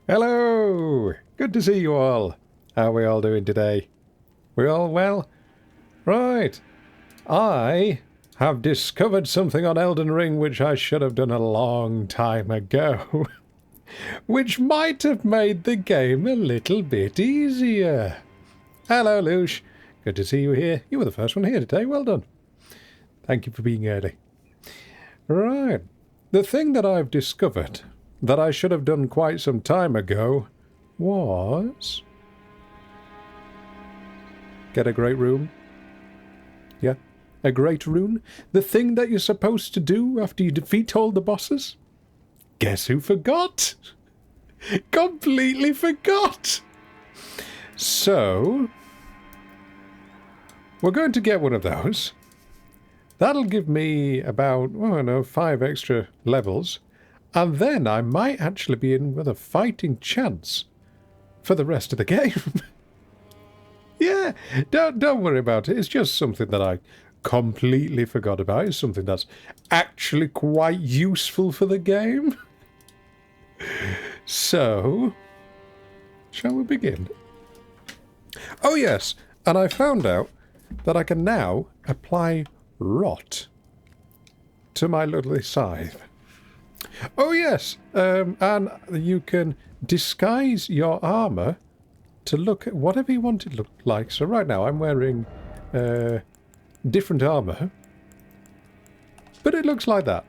Hello! Good to see you all. How are we all doing today? We all well? Right. I have discovered something on Elden Ring which I should have done a long time ago. Which might have made the game a little bit easier. Hello, Lush. Good to see you here. You were the first one here today. Well done. Thank you for being early. Right. The thing that I've discovered that I should have done quite some time ago was get a great rune. Yeah, a great rune. The thing that you're supposed to do after you defeat all the bosses. Guess who forgot? Completely forgot. So we're going to get one of those. That'll give me about, I don't know, 5 extra levels. And then I might actually be in with a fighting chance for the rest of the game. Yeah, don't worry about it. It's just something that I completely forgot about. It's something that's actually quite useful for the game. So, shall we begin? Oh yes, and I found out that I can now apply rot to my lovely scythe. Oh yes, and you can disguise your armour to look at whatever you want it to look like. So right now I'm wearing different armour, but it looks like that.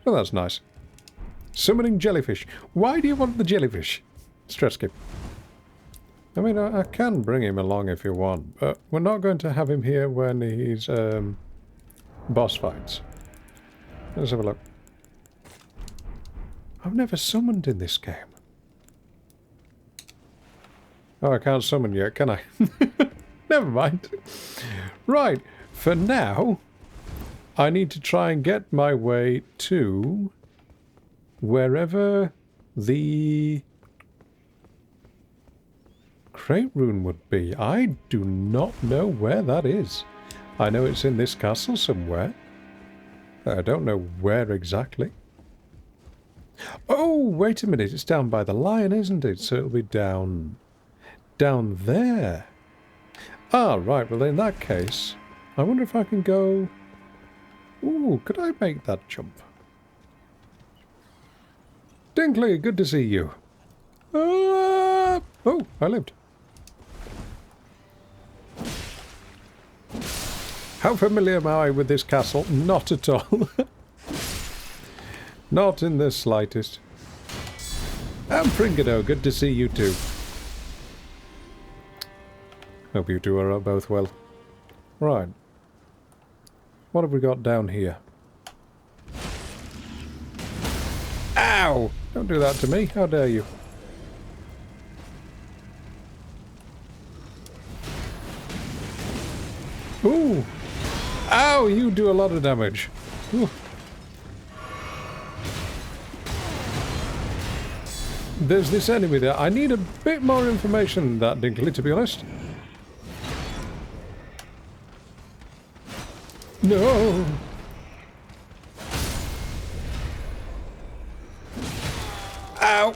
So that's nice. Summoning jellyfish. Why do you want the jellyfish? Stress skip. I mean, I can bring him along if you want, but we're not going to have him here when he's boss fights. Let's have a look. I've never summoned in this game. Oh, I can't summon yet, can I? Never mind. Right, for now, I need to try and get my way to wherever the crate rune would be. I do not know where that is. I know it's in this castle somewhere. I don't know where exactly. Oh, wait a minute. It's down by the lion, isn't it? So it'll be down there. Ah, right. Well, in that case, I wonder if I can go... Ooh, could I make that jump? Dinkley, good to see you. Oh, I lived. How familiar am I with this castle? Not at all. Not in the slightest. And Pringado, good to see you too. Hope you two are both well. Right. What have we got down here? Ow! Don't do that to me. How dare you? Ooh! Ow! You do a lot of damage. Ooh. There's this enemy there. I need a bit more information than that, Dinkley, to be honest. No! Ow!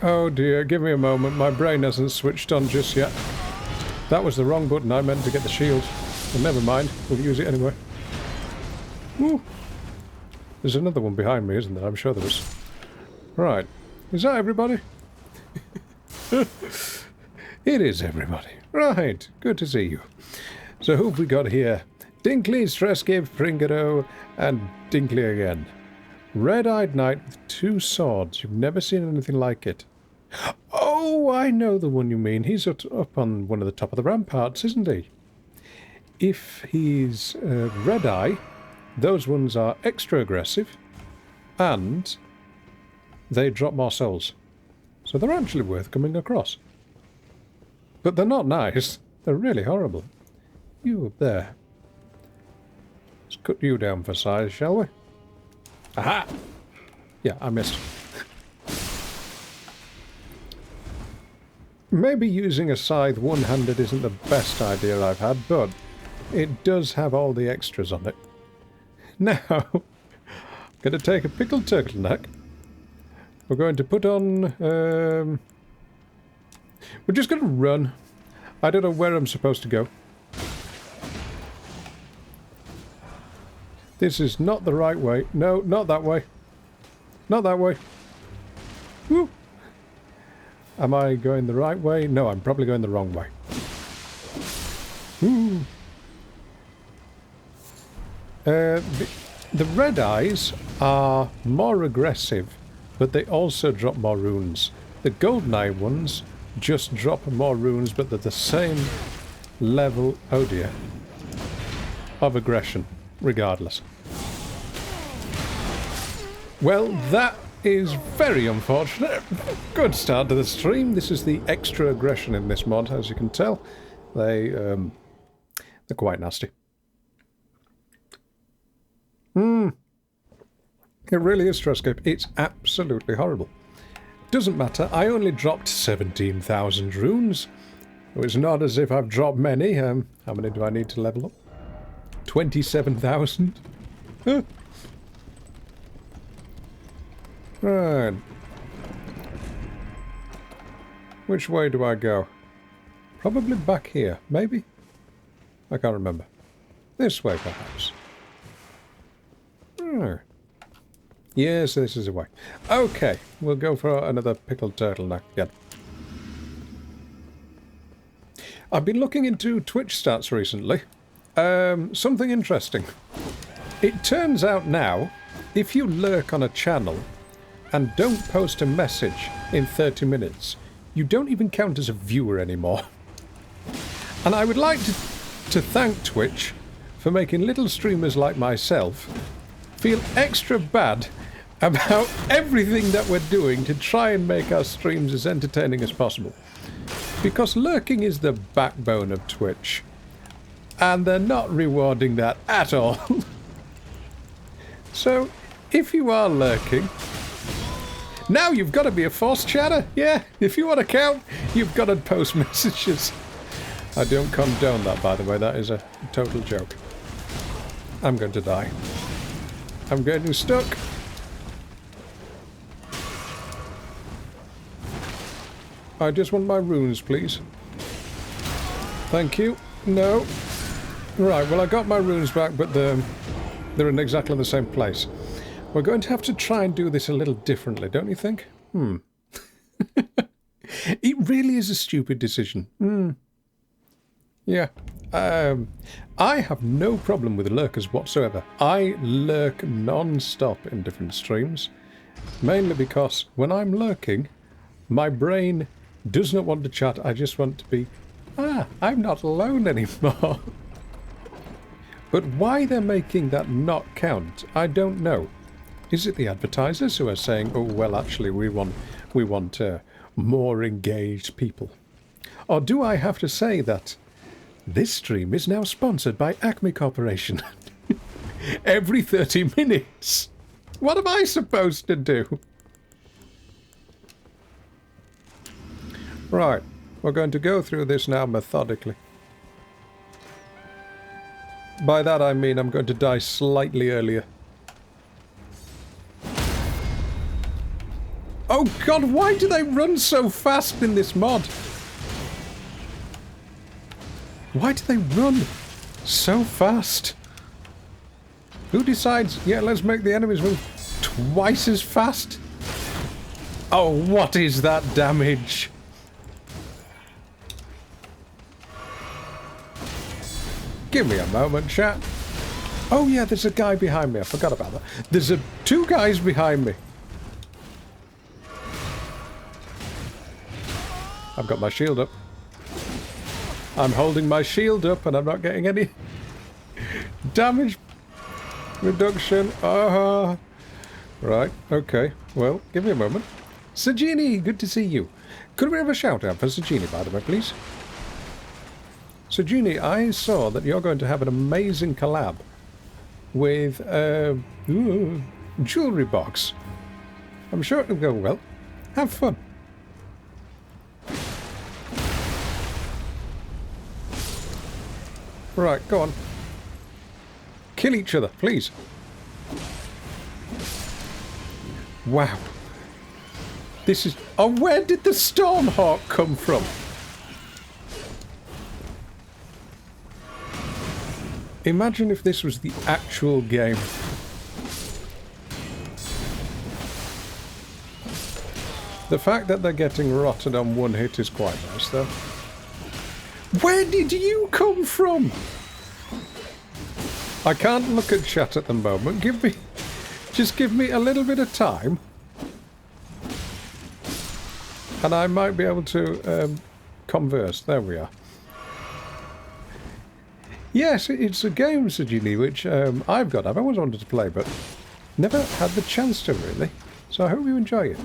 Oh dear, give me a moment. My brain hasn't switched on just yet. That was the wrong button. I meant to get the shield. Well, never mind. We'll use it anyway. Woo! There's another one behind me, isn't there? I'm sure there is. Right. Is that everybody? It is everybody. Right. Good to see you. So who have we got here? Dinkley, Stresskip, Pringado, and Dinkley again. Red-eyed knight with 2 swords. You've never seen anything like it. Oh, I know the one you mean. He's up on one of the top of the ramparts, isn't he? If he's red-eye, those ones are extra aggressive, and they drop more souls. So they're actually worth coming across. But they're not nice. They're really horrible. You up there. Let's cut you down for size, shall we? Aha! Yeah, I missed. Maybe using a scythe one-handed isn't the best idea I've had, but it does have all the extras on it. Now, I'm going to take a pickled turtleneck We're going to put on... we're just going to run. I don't know where I'm supposed to go. This is not the right way. No, not that way. Not that way. Woo! Am I going the right way? No, I'm probably going the wrong way. Woo! The red eyes are more aggressive, but they also drop more runes. The golden eye ones just drop more runes, but they're the same level, oh dear, of aggression, regardless. Well, that is very unfortunate. Good start to the stream. This is the extra aggression in this mod, as you can tell. They're quite nasty. It really is Stresscape. It's absolutely horrible. Doesn't matter. I only dropped 17,000 runes. It's not as if I've dropped many. How many do I need to level up? 27,000. Right. Which way do I go? Probably back here. Maybe? I can't remember. This way, perhaps. Yes, this is a way. Okay, we'll go for another pickled turtle now. Yep. I've been looking into Twitch stats recently. Something interesting. It turns out now, if you lurk on a channel and don't post a message in 30 minutes, you don't even count as a viewer anymore. And I would like to thank Twitch for making little streamers like myself feel extra bad about everything that we're doing to try and make our streams as entertaining as possible. Because lurking is the backbone of Twitch. And they're not rewarding that at all. So, if you are lurking, now you've got to be a forced chatter. Yeah, if you want to count, you've got to post messages. I don't condone that, by the way. That is a total joke. I'm going to die. I'm getting stuck. I just want my runes, please. Thank you. No. Right, well, I got my runes back, but they're in exactly the same place. We're going to have to try and do this a little differently, don't you think? It really is a stupid decision. Yeah. I have no problem with lurkers whatsoever. I lurk non-stop in different streams, mainly because when I'm lurking, my brain does not want to chat. I just want to be, I'm not alone anymore. But why they're making that not count, I don't know. Is it the advertisers who are saying, oh, well, actually, we want more engaged people? Or do I have to say that this stream is now sponsored by Acme Corporation? Every 30 minutes. What am I supposed to do? Right, we're going to go through this now methodically. By that I mean I'm going to die slightly earlier. Oh god, why do they run so fast in this mod? Why do they run so fast? Who decides, yeah, let's make the enemies move twice as fast? Oh, what is that damage? Give me a moment, chat. Oh yeah, there's a guy behind me. I forgot about that. There's two guys behind me. I've got my shield up. I'm holding my shield up and I'm not getting any damage reduction. Right, okay. Well, give me a moment. Sajini, good to see you. Could we have a shout out for Sajini, by the way, please? Sajini, I saw that you're going to have an amazing collab with a jewellery box. I'm sure it'll go well. Have fun. Right, go on. Kill each other, please. Wow. This is... Oh, where did the Stormhawk come from? Imagine if this was the actual game. The fact that they're getting rotted on one hit is quite nice, though. Where did you come from? I can't look at chat at the moment. Just give me a little bit of time. And I might be able to converse. There we are. Yes, it's a game, Sajini, which I've always wanted to play, but never had the chance to, really. So I hope you enjoy it.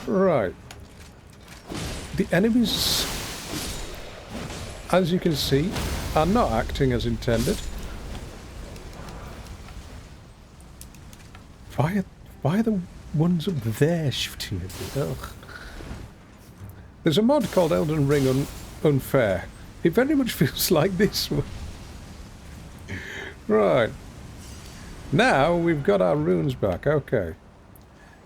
Right. The enemies, as you can see, are not acting as intended. Why are the ones up there shooting at me? Ugh. There's a mod called Elden Ring Unfair. It very much feels like this one. Right. Now we've got our runes back. Okay.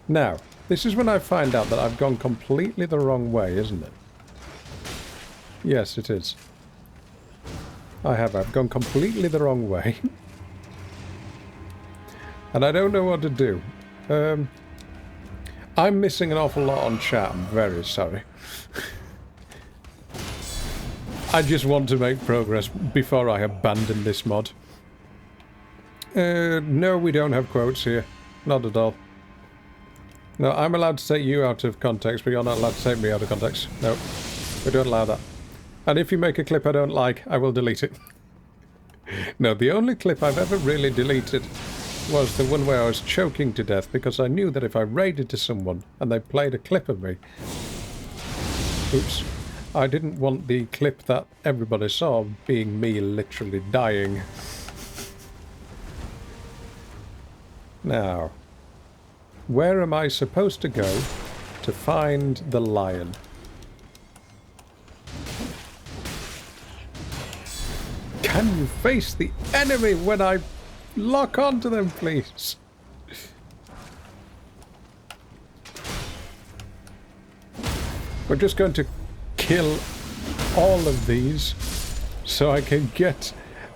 Now, this is when I find out that I've gone completely the wrong way, isn't it? Yes, it is. I've gone completely the wrong way. And I don't know what to do. I'm missing an awful lot on chat, I'm very sorry. I just want to make progress before I abandon this mod. No, we don't have quotes here. Not at all. No, I'm allowed to take you out of context, but you're not allowed to take me out of context. No, we don't allow that. And if you make a clip I don't like, I will delete it. No, the only clip I've ever really deleted was the one where I was choking to death because I knew that if I raided to someone and they played a clip of me... Oops. I didn't want the clip that everybody saw being me literally dying. Now, where am I supposed to go to find the lion? Can you face the enemy when I lock onto them, please? We're just going to kill all of these so I can get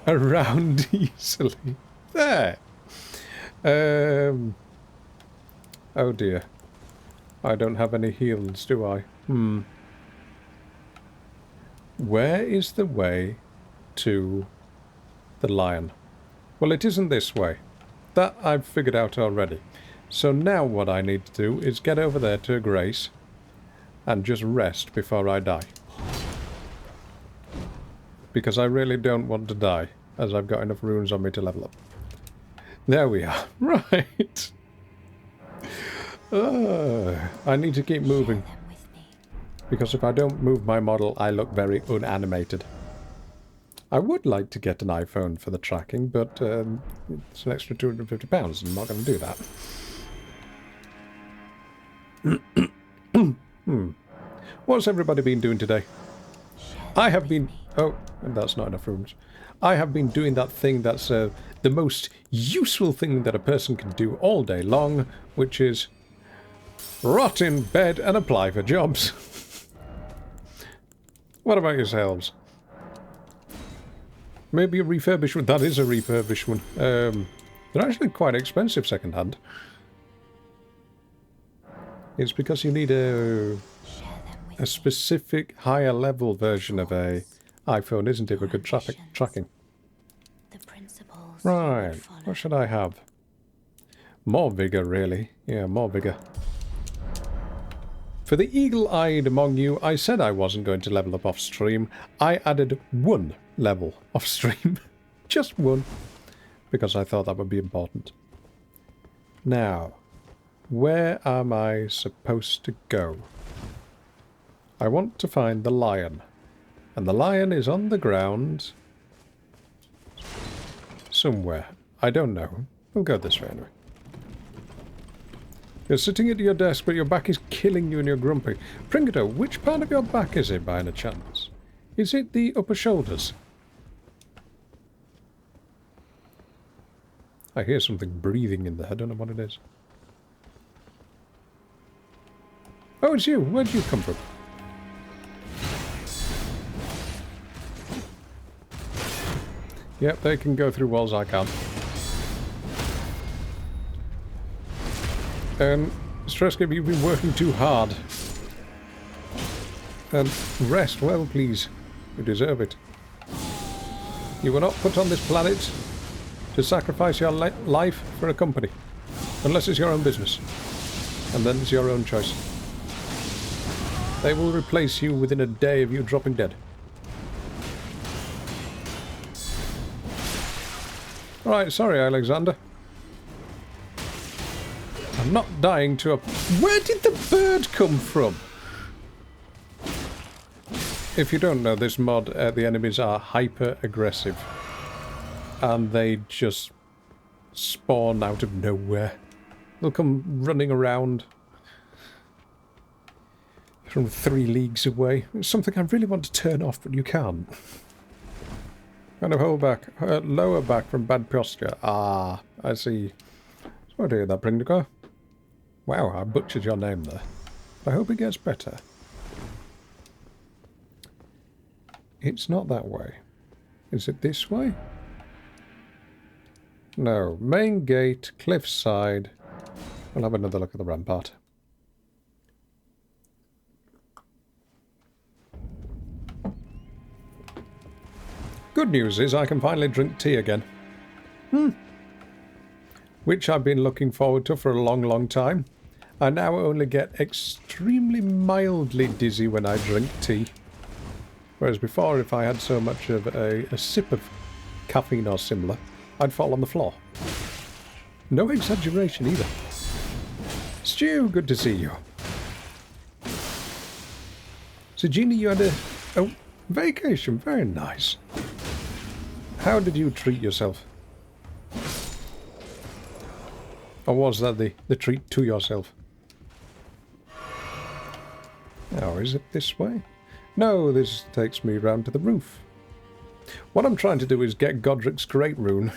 around easily. There. Oh dear. I don't have any heals, do I? Where is the way to the lion? Well, it isn't this way. That I've figured out already. So now what I need to do is get over there to Grace and just rest before I die. Because I really don't want to die, as I've got enough runes on me to level up. There we are. Right. I need to keep moving. Because if I don't move my model, I look very unanimated. I would like to get an iPhone for the tracking, but it's an extra £250. I'm not going to do that. What's everybody been doing today? I have been... Oh, that's not enough rooms. I have been doing that thing that's the most useful thing that a person can do all day long, which is rot in bed and apply for jobs. What about yourselves? Maybe a refurbished one. That is a refurbished one. They're actually quite expensive second-hand. It's because you need a specific higher level version of a iPhone, isn't it, for good tracking? Right, what should I have? More vigor, really. Yeah, more vigor. For the eagle-eyed among you, I said I wasn't going to level up off-stream. I added 1 level off-stream. Just 1. Because I thought that would be important. Now, where am I supposed to go? I want to find the lion. And the lion is on the ground... somewhere. I don't know. We'll go this way anyway. You're sitting at your desk, but your back is killing you and you're grumpy. Pringato, which part of your back is it by any chance? Is it the upper shoulders? I hear something breathing in there. I don't know what it is. Oh, it's you. Where'd you come from? Yep, they can go through walls, I can't. Stresscape, you've been working too hard. And rest, well, please. You deserve it. You were not put on this planet to sacrifice your life for a company. Unless it's your own business. And then it's your own choice. They will replace you within a day of you dropping dead. Alright, sorry, Alexander. I'm not dying to a... Where did the bird come from? If you don't know this mod, the enemies are hyper-aggressive. And they just spawn out of nowhere. They'll come running around from 3 leagues away. It's something I really want to turn off, but you can't. Kind of hold back, lower back from bad posture. Ah, I see. Sorry to hear that, Prindigo. Wow, I butchered your name there. I hope it gets better. It's not that way. Is it this way? No. Main gate, cliffside. We'll have another look at the rampart. Good news is I can finally drink tea again. Which I've been looking forward to for a long, long time. I now only get extremely mildly dizzy when I drink tea. Whereas before, if I had so much of a sip of caffeine or similar, I'd fall on the floor. No exaggeration either. Stu, good to see you. So, Jeannie, you had a vacation. Very nice. How did you treat yourself? Or was that the treat to yourself? Oh, is it this way? No, this takes me round to the roof. What I'm trying to do is get Godric's Great Rune.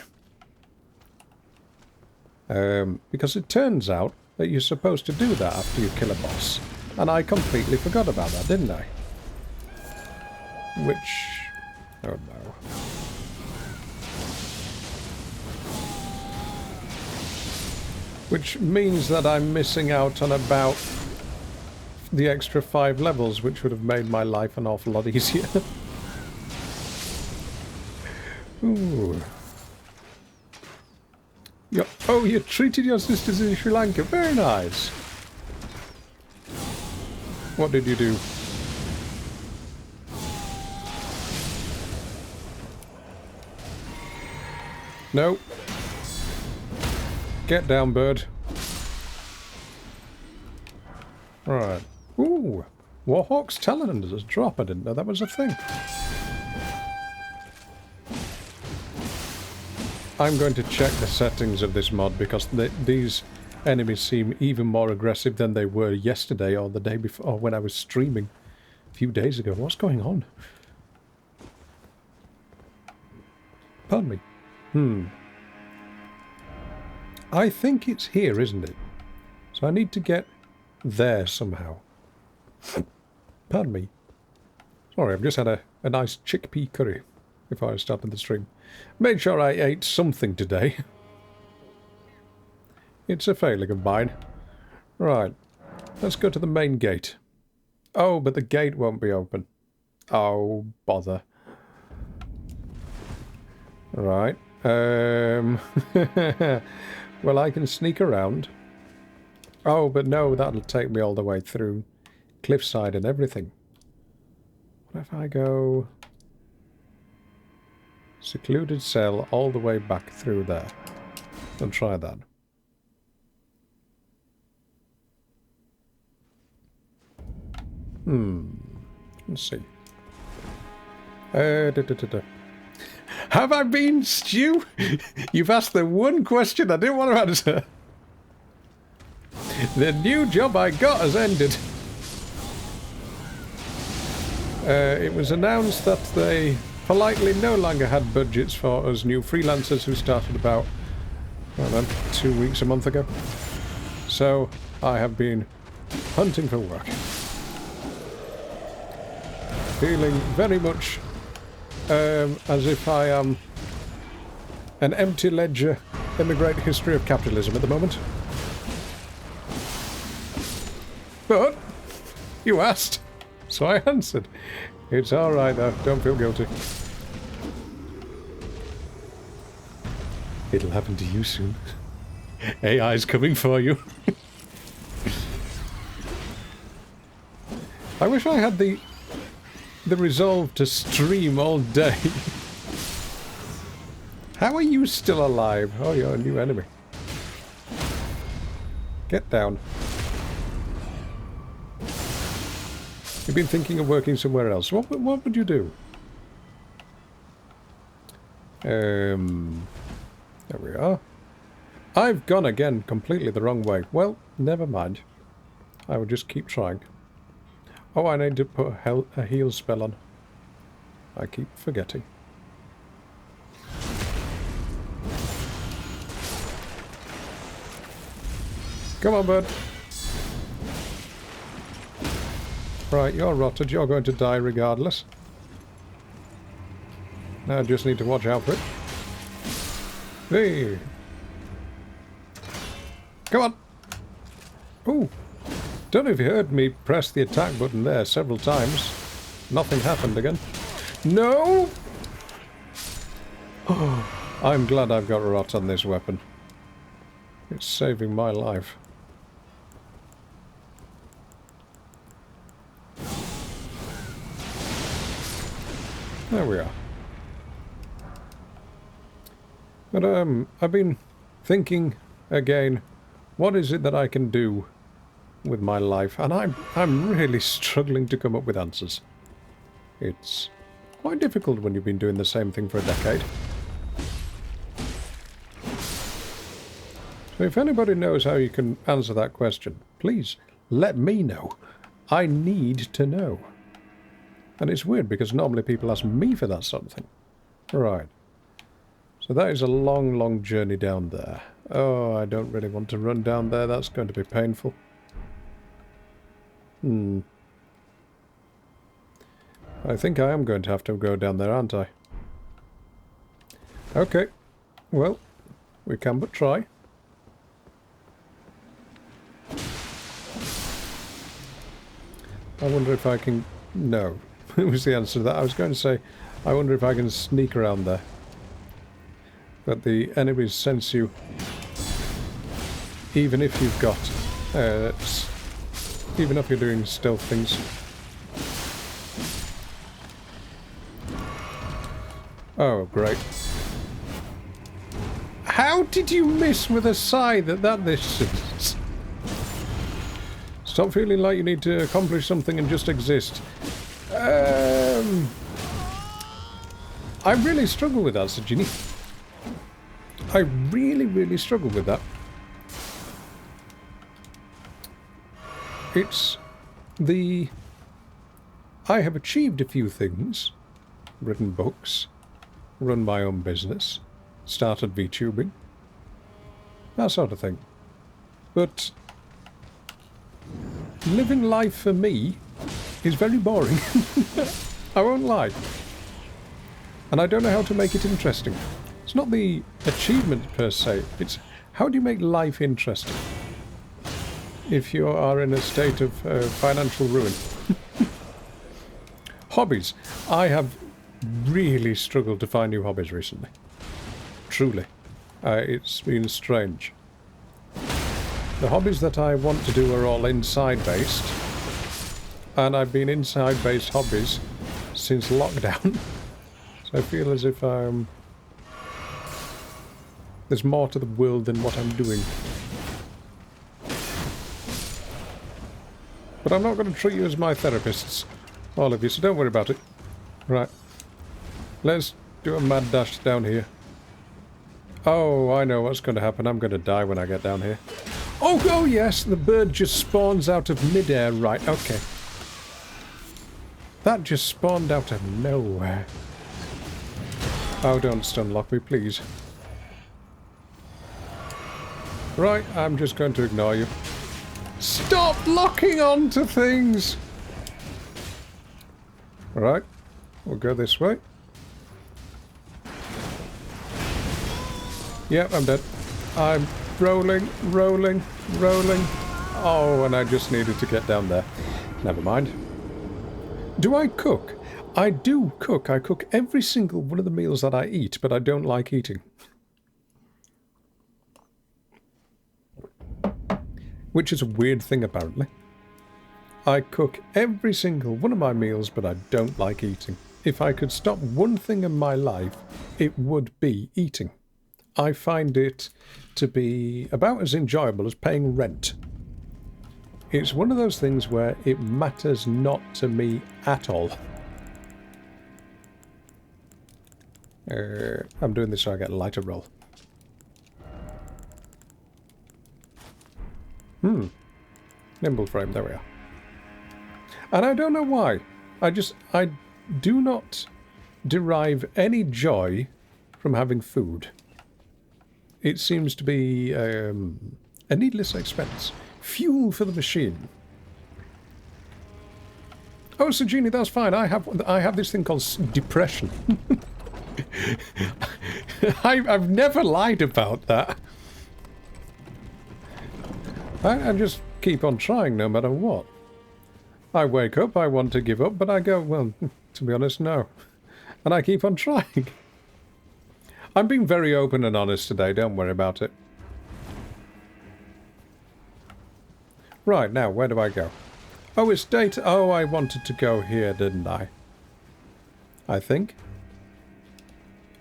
Because it turns out that you're supposed to do that after you kill a boss. And I completely forgot about that, didn't I? Which... oh no. Which means that I'm missing out on about the extra 5 levels, which would have made my life an awful lot easier. Ooh. Oh, you treated your sisters in Sri Lanka. Very nice. What did you do? No. Get down, bird. Right. Ooh. Warhawk's Talon does drop. I didn't know that was a thing. I'm going to check the settings of this mod because these enemies seem even more aggressive than they were yesterday or the day before, or when I was streaming a few days ago. What's going on? Pardon me. I think it's here, isn't it? So I need to get there somehow. Pardon me. Sorry, I've just had a nice chickpea curry before I started the stream. Made sure I ate something today. It's a failing of mine. Right. Let's go to the main gate. Oh, but the gate won't be open. Oh, bother. Right. Well, I can sneak around. Oh, but no, that'll take me all the way through cliffside and everything. What if I go... secluded cell all the way back through there? I'll try that. Let's see. Have I been, Stu? You've asked the one question I didn't want to answer. The new job I got has ended. It was announced that they politely no longer had budgets for us new freelancers who started about well then, 2 weeks, a month ago. So, I have been hunting for work. Feeling very much as if I am an empty ledger in the great history of capitalism at the moment. But you asked, so I answered. It's alright though, don't feel guilty. It'll happen to you soon. AI's coming for you. I wish I had the resolve to stream all day. How are you still alive? Oh, you're a new enemy. Get down. You've been thinking of working somewhere else. What would you do? There we are. I've gone again completely the wrong way. Well, never mind. I will just keep trying. Oh, I need to put a heal spell on. I keep forgetting. Come on, bud. Right, you're rotted. You're going to die regardless. Now I just need to watch out for it. Hey! Come on! Ooh! Don't know if you heard me press the attack button there several times. Nothing happened again. No! Oh, I'm glad I've got rot on this weapon. It's saving my life. There we are. But I've been thinking again, what is it that I can do with my life? And I'm really struggling to come up with answers. It's quite difficult when you've been doing the same thing for a decade. So if anybody knows how you can answer that question, please let me know. I need to know. And it's weird because normally people ask me for that sort of thing. Right. So that is a long, long journey down there. Oh, I don't really want to run down there. That's going to be painful. I think I am going to have to go down there, aren't I? Okay. Well, we can but try. I wonder if I can... No. It was the answer to that. I was going to say, I wonder if I can sneak around there. But the enemies sense you, even if you've got, even if you're doing stealth things. Oh, great. How did you miss with a scythe at that distance? Stop feeling like you need to accomplish something and just exist. I really struggle with that, Sajini. I really, really struggle with that. It's the... I have achieved a few things. Written books. Run my own business. Started VTubing. That sort of thing. But... living life for me is very boring. I won't lie. And I don't know how to make it interesting. It's not the achievement per se, it's how do you make life interesting if you are in a state of financial ruin. Hobbies. I have really struggled to find new hobbies recently. Truly. It's been strange. The hobbies that I want to do are all inside-based, and I've been inside-based hobbies since lockdown. So I feel as if there's more to the world than what I'm doing. But I'm not going to treat you as my therapists, all of you, so don't worry about it. Right. Let's do a mad dash down here. Oh, I know what's going to happen. I'm going to die when I get down here. Oh, yes, the bird just spawns out of midair. Right, okay. That just spawned out of nowhere. Oh, don't stunlock me, please. Right, I'm just going to ignore you. Stop locking onto things! Right, we'll go this way. Yep, I'm dead. I'm rolling. Oh, and I just needed to get down there. Never mind. Do I cook? I do cook. I cook every single one of the meals that I eat, but I don't like eating. Which is a weird thing, apparently. I cook every single one of my meals, but I don't like eating. If I could stop one thing in my life, it would be eating. I find it to be about as enjoyable as paying rent. It's one of those things where it matters not to me at all. I'm doing this so I get a lighter roll. Nimble frame, there we are. And I don't know why. I do not derive any joy from having food. It seems to be a needless expense. Fuel for the machine. Oh, so Genie, that's fine. I have this thing called depression. I've never lied about that. I just keep on trying no matter what. I wake up, I want to give up, but I go, well, to be honest, no. And I keep on trying. I'm being very open and honest today, don't worry about it. Right, now, where do I go? Oh, it's data. Oh, I wanted to go here, didn't I? I think.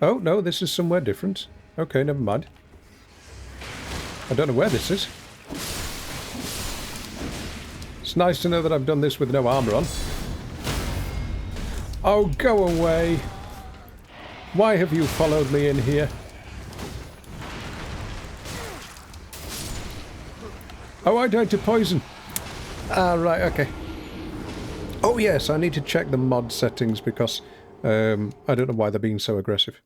Oh, no, this is somewhere different. Okay, never mind. I don't know where this is. It's nice to know that I've done this with no armor on. Oh, go away. Why have you followed me in here? Oh, I died to poison. Ah, right, okay. Oh, yes, I need to check the mod settings because I don't know why they're being so aggressive.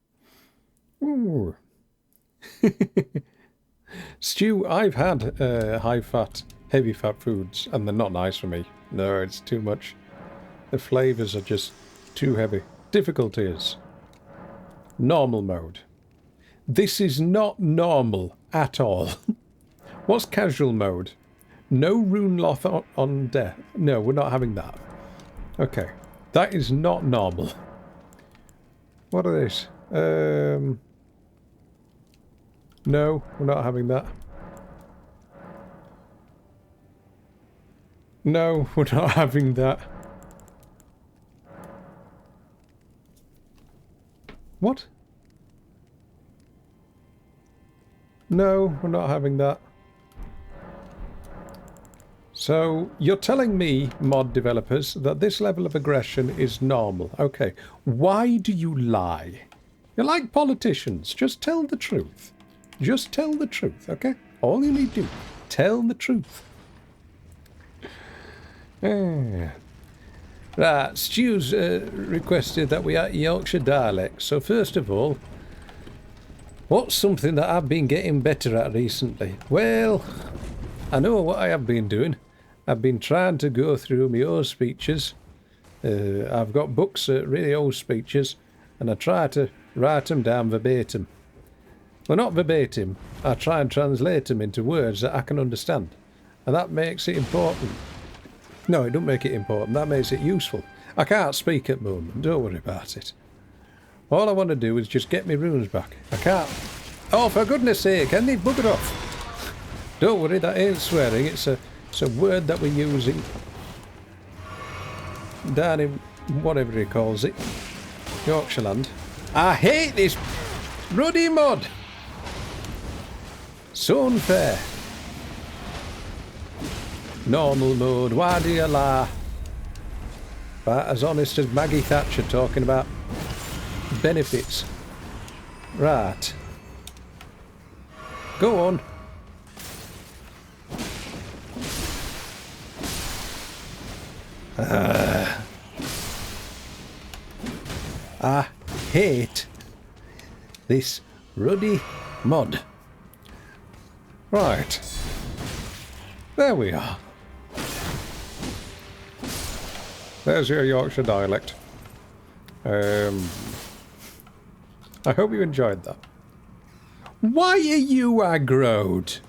Ooh. Stew, I've had high-fat, heavy-fat foods, and they're not nice for me. No, it's too much. The flavours are just too heavy. Difficulty is normal mode. This is not normal at all. What's casual mode? No rune loth on death. No, we're not having that. Okay. That is not normal. What are these? No, we're not having that. No, we're not having that. What? No, we're not having that. So, you're telling me, mod developers, that this level of aggression is normal. Okay. Why do you lie? You're like politicians. Just tell the truth. Just tell the truth, okay? All you need to do, tell the truth. Right, Stu's requested that we add Yorkshire dialect. So first of all, what's something that I've been getting better at recently? Well, I know what I have been doing. I've been trying to go through my old speeches. I've got books, really old speeches, and I try to write them down verbatim. Well, not verbatim. I try and translate them into words that I can understand. And that makes it important. No, it don't make it important. That makes it useful. I can't speak at the moment. Don't worry about it. All I want to do is just get my runes back. I can't. Oh, for goodness sake, can they bugger off? Don't worry, that ain't swearing. It's a word that we're using down in whatever he calls it. Yorkshireland. I hate this ruddy mod. So unfair. Normal mode, why do you lie? Right, as honest as Maggie Thatcher talking about benefits. Right. Go on. I hate this ruddy mod. Right. There we are. There's your Yorkshire dialect. I hope you enjoyed that. Why are you aggroed?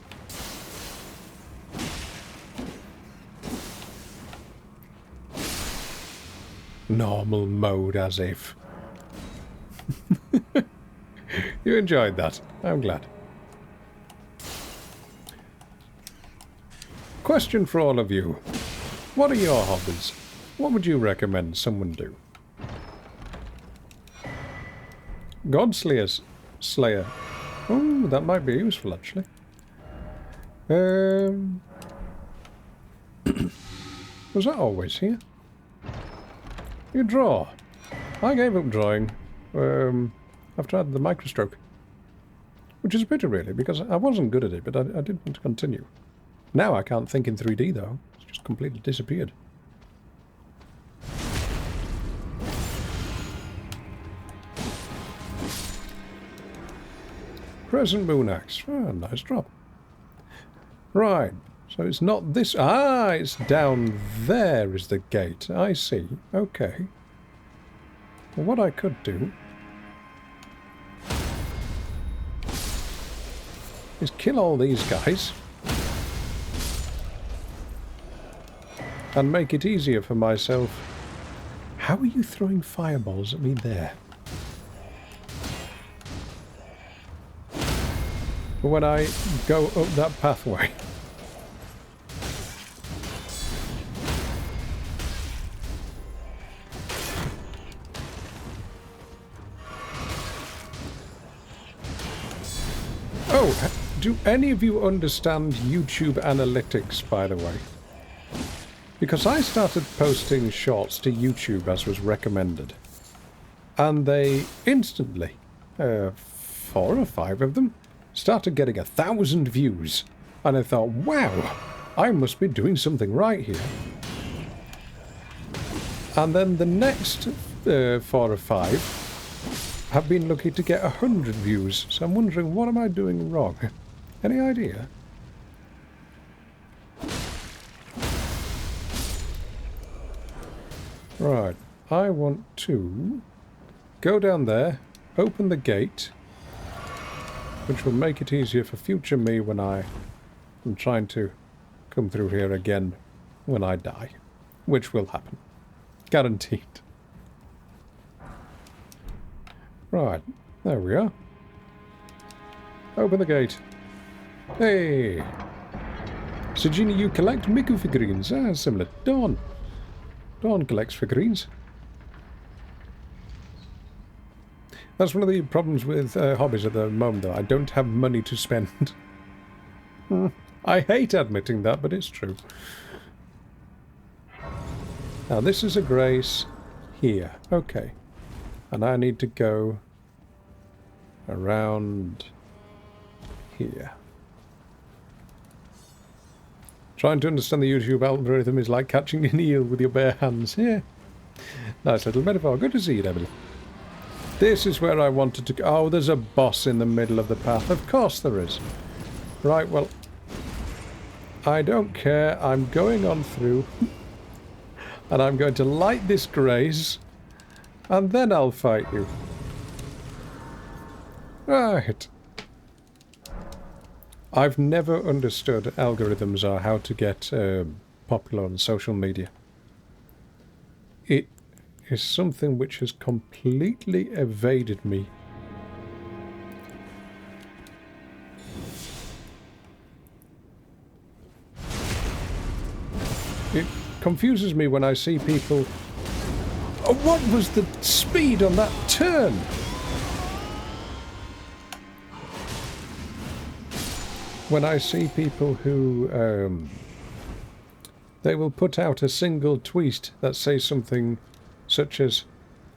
Normal mode, as if. You enjoyed that. I'm glad. Question for all of you. What are your hobbies? What would you recommend someone do? Slayer. Oh, that might be useful, actually. Was that always here? You draw. I gave up drawing after I had the microstroke. Which is a pity, really, because I wasn't good at it, but I did want to continue. Now I can't think in 3D, though. It's just completely disappeared. Crescent Moon Axe. Oh, nice drop. Right. So it's not this... Ah, it's down there is the gate. I see. Okay. Well, what I could do is kill all these guys and make it easier for myself. How are you throwing fireballs at me there? When I go up that pathway. Oh, do any of you understand YouTube analytics, by the way? Because I started posting shorts to YouTube as was recommended. And they instantly, 4 or 5 of them, started getting 1,000 views. And I thought, wow, I must be doing something right here. And then the next 4 or 5 have been lucky to get 100 views. So I'm wondering, what am I doing wrong? Any idea? Right, I want to go down there, open the gate, which will make it easier for future me when I am trying to come through here again when I die. Which will happen. Guaranteed. Right, there we are. Open the gate. Hey! Sujini, you collect Miku figurines. Ah, similar. Dawn. Dawn collects figurines. That's one of the problems with hobbies at the moment, though. I don't have money to spend. I hate admitting that, but it's true. Now, this is a grace here. Okay. And I need to go around here. Trying to understand the YouTube algorithm is like catching an eel with your bare hands. Yeah. Nice little metaphor. Good to see you, Emily. This is where I wanted to go. Oh, there's a boss in the middle of the path. Of course there is. Right, well, I don't care. I'm going on through. And I'm going to light this grace. And then I'll fight you. Right. I've never understood algorithms or how to get popular on social media. It is something which has completely evaded me. It confuses me when I see people... Oh, what was the speed on that turn? When I see people who, they will put out a single tweet that says something such as,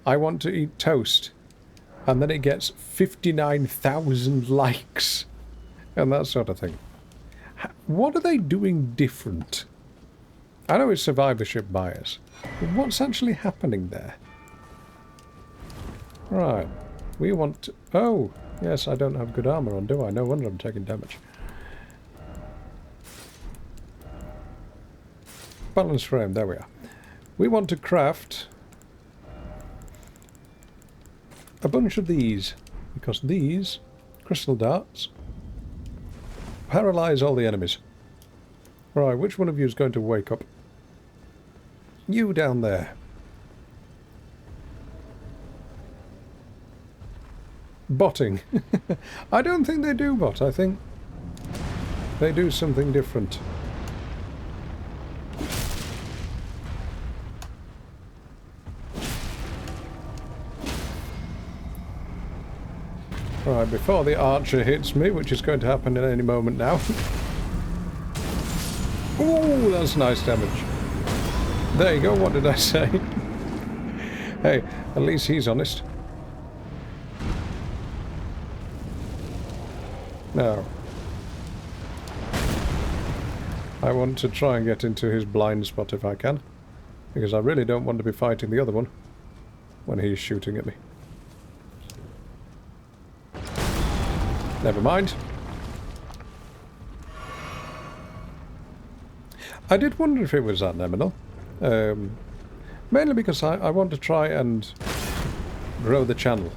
I want to eat toast, and then it gets 59,000 likes, and that sort of thing. What are they doing different? I know it's survivorship bias, but what's actually happening there? Right, we want to... Oh, yes, I don't have good armour on, do I? No wonder I'm taking damage. balance frame, there we are. We want to craft a bunch of these, because these crystal darts paralyze all the enemies. Right, which one of you is going to wake up? You down there. Botting. I don't think they do bot. I think they do something different. Right, before the archer hits me, which is going to happen at any moment now. Ooh, that's nice damage. There you go, what did I say? Hey, at least he's honest. Now, I want to try and get into his blind spot if I can, because I really don't want to be fighting the other one when he's shooting at me. Never mind. I did wonder if it was that Neminal. Mainly because I want to try and grow the channel.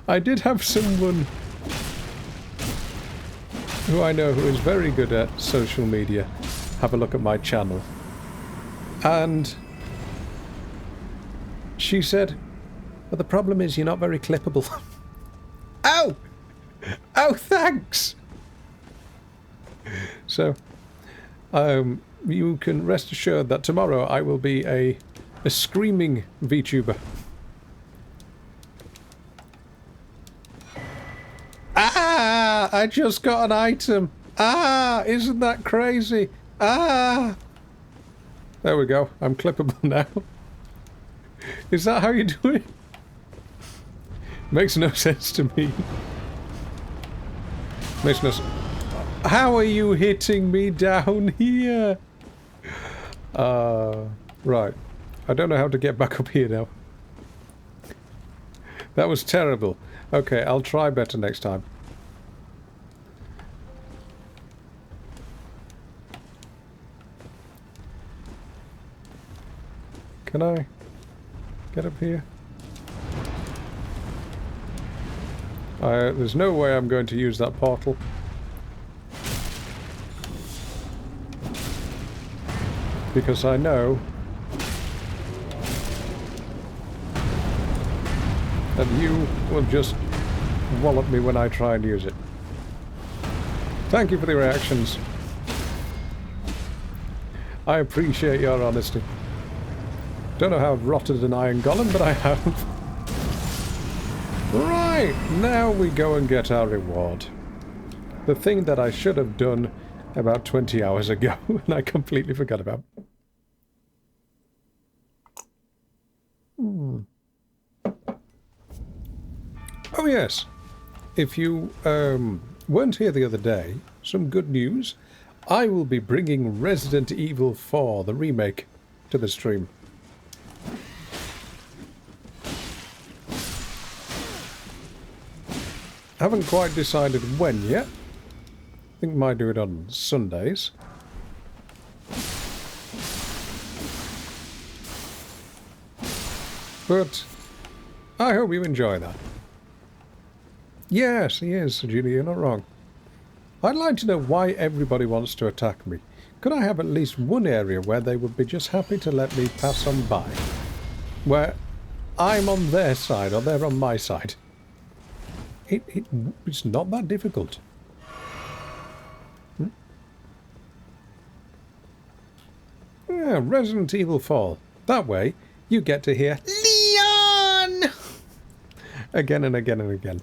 I did have someone who I know who is very good at social media have a look at my channel. And she said, "Well, the problem is you're not very clippable." Ow! Oh, thanks! So, you can rest assured that tomorrow I will be a screaming VTuber. Ah! I just got an item! Ah! Isn't that crazy? Ah! There we go. I'm clippable now. Is that how you do it? Makes no sense to me. Makes no sense. How are you hitting me down here? Right. I don't know how to get back up here now. That was terrible. Okay, I'll try better next time. Can I get up here? There's no way I'm going to use that portal. Because I know that you will just wallop me when I try and use it. Thank you for the reactions. I appreciate your honesty. Don't know how I've rotted an iron golem, but I have. Right, now we go and get our reward. The thing that I should have done about 20 hours ago, and I completely forgot about. Oh yes, if you weren't here the other day, some good news. I will be bringing Resident Evil 4, the remake, to the stream. Haven't quite decided when yet. I think might do it on Sundays. But I hope you enjoy that. Yes, he is, Julie, you're not wrong. I'd like to know why everybody wants to attack me. Could I have at least one area where they would be just happy to let me pass on by? Where I'm on their side or they're on my side? It's not that difficult. Yeah, Resident Evil 4. That way, you get to hear Leon! Again and again and again.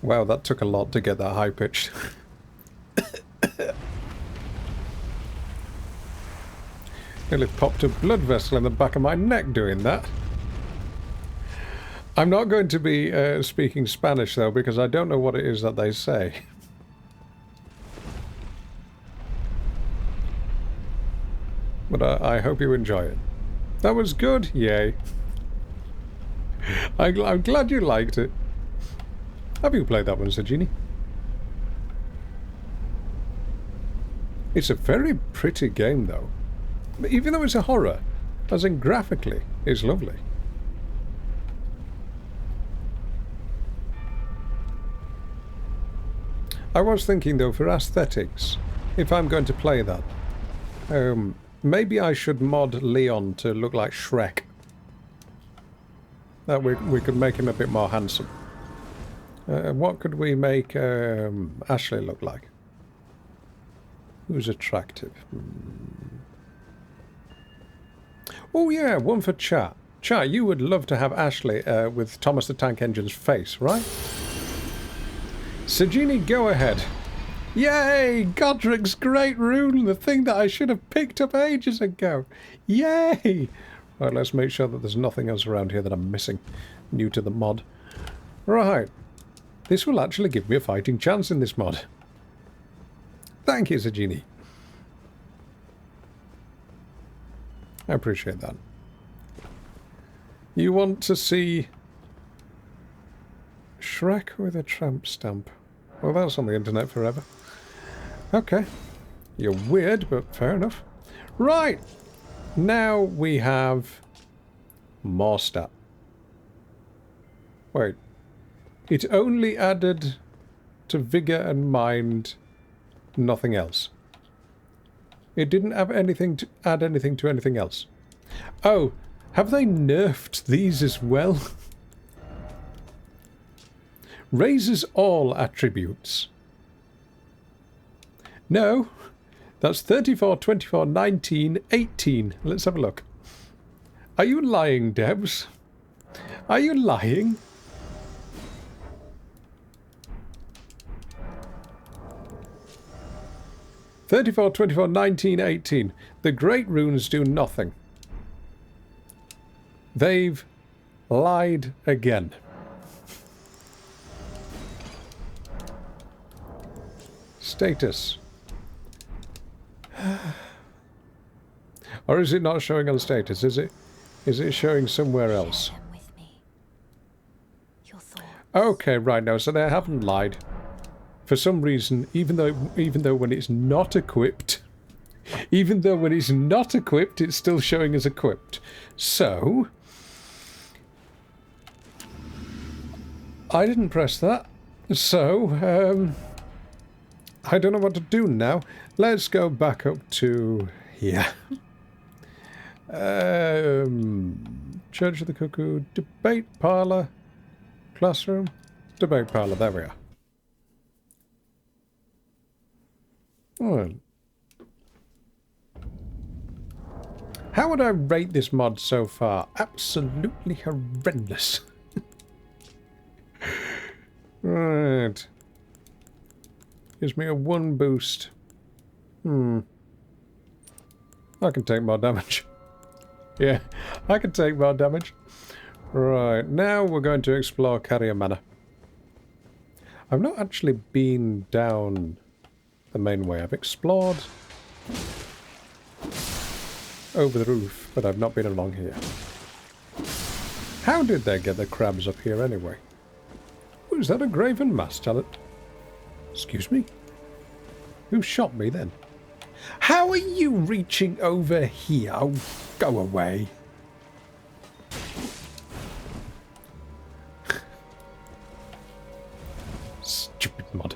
Wow, that took a lot to get that high-pitched. Nearly popped a blood vessel in the back of my neck doing that. I'm not going to be speaking Spanish, though, because I don't know what it is that they say. But I hope you enjoy it. That was good? Yay. I'm glad you liked it. Have you played that one, Sajini? It's a very pretty game, though. Even though it's a horror, as in graphically, it's lovely. I was thinking, though, for aesthetics, if I'm going to play that, maybe I should mod Leon to look like Shrek. That we could make him a bit more handsome. What could we make Ashley look like? Who's attractive? Oh yeah, one for chat. Chat, you would love to have Ashley with Thomas the Tank Engine's face, right? Sajini, go ahead. Yay! Godric's great rune, the thing that I should have picked up ages ago. Yay! Right, let's make sure that there's nothing else around here that I'm missing. New to the mod. Right. This will actually give me a fighting chance in this mod. Thank you, Sajini. I appreciate that. You want to see Shrek with a tramp stamp? Well, that's on the internet forever. Okay. You're weird, but fair enough. Right. Now we have more stat. Wait. It only added to vigor and mind, nothing else. It didn't have anything to add anything to anything else. Oh, have they nerfed these as well? Raises all attributes. No, that's 34, 24, 19, 18. Let's have a look. Are you lying, Debs? Are you lying? "34, 24, 19, 18. The great runes do nothing. They've lied again. Status. Or is it not showing on status? Is it showing somewhere else? Okay, right now, so they haven't lied. For some reason, even though when it's not equipped, it's still showing as equipped. So I didn't press that. So I don't know what to do now. Let's go back up to here. Church of the Cuckoo, debate parlor, classroom, debate parlor. There we are. Oh. How would I rate this mod so far? Absolutely horrendous. Right. Gives me a 1 boost. I can take more damage. Yeah, I can take more damage. Right, now we're going to explore Carrier Manor. I've not actually been down the main way. I've explored over the roof, but I've not been along here. How did they get the crabs up here anyway? Oh, is that a graven mass talent? Excuse me? Who shot me then? How are you reaching over here? Oh, go away. Stupid mod.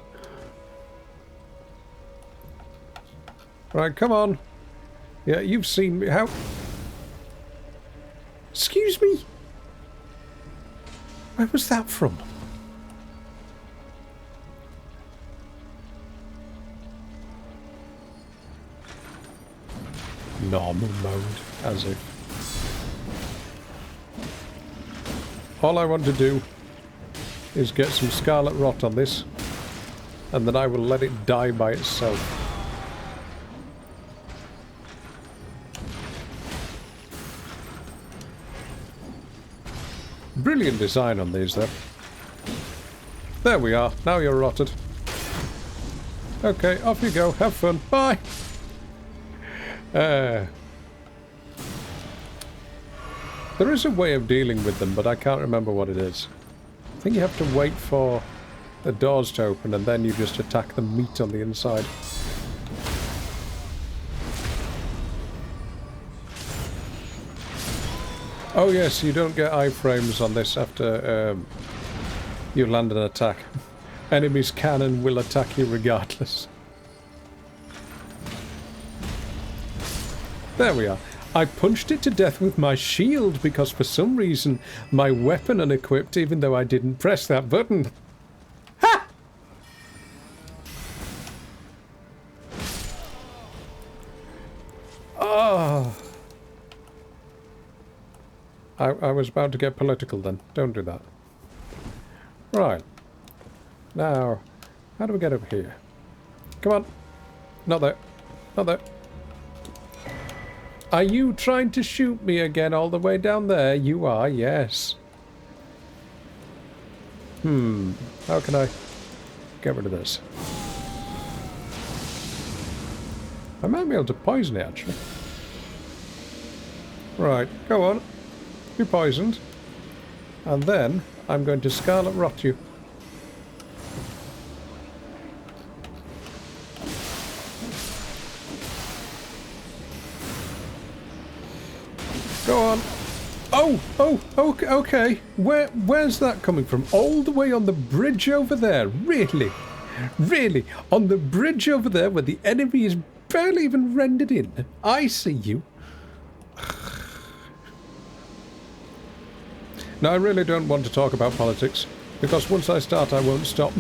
Right, come on. Yeah, you've seen me. How? Excuse me? Where was that from? Normal mode, as if. All I want to do is get some scarlet rot on this, and then I will let it die by itself. Brilliant design on these, though. There we are. Now you're rotted. Okay, off you go. Have fun. Bye! There is a way of dealing with them, but I can't remember what it is. I think you have to wait for the doors to open, and then you just attack the meat on the inside. Oh yes, you don't get iframes on this after you land an attack. Enemies can and will attack you regardless. There we are. I punched it to death with my shield because for some reason my weapon unequipped even though I didn't press that button. Ha! Oh. I was about to get political then. Don't do that. Right. Now, how do we get up here? Come on. Not there. Not there. Are you trying to shoot me again all the way down there? You are, yes. How can I get rid of this? I might be able to poison it, actually. Right, go on. Be poisoned. And then I'm going to Scarlet Rot you. Go on. Oh, okay. Where's that coming from? All the way on the bridge over there? Really? Really? On the bridge over there where the enemy is barely even rendered in? I see you. Now, I really don't want to talk about politics, because once I start, I won't stop.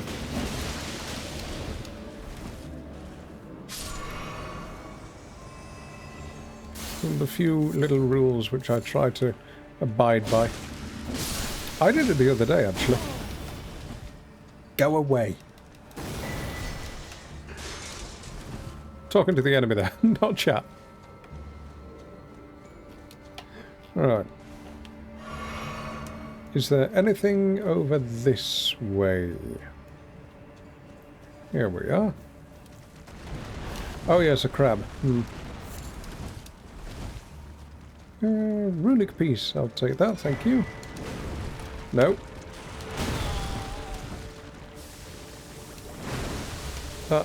And the few little rules which I try to abide by. I did it the other day, actually. Go away. Talking to the enemy there, not chat. Alright. Is there anything over this way? Here we are. Oh yes, a crab. Runic piece. I'll take that, thank you. No.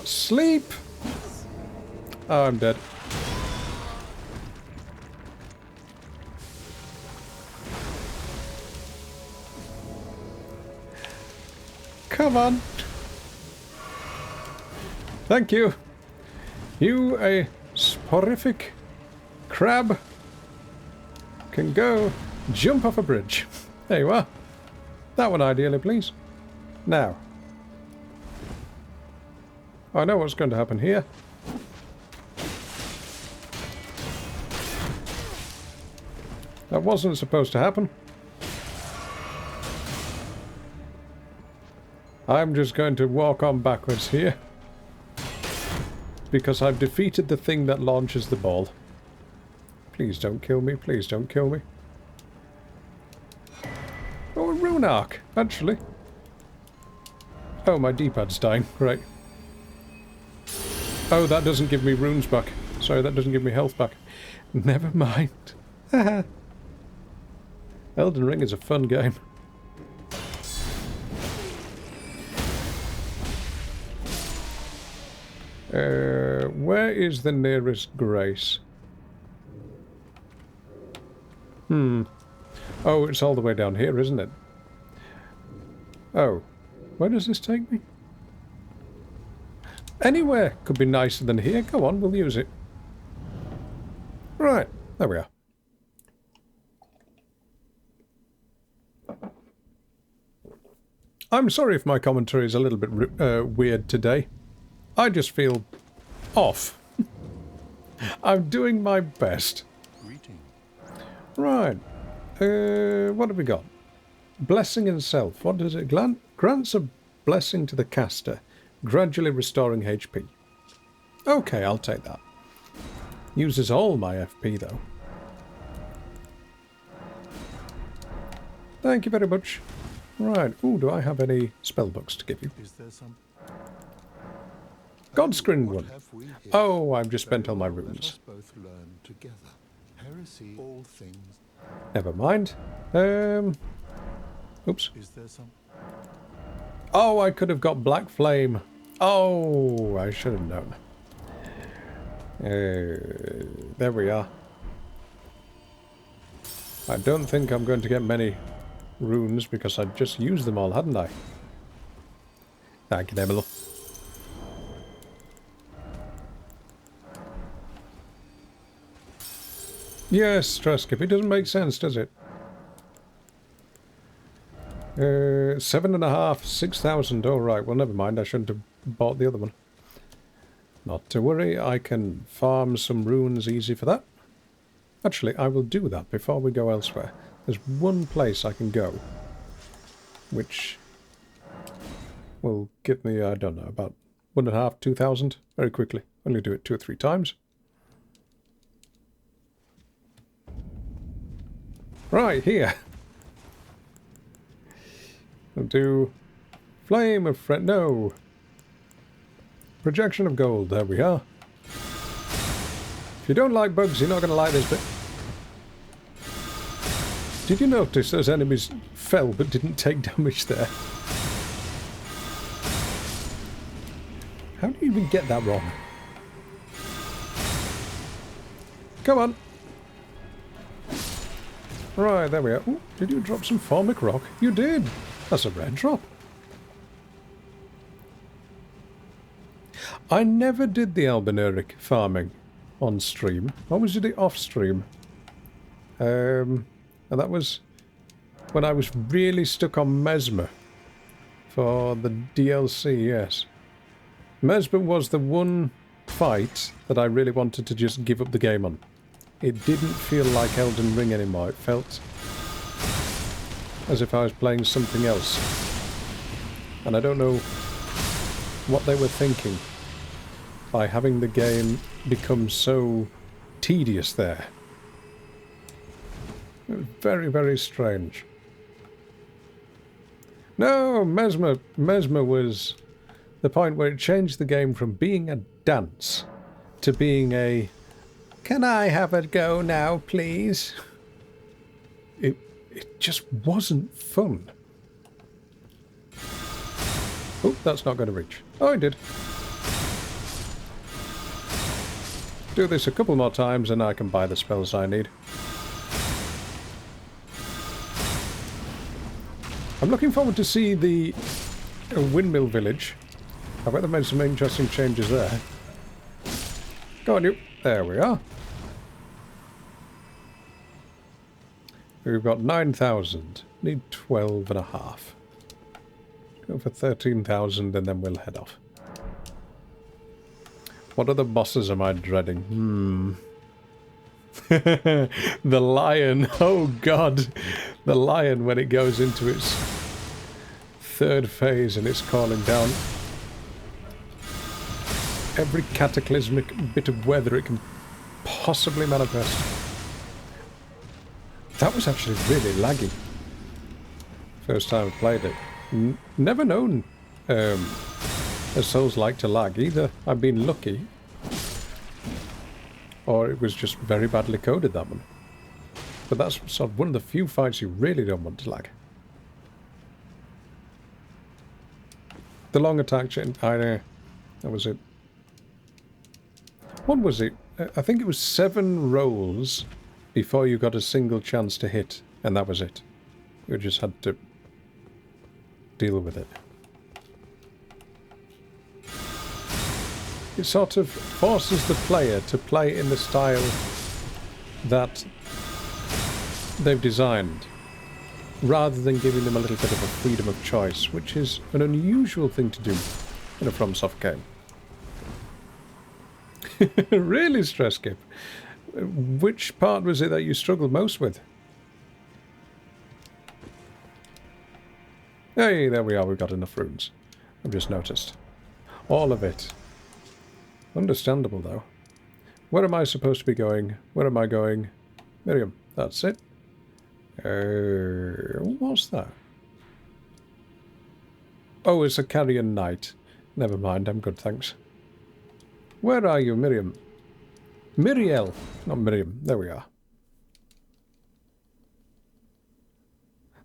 Sleep! Oh, I'm dead. Come on. Thank you. You, a sporific crab, can go jump off a bridge. There you are. That one ideally, please. Now. I know what's going to happen here. That wasn't supposed to happen. I'm just going to walk on backwards here. Because I've defeated the thing that launches the ball. Please don't kill me. Please don't kill me. Oh, a rune arc, actually. Oh, my D-pad's dying. Great. Oh, that doesn't give me runes back. Sorry, that doesn't give me health back. Never mind. Elden Ring is a fun game. Where is the nearest grace? Oh, it's all the way down here, isn't it? Oh. Where does this take me? Anywhere could be nicer than here. Go on, we'll use it. Right, there we are. I'm sorry if my commentary is a little bit weird today. I just feel off. I'm doing my best. Right. What have we got? Blessing in self. What does it grant? Grants a blessing to the caster, gradually restoring HP. Okay, I'll take that. Uses all my FP though. Thank you very much. Right. Ooh, do I have any spell books to give you? Is there some Godscreen one. Oh, I've just spent all my runes. both learn together. Heresy, all things. Never mind. Oops. Is there some? Oh, I could have got Black Flame. Oh, I should have known. There we are. I don't think I'm going to get many runes because I just used them all, hadn't I? Thank you, Emily. Yes, stress skip. It doesn't make sense, does it? 7.5, 6,000. Oh, right. Well, never mind. I shouldn't have bought the other one. Not to worry. I can farm some runes easy for that. Actually, I will do that before we go elsewhere. There's one place I can go, which will give me, I don't know, about 1.5, 2,000 very quickly. Only do it 2 or 3 times. Right, here. I'll do Flame of Friend. No. Projection of Gold. There we are. If you don't like bugs, you're not going to like this bit. Did you notice those enemies fell but didn't take damage there? How do you even get that wrong? Come on. Right, there we are. Ooh, did you drop some formic rock? You did. That's a red drop. I never did the albinuric farming on stream. I always did it off stream. And that was when I was really stuck on Mesmer for the DLC, yes. Mesmer was the one fight that I really wanted to just give up the game on. It didn't feel like Elden Ring anymore. It felt as if I was playing something else. And I don't know what they were thinking by having the game become so tedious there. It was very, very strange. No, Mesmer was the point where it changed the game from being a dance to being a, can I have a go now, please? It just wasn't fun. Oh, that's not going to reach. Oh, I did. Do this a couple more times and I can buy the spells I need. I'm looking forward to see the windmill village. I bet they've made some interesting changes there. Go on, you. There we are. We've got 9,000. Need 12.5. Go for 13,000 and then we'll head off. What other bosses am I dreading? The lion. Oh god. The lion when it goes into its third phase and it's calling down every cataclysmic bit of weather it can possibly manifest. That was actually really laggy. First time I played it. Never known a Souls like to lag either. I've been lucky. Or it was just very badly coded, that one. But that's sort of one of the few fights you really don't want to lag. The long attack chain, I know. That was it. What was it? I think it was 7 rolls before you got a single chance to hit, and that was it. You just had to deal with it. It sort of forces the player to play in the style that they've designed, rather than giving them a little bit of a freedom of choice, which is an unusual thing to do in a FromSoft game. Really, Stress Skip? Which part was it that you struggled most with? Hey, there we are, we've got enough runes. I've just noticed. All of it. Understandable, though. Where am I supposed to be going? Where am I going? Miriam, that's it. What's that? Oh, it's a carrion knight. Never mind, I'm good, thanks. Where are you, Miriam? Miriel, not Miriam. There we are.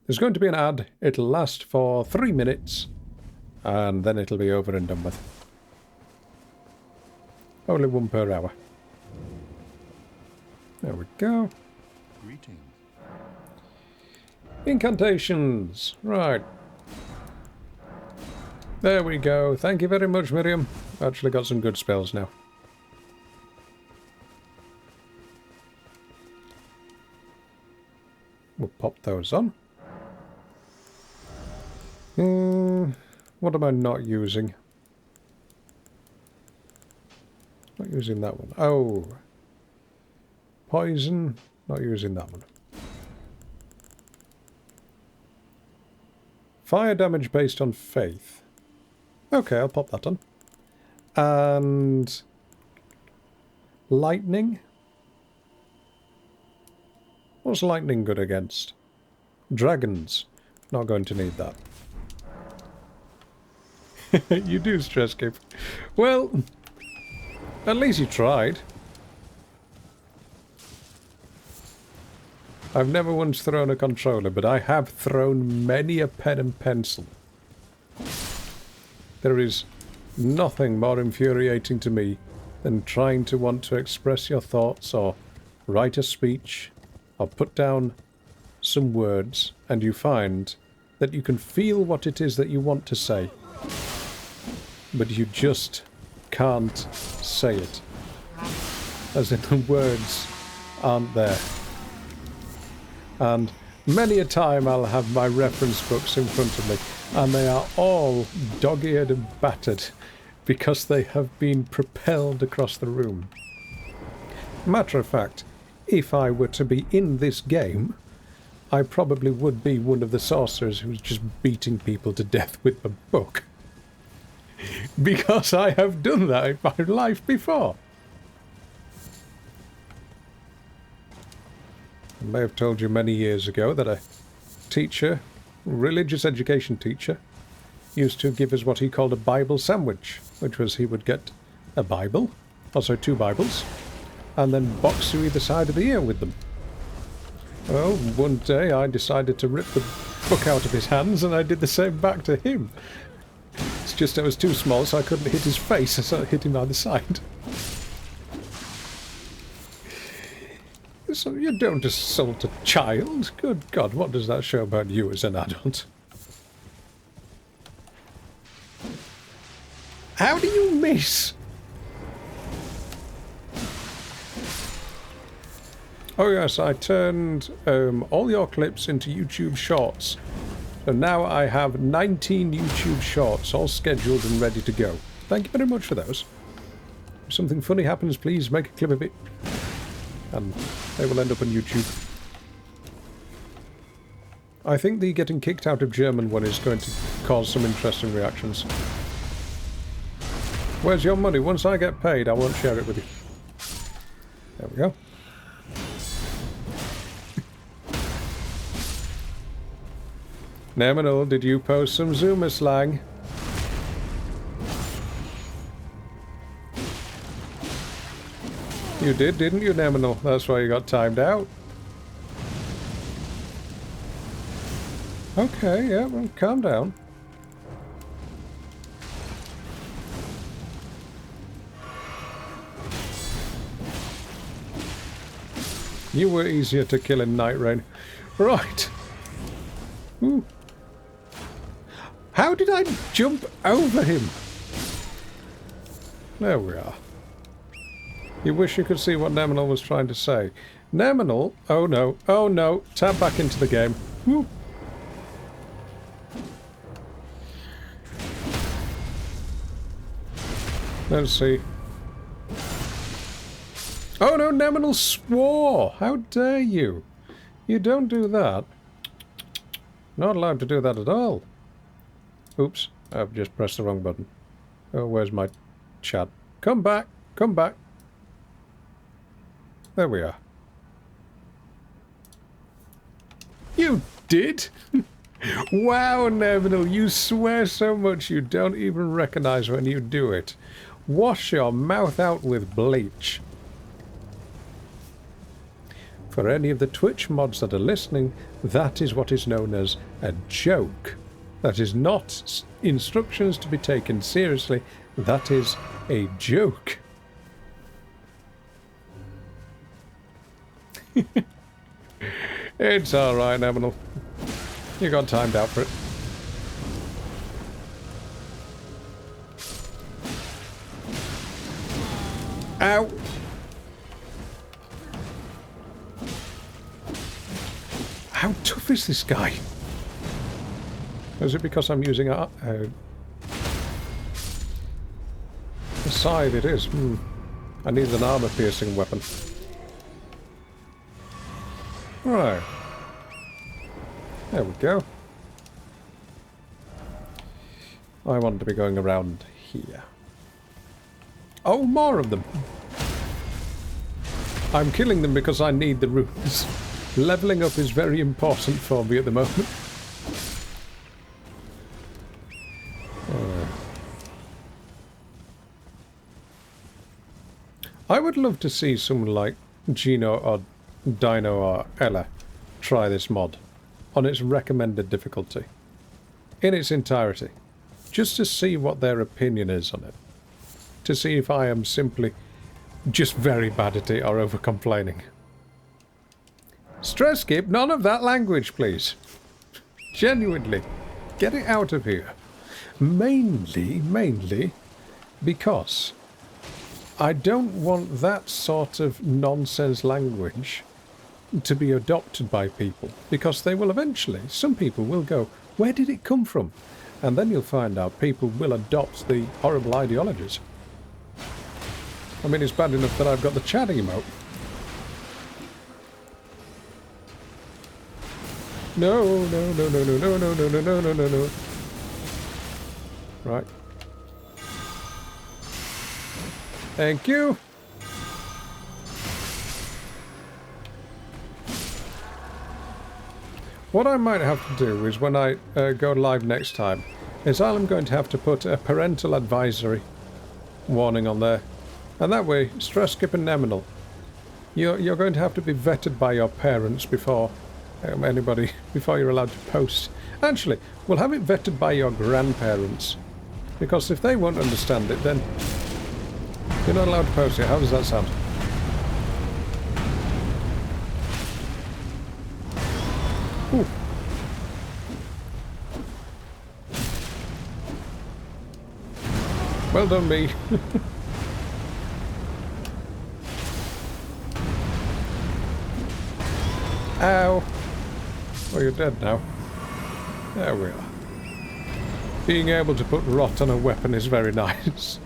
There's going to be an ad. It'll last for 3 minutes. And then it'll be over and done with. Only 1 per hour. There we go. Greetings. Incantations. Right. There we go. Thank you very much, Miriam. Actually got some good spells now. We'll pop those on. What am I not using? Not using that one. Oh. Poison. Not using that one. Fire damage based on faith. Okay, I'll pop that on. And lightning. What's lightning good against? Dragons. Not going to need that. You do, Stress Cape. Well, at least you tried. I've never once thrown a controller, but I have thrown many a pen and pencil. There is nothing more infuriating to me than trying to want to express your thoughts or write a speech or put down some words, and you find that you can feel what it is that you want to say, but you just can't say it. As in, the words aren't there. And many a time I'll have my reference books in front of me, and they are all dog-eared and battered because they have been propelled across the room. Matter of fact, if I were to be in this game, I probably would be one of the sorcerers who's just beating people to death with a book. Because I have done that in my life before. I may have told you many years ago that a teacher, religious education teacher, used to give us what he called a Bible sandwich, which was he would get a Bible, also 2 Bibles, and then box you either side of the ear with them. Well, one day I decided to rip the book out of his hands, and I did the same back to him. It's just I was too small, so I couldn't hit his face, so I hit him either side. So you don't assault a child. Good God, what does that show about you as an adult? How do you miss? Oh yes, I turned all your clips into YouTube Shorts. So now I have 19 YouTube Shorts all scheduled and ready to go. Thank you very much for those. If something funny happens, please make a clip of it. And they will end up on YouTube. I think the getting kicked out of German one is going to cause some interesting reactions. Where's your money? Once I get paid, I won't share it with you. There we go. Neminal, did you post some Zoomer slang? You did, didn't you, Neminal? That's why you got timed out. Okay, yeah, well, calm down. You were easier to kill in Night Rain. Right. Ooh. How did I jump over him? There we are. You wish you could see what Neminal was trying to say. Neminal? Oh no, tab back into the game. Woo. Let's see. Oh no, Neminal swore! How dare you? You don't do that. Not allowed to do that at all. Oops, I've just pressed the wrong button. Oh, where's my chat? Come back, come back. There we are. You did? Wow, Nevinal, you swear so much you don't even recognize when you do it. Wash your mouth out with bleach. For any of the Twitch mods that are listening, that is what is known as a joke. That is not instructions to be taken seriously. That is a joke. It's alright, Neminal. You got timed out for it. Ow! How tough is this guy? Is it because I'm using a scythe? It is. I need an armor-piercing weapon. Right. There we go. I want to be going around here. Oh, more of them! I'm killing them because I need the runes. Leveling up is very important for me at the moment. I would love to see someone like Gino or Dino or Ella try this mod on its recommended difficulty in its entirety, just to see what their opinion is on it, to see if I am simply just very bad at it or over-complaining. Stress skip, none of that language, please. Genuinely, get it out of here. Mainly because I don't want that sort of nonsense language to be adopted by people, because they will eventually, some people will go, where did it come from? And then you'll find out people will adopt the horrible ideologies. I mean, it's bad enough that I've got the chat emote. No. Right. Thank you. What I might have to do is when I go live next time is I'm going to have to put a parental advisory warning on there. And that way, Stress Skip and Neminal, you're going to have to be vetted by your parents before before you're allowed to post. Actually, we'll have it vetted by your grandparents, because if they won't understand it, then you're not allowed to post it. How does that sound? Ooh. Well done, me. Ow. Well, you're dead now. There we are. Being able to put rot on a weapon is very nice.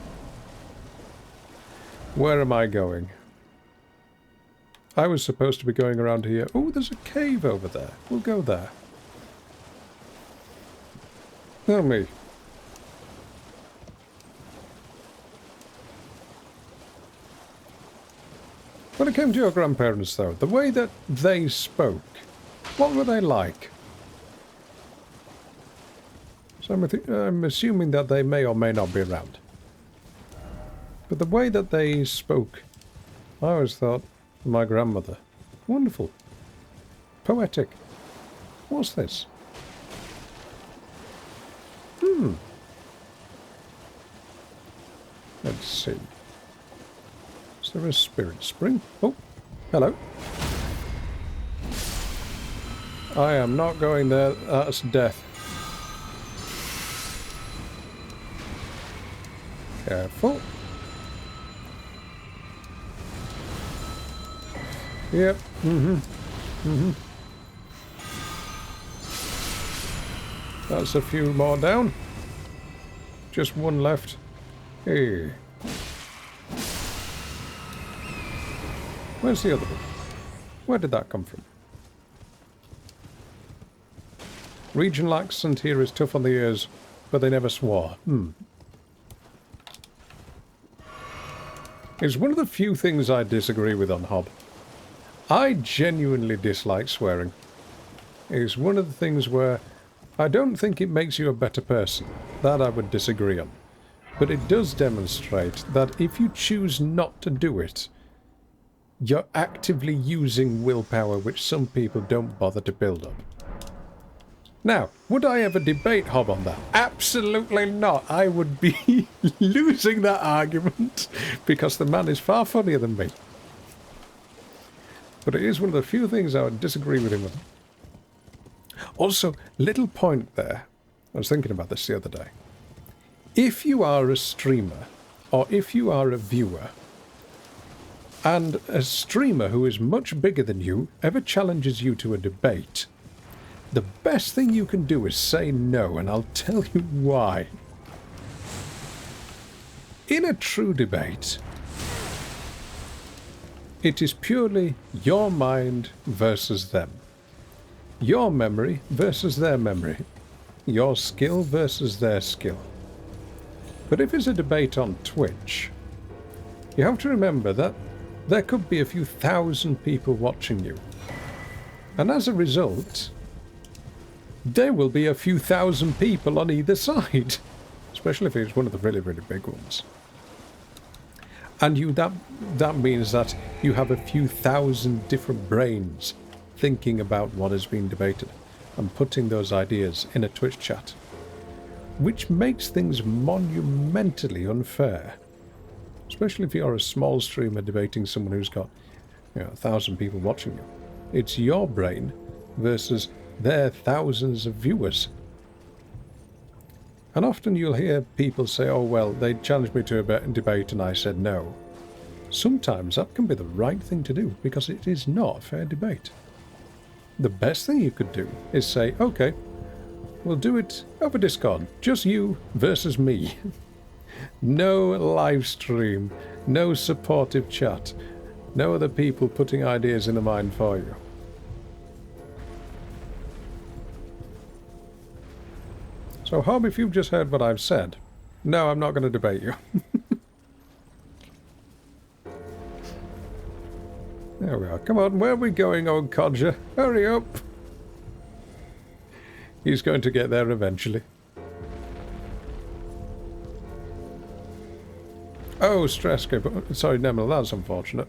Where am I going? I was supposed to be going around here. Oh, there's a cave over there. We'll go there. Oh, me. When it came to your grandparents, though, the way that they spoke, what were they like? So I'm assuming that they may or may not be around. But the way that they spoke, I always thought, my grandmother, wonderful, poetic. What's this? Let's see. Is there a spirit spring? Oh, hello. I am not going there. That's death. Careful. Yep. That's a few more down. Just one left. Hey. Where's the other one? Where did that come from? Regional accent here is tough on the ears, but they never swore. It's one of the few things I disagree with on Hob. I genuinely dislike swearing. It's one of the things where I don't think it makes you a better person. That I would disagree on. But it does demonstrate that if you choose not to do it, you're actively using willpower, which some people don't bother to build up. Now, would I ever debate Hob on that? Absolutely not. I would be losing that argument because the man is far funnier than me. But it is one of the few things I would disagree with him on. Also, little point there. I was thinking about this the other day. If you are a streamer, or if you are a viewer, and a streamer who is much bigger than you ever challenges you to a debate, the best thing you can do is say no, and I'll tell you why. In a true debate, it is purely your mind versus them. Your memory versus their memory. Your skill versus their skill. But if it's a debate on Twitch, you have to remember that there could be a few thousand people watching you. And as a result, there will be a few thousand people on either side. Especially if it's one of the really, really big ones. And that means that you have a few thousand different brains thinking about what is being debated and putting those ideas in a Twitch chat, which makes things monumentally unfair, especially if you're a small streamer debating someone who's got 1,000 people watching you. It's your brain versus their thousands of viewers. And often you'll hear people say, oh well, they challenged me to a debate and I said no. Sometimes that can be the right thing to do, because it is not a fair debate. The best thing you could do is say, okay, we'll do it over Discord. Just you versus me. No live stream, no supportive chat, no other people putting ideas in the mind for you. So, Hob, if you've just heard what I've said, no, I'm not going to debate you. There we are. Come on, where are we going, old codger? Hurry up! He's going to get there eventually. Oh, stress cape. Sorry, Nemil, that's unfortunate.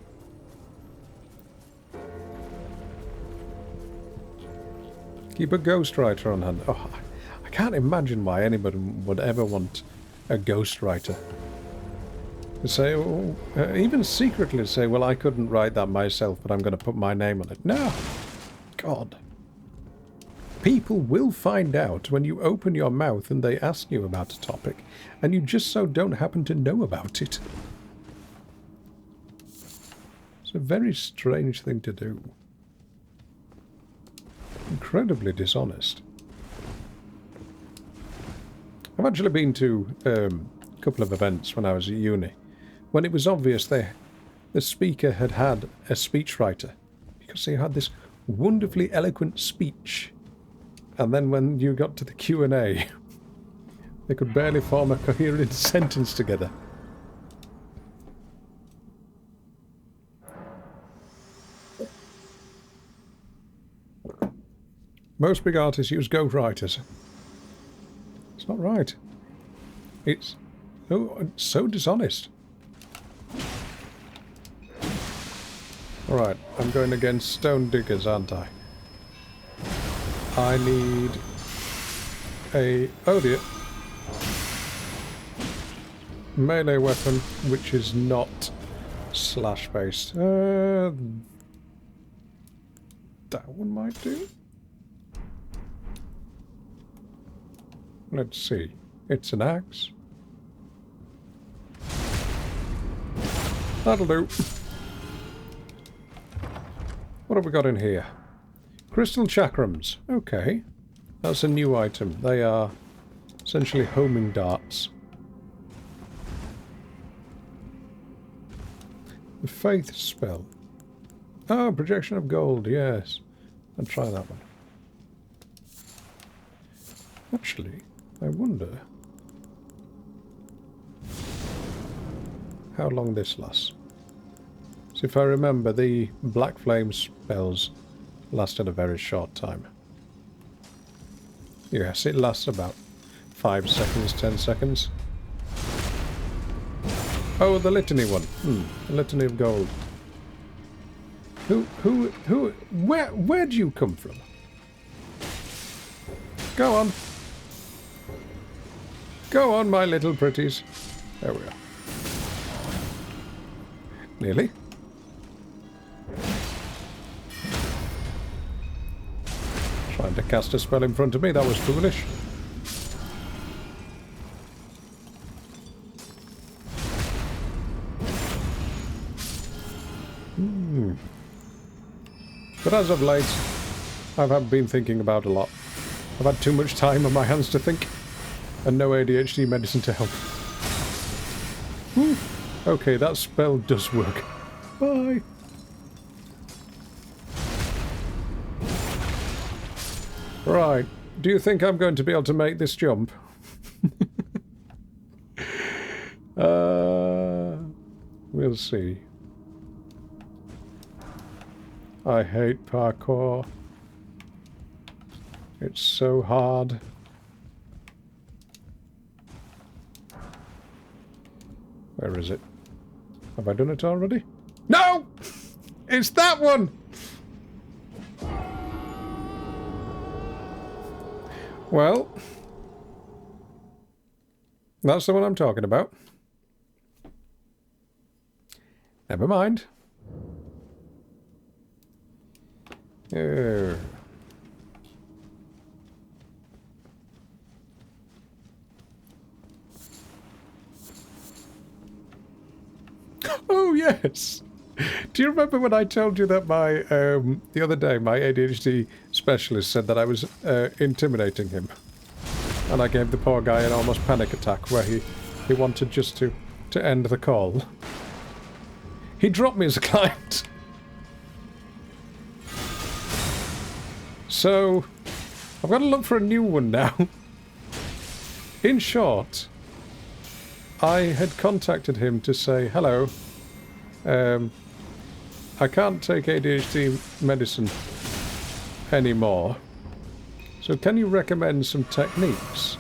Keep a ghostwriter on hand. Oh, I can't imagine why anybody would ever want a ghostwriter. To say, oh, even secretly say, well, I couldn't write that myself, but I'm going to put my name on it. No! God. People will find out when you open your mouth and they ask you about a topic, and you just so don't happen to know about it. It's a very strange thing to do. Incredibly dishonest. I've actually been to a couple of events when I was at uni, when it was obvious the speaker had had a speechwriter, because they had this wonderfully eloquent speech. And then when you got to the Q&A, they could barely form a coherent sentence together. Most big artists use ghostwriters. It's not right. It's so dishonest. Alright, I'm going against stone diggers, aren't I? I need a... oh dear. Melee weapon, which is not slash based. That one might do. Let's see. It's an axe. That'll do. What have we got in here? Crystal chakrams. Okay. That's a new item. They are essentially homing darts. The faith spell. Oh, projection of gold. Yes. I'll try that one. Actually, I wonder how long this lasts. So if I remember, the black flame spells lasted a very short time. Yes, it lasts about 5 seconds, 10 seconds. Oh, the litany one. The litany of gold. Where do you come from? Go on. Go on, my little pretties. There we are. Nearly. Try trying to cast a spell in front of me. That was foolish. But as of late, I've been thinking about a lot. I've had too much time on my hands to think, and no ADHD medicine to help. Whew. Okay, that spell does work. Bye. Right. Do you think I'm going to be able to make this jump? We'll see. I hate parkour. It's so hard. Where is it? Have I done it already? No! It's that one! Well, that's the one I'm talking about. Never mind. Oh, yes! Do you remember when I told you that my, the other day, my ADHD specialist said that I was intimidating him? And I gave the poor guy an almost panic attack where he wanted just to end the call. He dropped me as a client. So, I've got to look for a new one now. In short, I had contacted him to say, hello, I can't take ADHD medicine anymore. So can you recommend some techniques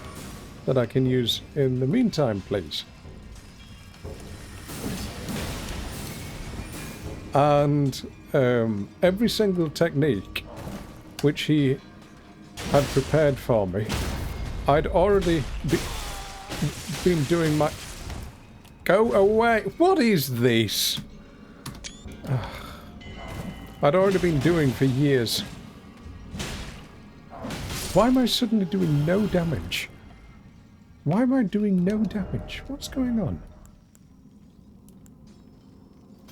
that I can use in the meantime, please? And every single technique which he had prepared for me, I'd already been doing my... Go away! What is this? I'd already been doing for years. Why am I suddenly doing no damage? Why am I doing no damage? What's going on?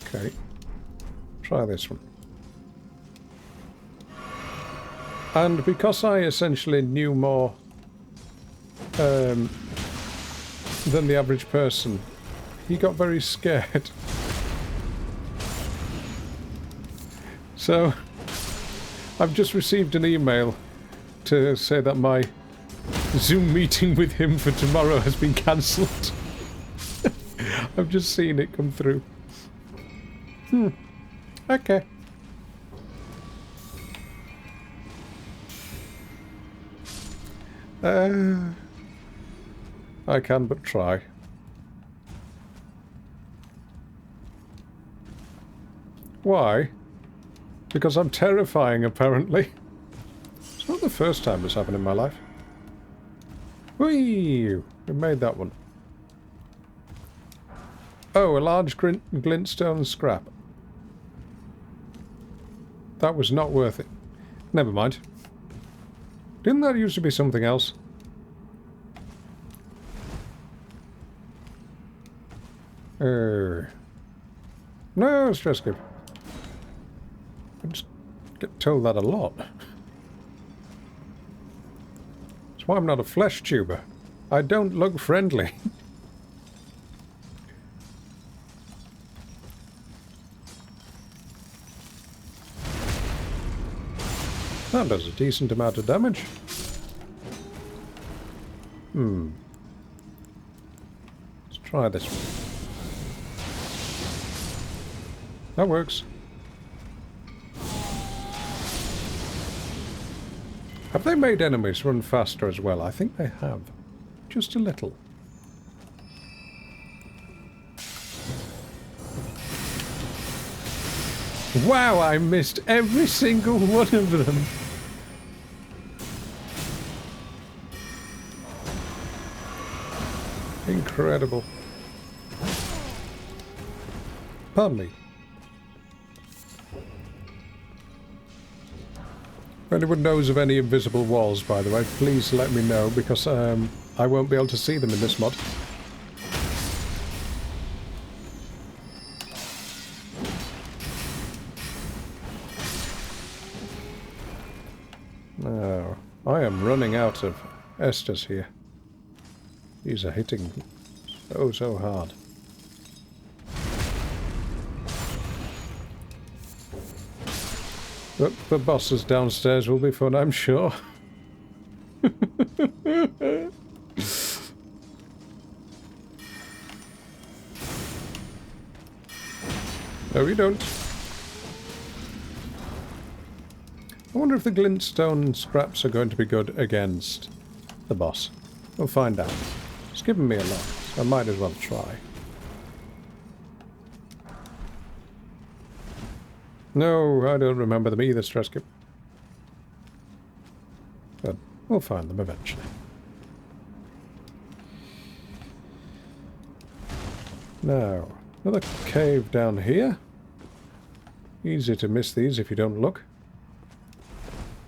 Okay. Try this one. And because I essentially knew more than the average person, he got very scared. So, I've just received an email to say that my Zoom meeting with him for tomorrow has been cancelled. I've just seen it come through. Okay. I can but try. Why? Because I'm terrifying, apparently. It's not the first time this happened in my life. Whee! We made that one. Oh, a large glintstone scrap. That was not worth it. Never mind. Didn't that used to be something else? No, stress cube. I just get told that a lot. That's why I'm not a flesh tuber. I don't look friendly. That does a decent amount of damage. Let's try this one. That works. Have they made enemies run faster as well? I think they have. Just a little. Wow, I missed every single one of them. Incredible. Pardon me. If anyone knows of any invisible walls, by the way, please let me know, because I won't be able to see them in this mod. No, I am running out of Estus here. These are hitting so hard. But the bosses downstairs will be fun, I'm sure. No, you don't. I wonder if the glintstone scraps are going to be good against the boss. We'll find out. It's given me a lot, so I might as well try. No, I don't remember them either, Stresskip. But we'll find them eventually. Now, another cave down here. Easy to miss these if you don't look.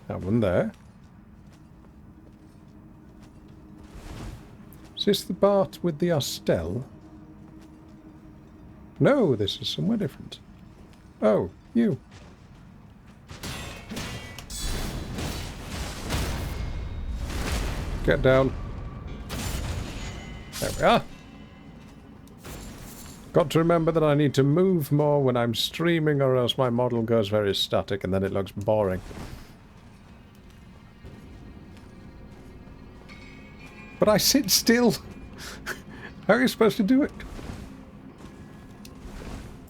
That one there. Is this the part with the Astel? No, this is somewhere different. Oh, you. Get down. There we are. Got to remember that I need to move more when I'm streaming, or else my model goes very static and then it looks boring. But I sit still. How are you supposed to do it?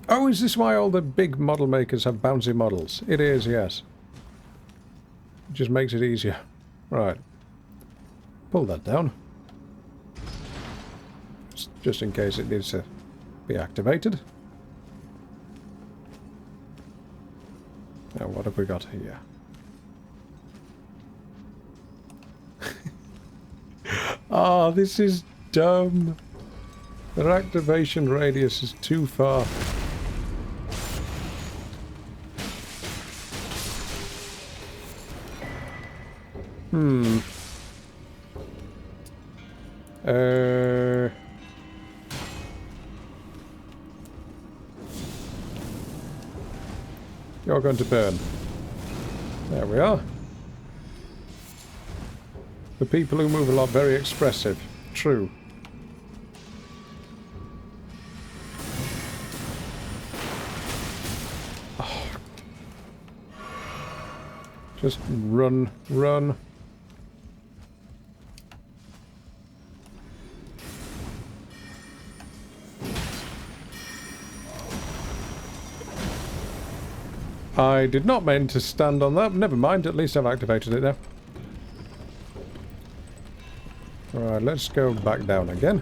Oh, is this why all the big model makers have bouncy models? It is, yes. It just makes it easier. Right. Pull that down. Just in case it needs to be activated. Now, what have we got here? Ah, this is dumb. Their activation radius is too far. You're going to burn. There we are. The people who move a lot, very expressive. True. Oh. Just run, run. I did not mean to stand on that. Never mind, at least I've activated it now. Alright, let's go back down again.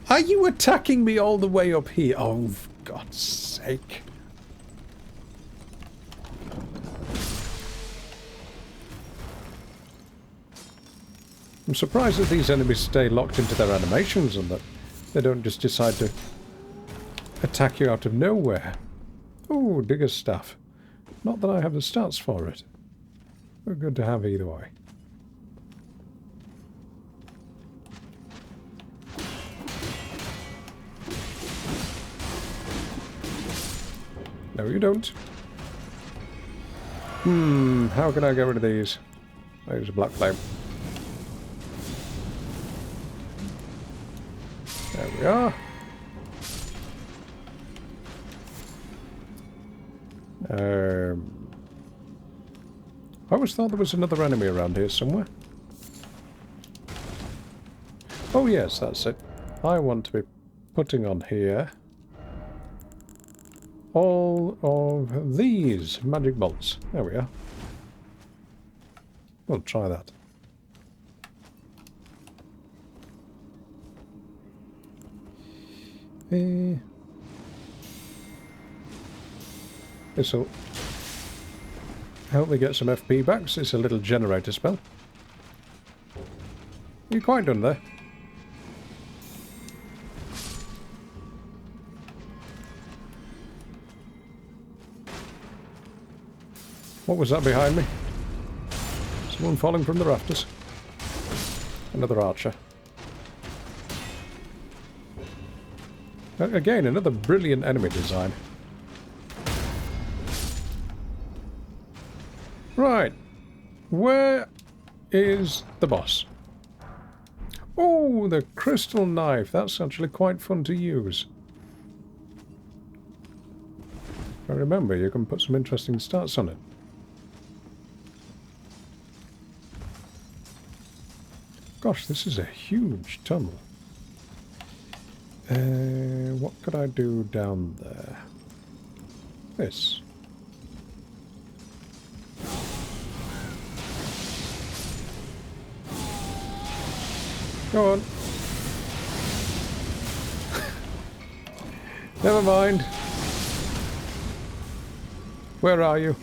Are you attacking me all the way up here? Oh, for God's sake. I'm surprised that these enemies stay locked into their animations and that they don't just decide to attack you out of nowhere. Oh, digger's staff. Not that I have the stats for it. But good to have either way. No, you don't. How can I get rid of these? I use a black flame. There we are. I always thought there was another enemy around here somewhere. Oh yes, that's it. I want to be putting on here all of these magic bolts. There we are. We'll try that. This'll help me get some FP back. It's a little generator spell. You're quite done there. What was that behind me? Someone falling from the rafters. Another archer. Again, another brilliant enemy design. Right. Where is the boss? Oh, the crystal knife. That's actually quite fun to use. I remember you can put some interesting stats on it. Gosh, this is a huge tunnel. What could I do down there? This. Go on. Never mind. Where are you?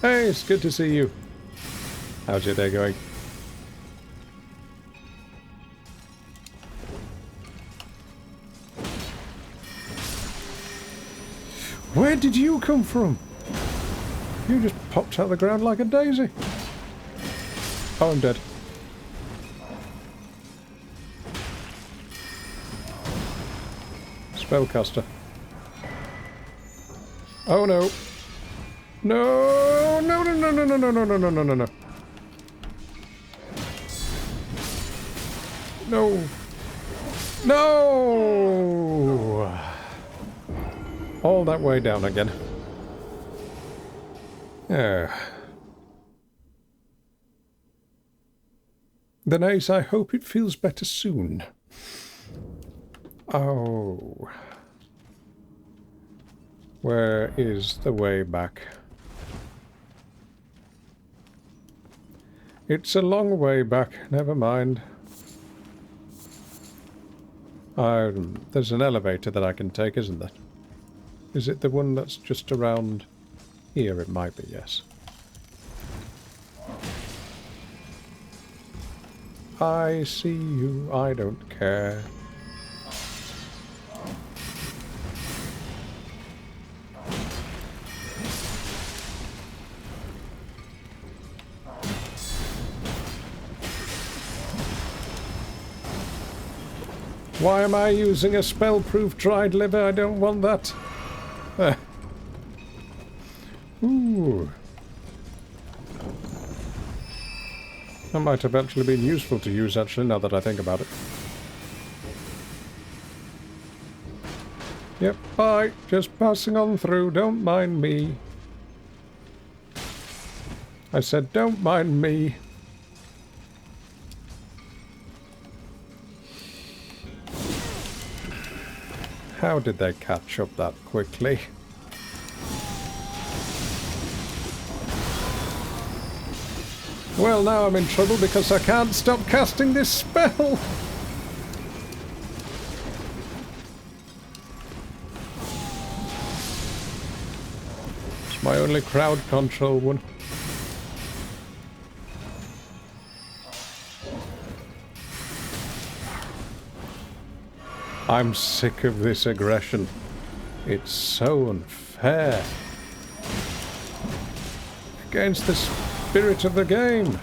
Hey, it's good to see you. How's your day going? Where did you come from? You just popped out of the ground like a daisy. Oh, I'm dead. Spellcaster. Oh no. No, no, no, no, no, no, no, no, no, no, no, no, no. No. No! All that way down again. Yeah. Then Ace, I hope it feels better soon. Oh. Where is the way back? It's a long way back, never mind. There's an elevator that I can take, isn't there? Is it the one that's just around here? It might be, yes. I see you, I don't care. Why am I using a spell-proof dried liver? I don't want that. Ooh. That might have actually been useful to use, actually, now that I think about it. Yep, bye. Just passing on through. Don't mind me. I said, don't mind me. How did they catch up that quickly? Well, now I'm in trouble because I can't stop casting this spell. It's my only crowd control one. I'm sick of this aggression. It's so unfair. Against the spirit of the game.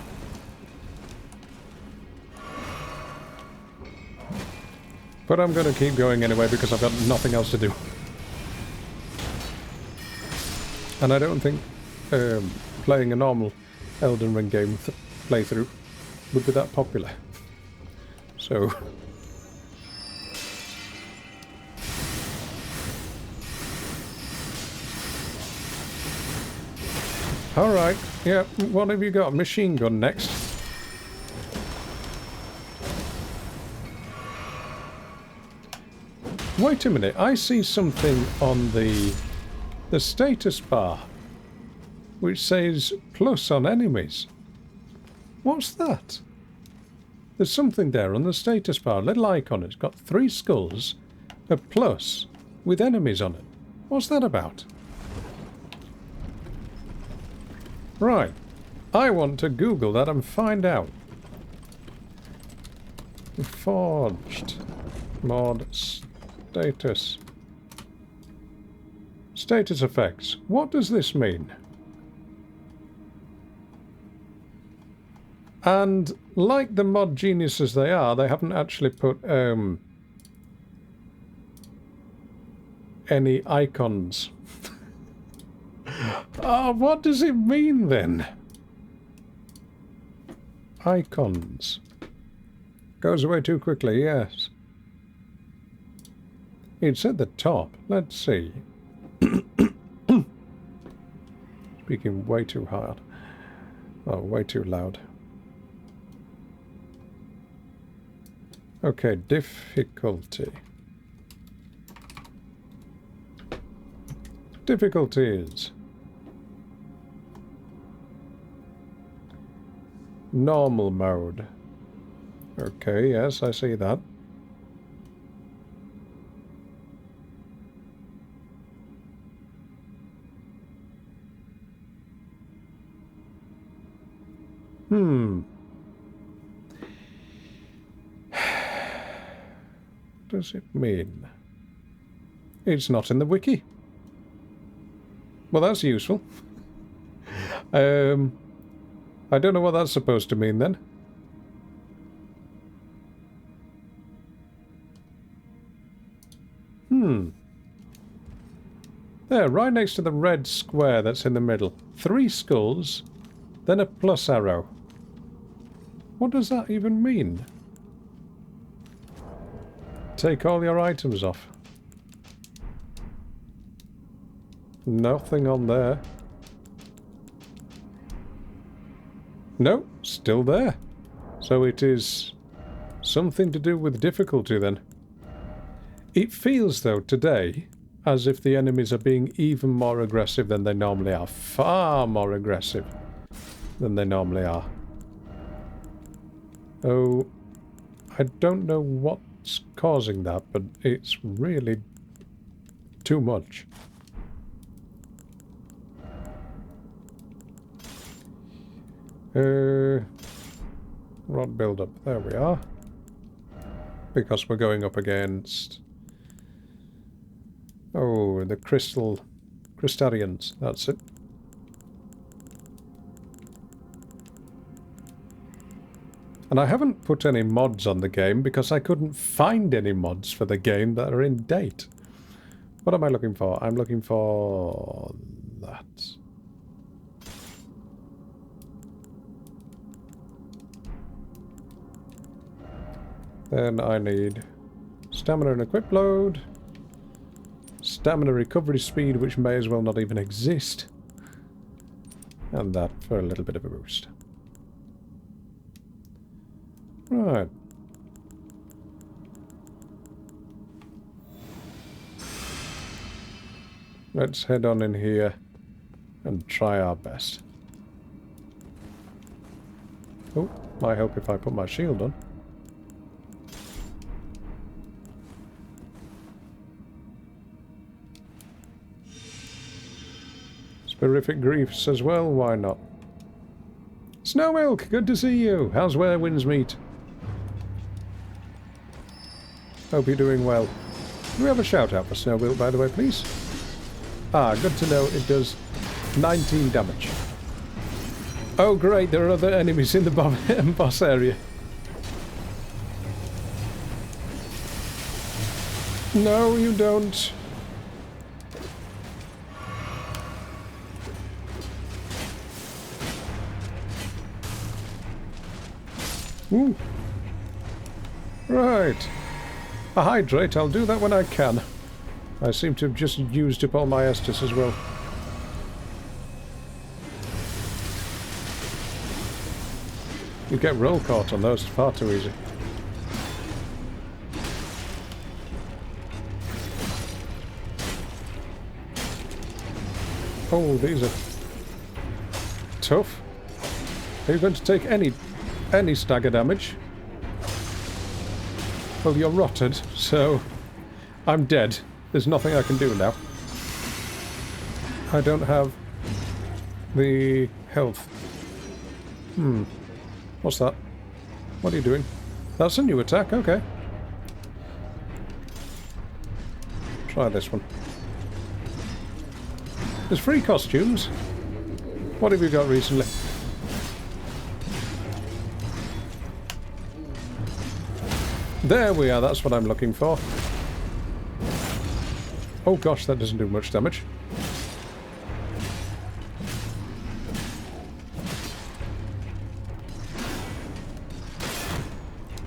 But I'm going to keep going anyway because I've got nothing else to do. And I don't think playing a normal Elden Ring game playthrough would be that popular. So... Alright, yeah, what have you got? Machine gun next. Wait a minute, I see something on the status bar which says plus on enemies. What's that? There's something there on the status bar, a little icon. It's got 3 skulls, a plus with enemies on it. What's that about? Right, I want to Google that and find out. Reforged mod status. Status effects. What does this mean? And like the mod geniuses they are, they haven't actually put any icons. Oh, what does it mean then? Icons. Goes away too quickly, yes. It's at the top. Let's see. Speaking way too hard. Oh, way too loud. Okay, difficulty. Difficulties. Normal mode. Okay, yes, I see that. What does it mean? It's not in the wiki. Well, that's useful. I don't know what that's supposed to mean then. There, right next to the red square that's in the middle. 3 skulls, then a plus arrow. What does that even mean? Take all your items off. Nothing on there. No, still there. So it is something to do with difficulty then. It feels, though, today, as if the enemies are being even more aggressive than they normally are. Far more aggressive than they normally are. Oh, I don't know what's causing that, but it's really too much. Rod build-up. There we are. Because we're going up against... Oh, the Crystarians. That's it. And I haven't put any mods on the game because I couldn't find any mods for the game that are in date. What am I looking for? I'm looking for... that. Then I need stamina and equip load. Stamina recovery speed, which may as well not even exist. And that for a little bit of a boost. Right. Let's head on in here and try our best. Oh, might help if I put my shield on. Spirific Griefs as well, why not? Snow Milk, good to see you. How's where winds meet? Hope you're doing well. Do we have a shout out for Snow Milk, by the way, please? Ah, good to know it does 19 damage. Oh great, there are other enemies in the boss area. No, you don't. Ooh. Right. A hydrate, I'll do that when I can. I seem to have just used up all my Estus as well. You get roll caught on those, it's far too easy. Oh, these are tough. Are you going to take any stagger damage? Well, you're rotted, so I'm dead. There's nothing I can do now. I don't have the health. What's that? What are you doing? That's a new attack, okay. Try this one. There's free costumes. What have you got recently? There we are, that's what I'm looking for. Oh gosh, that doesn't do much damage.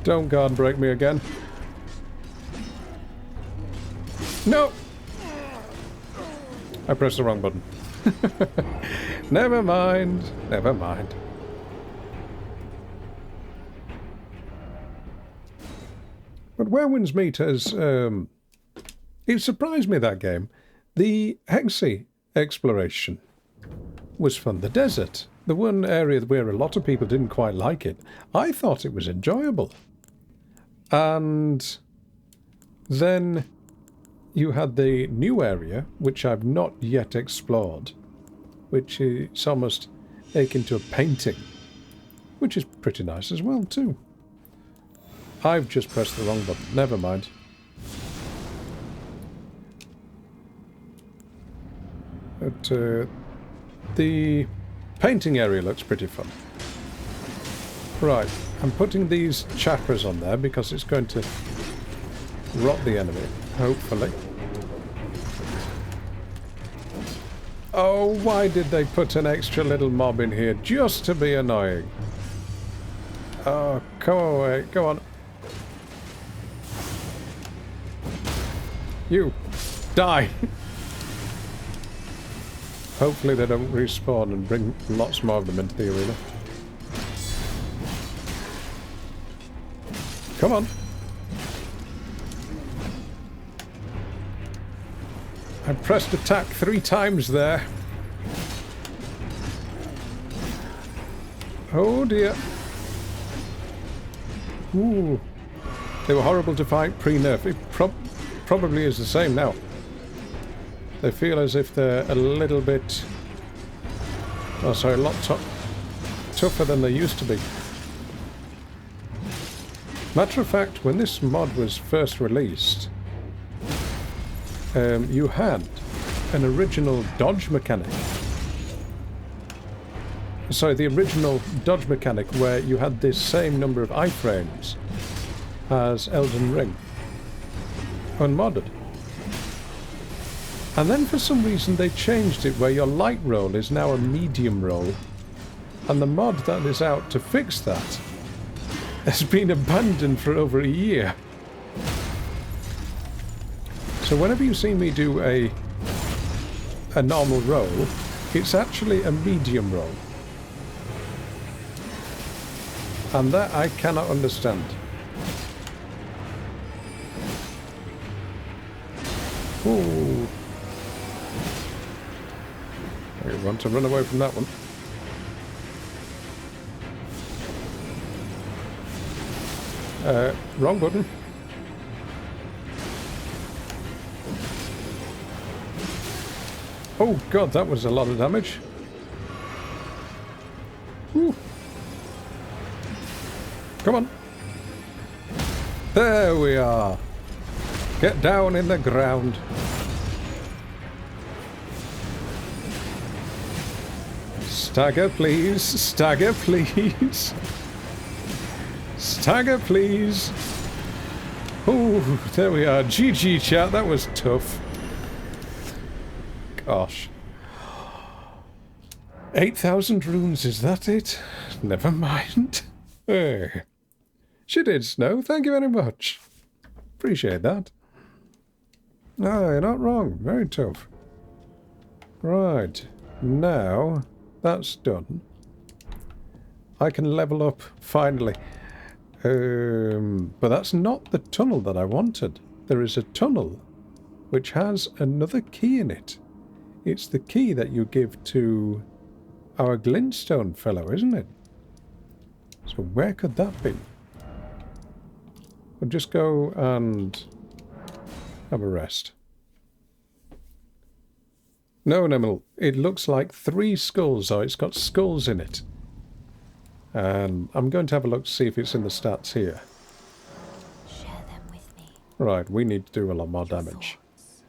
Don't guard break me again. No! I pressed the wrong button. Never mind. Never mind. But Where Winds Meet has... it surprised me, that game. The Hexy exploration was fun. The desert. The one area where a lot of people didn't quite like it. I thought it was enjoyable. And then you had the new area, which I've not yet explored, which is almost akin to a painting, which is pretty nice as well, too. I've just pressed the wrong button. Never mind. But the painting area looks pretty fun. Right, I'm putting these chakras on there because it's going to rot the enemy, hopefully. Oh, why did they put an extra little mob in here just to be annoying? Oh, come away, go on. You, die! Hopefully they don't respawn and bring lots more of them into the arena. Come on. I pressed attack 3 times there. Oh dear. Ooh. They were horrible to fight pre-nerf. It probably is the same now. They feel as if they're a little bit... oh, sorry, a lot tougher than they used to be. Matter of fact, when this mod was first released, you had an original dodge mechanic. Sorry, the original dodge mechanic where you had this same number of iframes as Elden Ring, unmodded. And then for some reason they changed it where your light roll is now a medium roll, and the mod that is out to fix that has been abandoned for over a year. So whenever you see me do a normal roll, it's actually a medium roll. And that I cannot understand. Ooh. I want to run away from that one. Wrong button. Oh god, that was a lot of damage. Whew. Come on. There we are. Get down in the ground. Stagger, please. Stagger, please. Stagger, please. Oh, there we are. GG, chat. That was tough. Gosh. 8,000 runes, is that it? Never mind. Hey. She did, Snow. Thank you very much. Appreciate that. No, you're not wrong. Very tough. Right. Now, that's done. I can level up, finally. But that's not the tunnel that I wanted. There is a tunnel which has another key in it. It's the key that you give to our glintstone fellow, isn't it? So where could that be? We'll just go and have a rest. No, Nemil, it looks like 3 skulls, though. It's got skulls in it. And I'm going to have a look to see if it's in the stats here. Share them with me. Right, we need to do a lot more damage. Thoughts,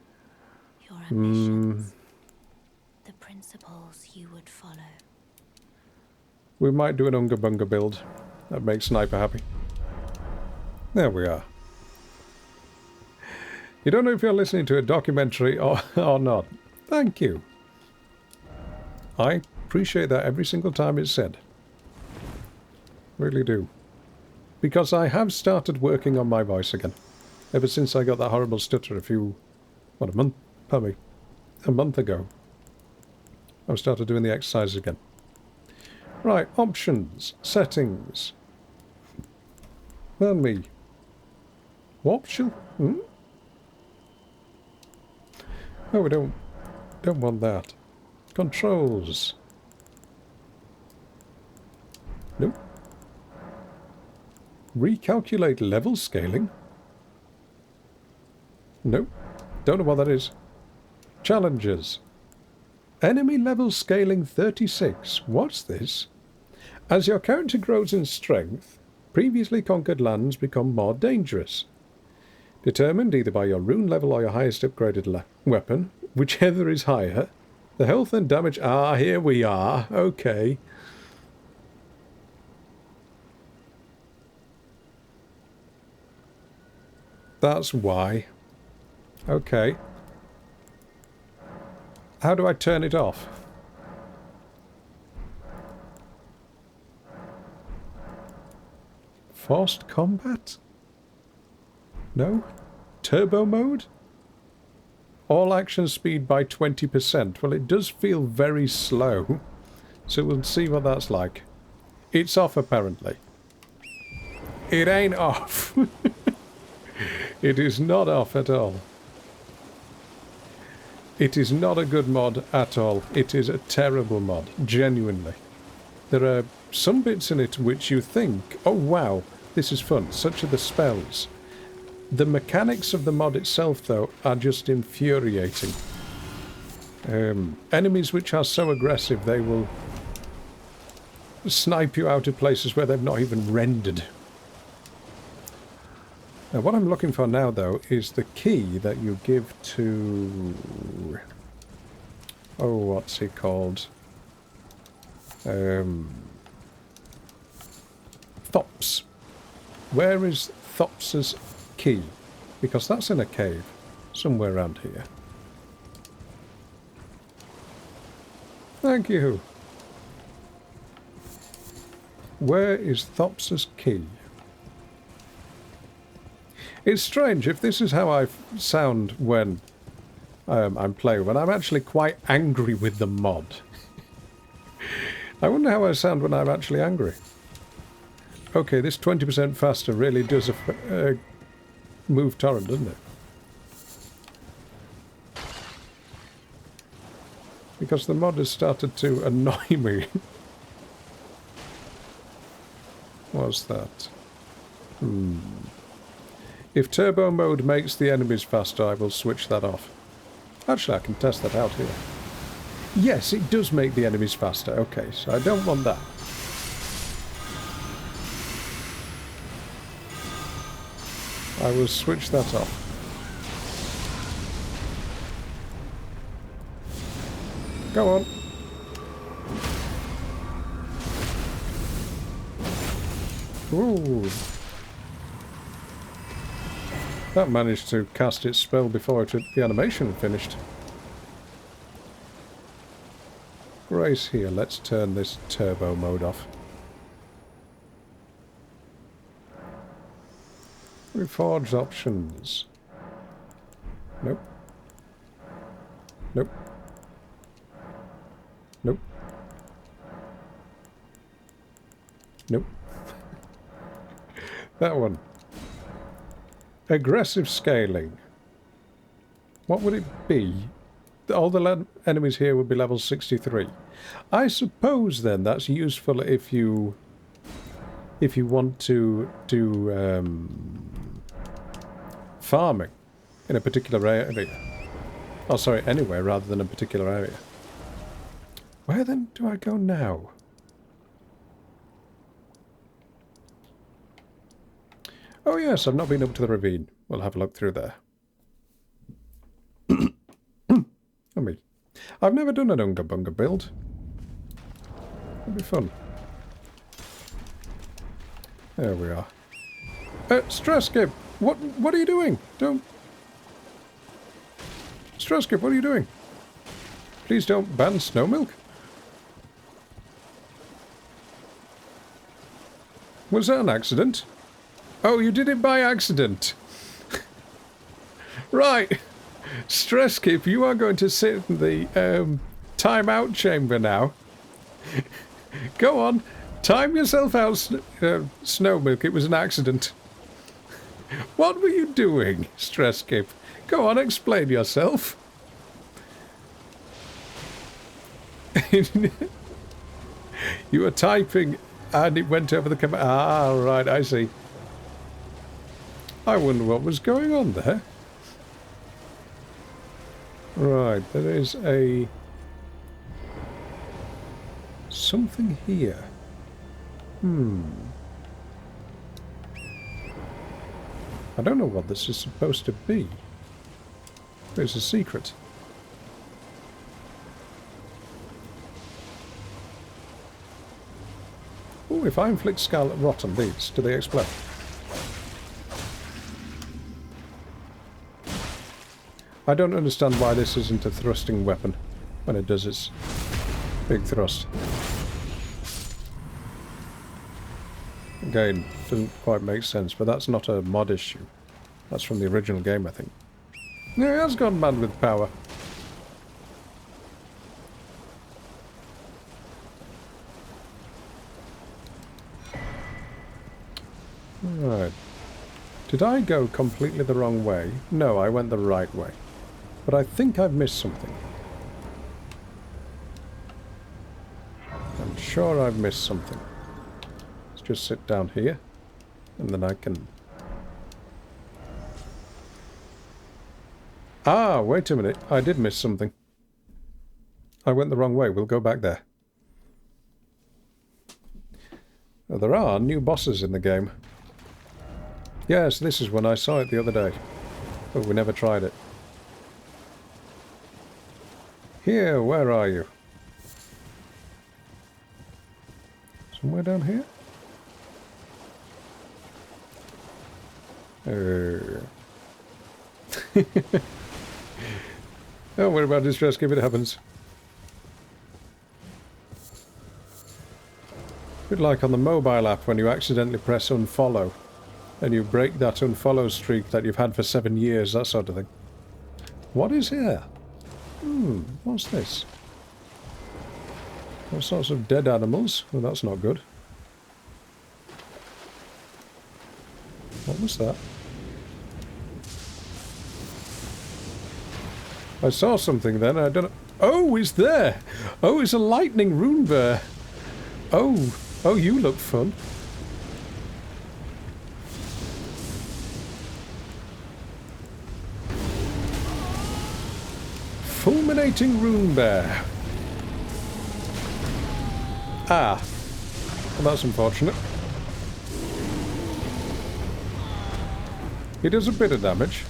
your ambitions, the principles you would follow. We might do an Unga Bunga build. That makes Sniper happy. There we are. You don't know if you're listening to a documentary or not. Thank you. I appreciate that every single time it's said. Really do. Because I have started working on my voice again. Ever since I got that horrible stutter a month ago. I've started doing the exercises again. Right, options, settings. Tell me. What shall... No, we don't want that. Controls. Nope. Recalculate level scaling. Nope. Don't know what that is. Challenges. Enemy level scaling 36. What's this? As your character grows in strength, previously conquered lands become more dangerous. Determined either by your rune level or your highest upgraded weapon, whichever is higher. The health and damage... Ah, here we are. Okay. That's why. Okay. How do I turn it off? Forced combat? No? Turbo mode? All action speed by 20%. Well, it does feel very slow. So we'll see what that's like. It's off, apparently. It ain't off. It is not off at all. It is not a good mod at all. It is a terrible mod, genuinely. There are some bits in it which you think, oh wow, this is fun, such are the spells. The mechanics of the mod itself, though, are just infuriating. Enemies which are so aggressive they will snipe you out of places where they've not even rendered. Now, what I'm looking for now, though, is the key that you give to... Oh, what's he called? Thops. Where is Thops's key? Because that's in a cave, somewhere around here. Thank you. Where is Thops's key? It's strange, if this is how I sound when I'm playing, when I'm actually quite angry with the mod. I wonder how I sound when I'm actually angry. Okay, this 20% faster really does move torrent, doesn't it? Because the mod has started to annoy me. What's that? If turbo mode makes the enemies faster, I will switch that off. Actually, I can test that out here. Yes, it does make the enemies faster. Okay, so I don't want that. I will switch that off. Go on. Ooh. That managed to cast its spell before the animation finished. Grace here, let's turn this turbo mode off. Reforged options. Nope. Nope. Nope. Nope. That one. Aggressive scaling. What would it be? All the enemies here would be level 63. I suppose then that's useful if you want to do farming in a particular area. Oh, sorry, anywhere rather than a particular area. Where then do I go now? Oh yes, I've not been up to the ravine. We'll have a look through there. Oh me. I've never done an Unga Bunga build. It'll be fun. There we are. Stress Skip! What are you doing? Don't... Streskip, what are you doing? Please don't ban snow milk. Was that an accident? Oh, you did it by accident. Right. Streskip, you are going to sit in the time-out chamber now. Go on. Time yourself out, Snow Milk. It was an accident. What were you doing, Streskip? Go on, explain yourself. You were typing and it went over the camera. Ah, right, I see. I wonder what was going on there. Right, there is a... something here. I don't know what this is supposed to be. There's a secret. Oh, if I inflict scarlet rot on these, do they explode? I don't understand why this isn't a thrusting weapon when it does its big thrust. Again, doesn't quite make sense, but that's not a mod issue. That's from the original game, I think. Yeah, it has gone mad with power. Right. Did I go completely the wrong way? No, I went the right way. But I think I've missed something. I'm sure I've missed something. Let's just sit down here, and then I can... Ah, wait a minute. I did miss something. I went the wrong way. We'll go back there. Oh, there are new bosses in the game. Yes, this is one. I saw it the other day. But we never tried it. Here, where are you? Somewhere down here? Don't worry about distress, if it happens. A bit like on the mobile app when you accidentally press unfollow and you break that unfollow streak that you've had for 7 years, that sort of thing. What is here? What's this? All sorts of dead animals. Well, that's not good. What was that? I saw something then, I don't know. Oh, it's there! Oh, it's a lightning rune bear. Oh, you look fun. Fulminating rune bear. Ah. Well, that's unfortunate. He does a bit of damage.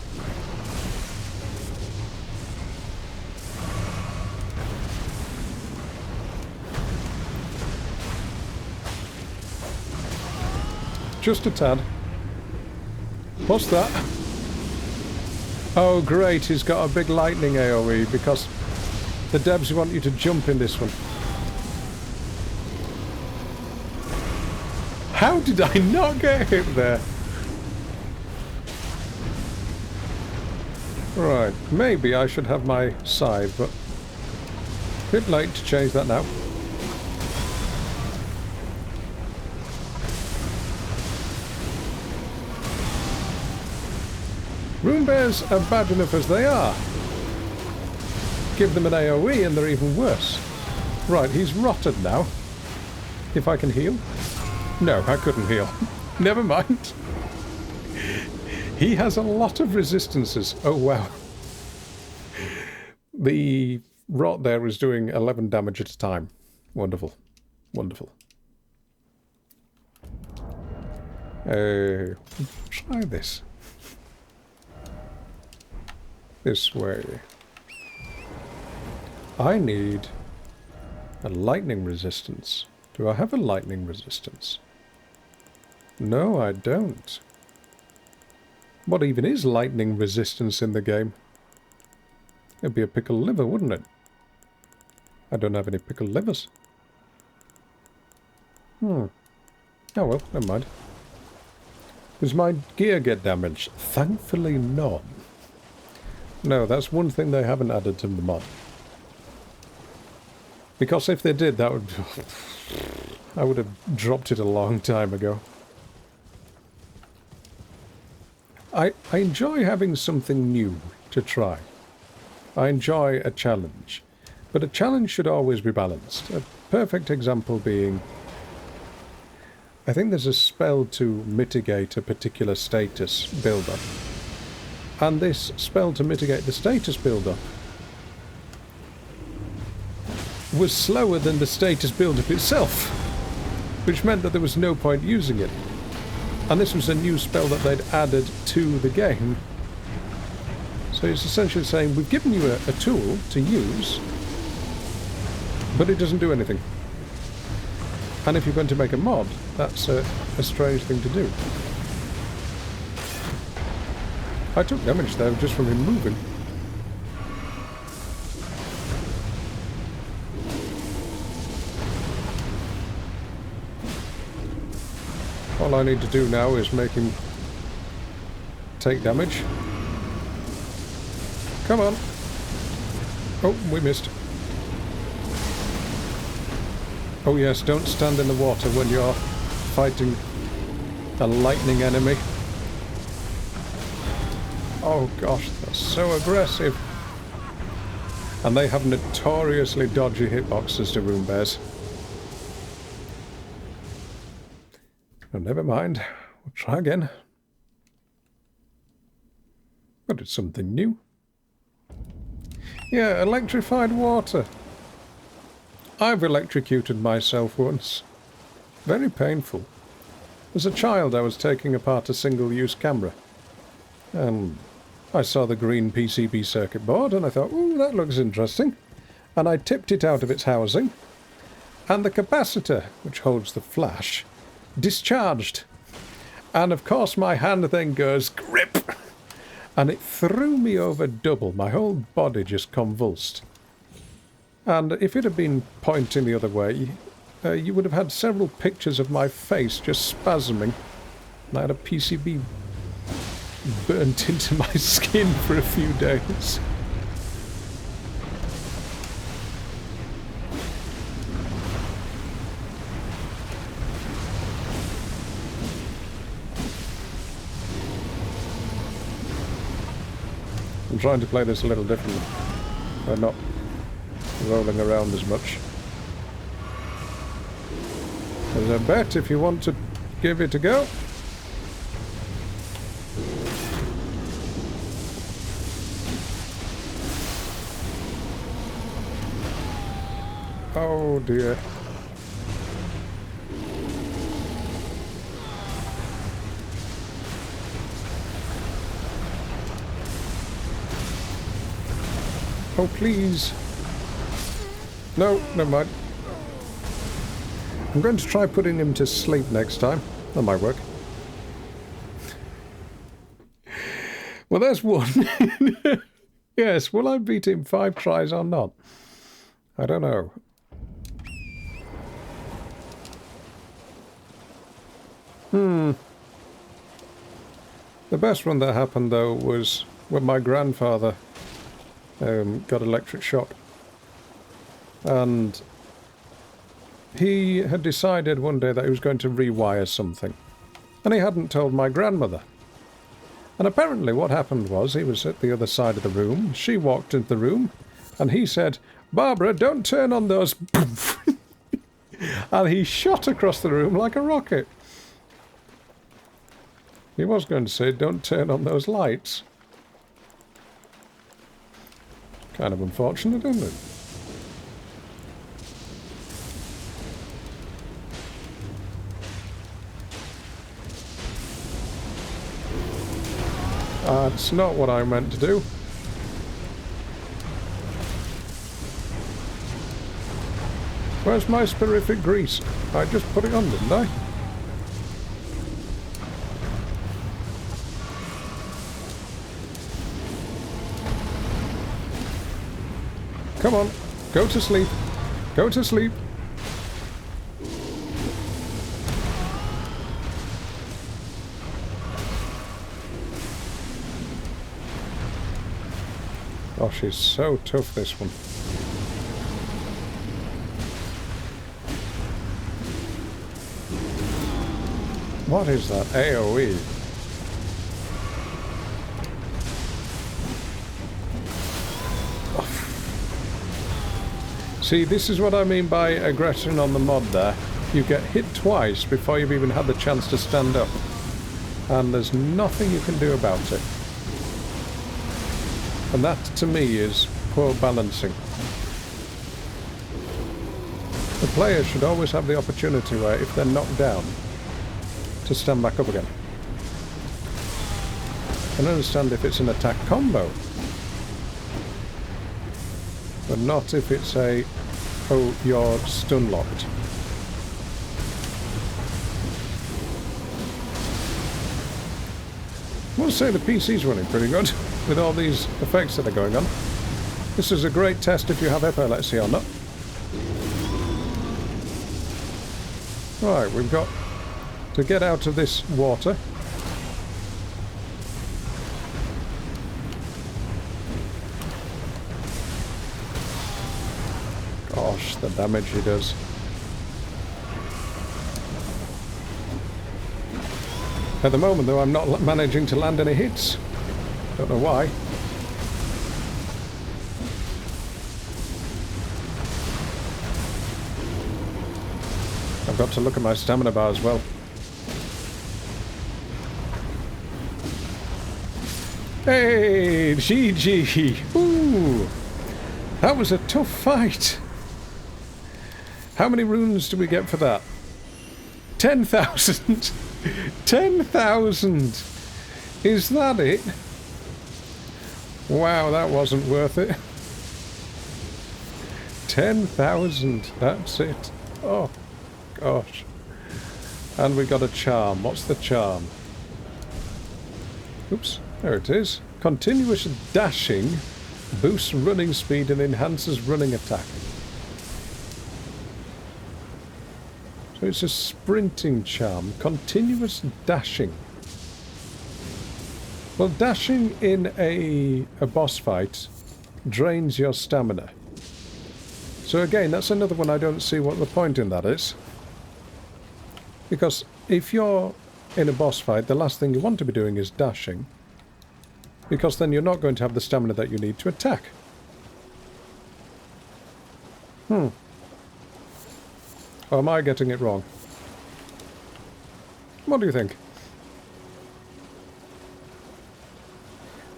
Just a tad. What's that? Oh great, he's got a big lightning AoE because the devs want you to jump in this one. How did I not get hit there? Right, maybe I should have my scythe, but a bit late to change that now. Rune bears are bad enough as they are. Give them an AoE and they're even worse. Right, he's rotted now. If I can heal? No, I couldn't heal. Never mind. He has a lot of resistances. Oh, wow. The rot there is doing 11 damage at a time. Wonderful. Wonderful. Try this. This way. I need a lightning resistance. Do I have a lightning resistance? No, I don't. What even is lightning resistance in the game? It'd be a pickled liver, wouldn't it? I don't have any pickled livers. Oh well, never mind. Does my gear get damaged? Thankfully not. No, that's one thing they haven't added to the mod. Because if they did, that would... I would have dropped it a long time ago. I enjoy having something new to try. I enjoy a challenge. But a challenge should always be balanced. A perfect example being... I think there's a spell to mitigate a particular status build-up. And this spell to mitigate the status build-up was slower than the status build-up itself, which meant that there was no point using it. And this was a new spell that they'd added to the game. So it's essentially saying, we've given you a tool to use, but it doesn't do anything. And if you're going to make a mod, that's a strange thing to do. I took damage there just from him moving. All I need to do now is make him take damage. Come on. Oh, we missed. Oh yes, don't stand in the water when you're fighting a lightning enemy. Oh gosh, they're so aggressive. And they have notoriously dodgy hitboxes to rune bears. Oh, never mind. We'll try again. But it's something new. Yeah, electrified water. I've electrocuted myself once. Very painful. As a child, I was taking apart a single-use camera. And I saw the green PCB circuit board, and I thought, ooh, that looks interesting. And I tipped it out of its housing, and the capacitor, which holds the flash, discharged. And of course my hand then goes, grip! And it threw me over double. My whole body just convulsed. And if it had been pointing the other way, you would have had several pictures of my face just spasming. And I had a PCB burnt into my skin for a few days. I'm trying to play this a little differently. I'm not rolling around as much. There's a bet if you want to give it a go. Oh dear. Oh please. No, never mind. I'm going to try putting him to sleep next time. That might work. Well, there's one. Yes, will I beat him 5 tries or not? I don't know. The best one that happened, though, was when my grandfather got electric shock. And he had decided one day that he was going to rewire something. And he hadn't told my grandmother. And apparently what happened was, he was at the other side of the room, she walked into the room, and he said, "Barbara, don't turn on those..." And he shot across the room like a rocket. He was going to say, "Don't turn on those lights." Kind of unfortunate, isn't it? That's not what I meant to do. Where's my spirific grease? I just put it on, didn't I? Come on. Go to sleep. Go to sleep. Oh, she's so tough, this one. What is that AoE? See, this is what I mean by aggression on the mod there. You get hit twice before you've even had the chance to stand up. And there's nothing you can do about it. And that, to me, is poor balancing. The player should always have the opportunity where, if they're knocked down, to stand back up again. I can understand if it's an attack combo. But not if it's a, oh, you're stun locked. I must say the PC's running pretty good with all these effects that are going on. This is a great test if you have epilepsy or not. Right, we've got to get out of this water. Gosh, the damage he does. At the moment, though, I'm not managing to land any hits. Don't know why. I've got to look at my stamina bar as well. Hey, GG! Ooh! That was a tough fight! How many runes do we get for that? 10,000! 10,000! Is that it? Wow, that wasn't worth it. 10,000, that's it. Oh, gosh. And we got a charm. What's the charm? Oops, there it is. Continuous dashing boosts running speed and enhances running attack. So it's a sprinting charm. Continuous dashing. Well, dashing in a boss fight drains your stamina. So again, that's another one I don't see what the point in that is. Because if you're in a boss fight, the last thing you want to be doing is dashing. Because then you're not going to have the stamina that you need to attack. Or am I getting it wrong? What do you think?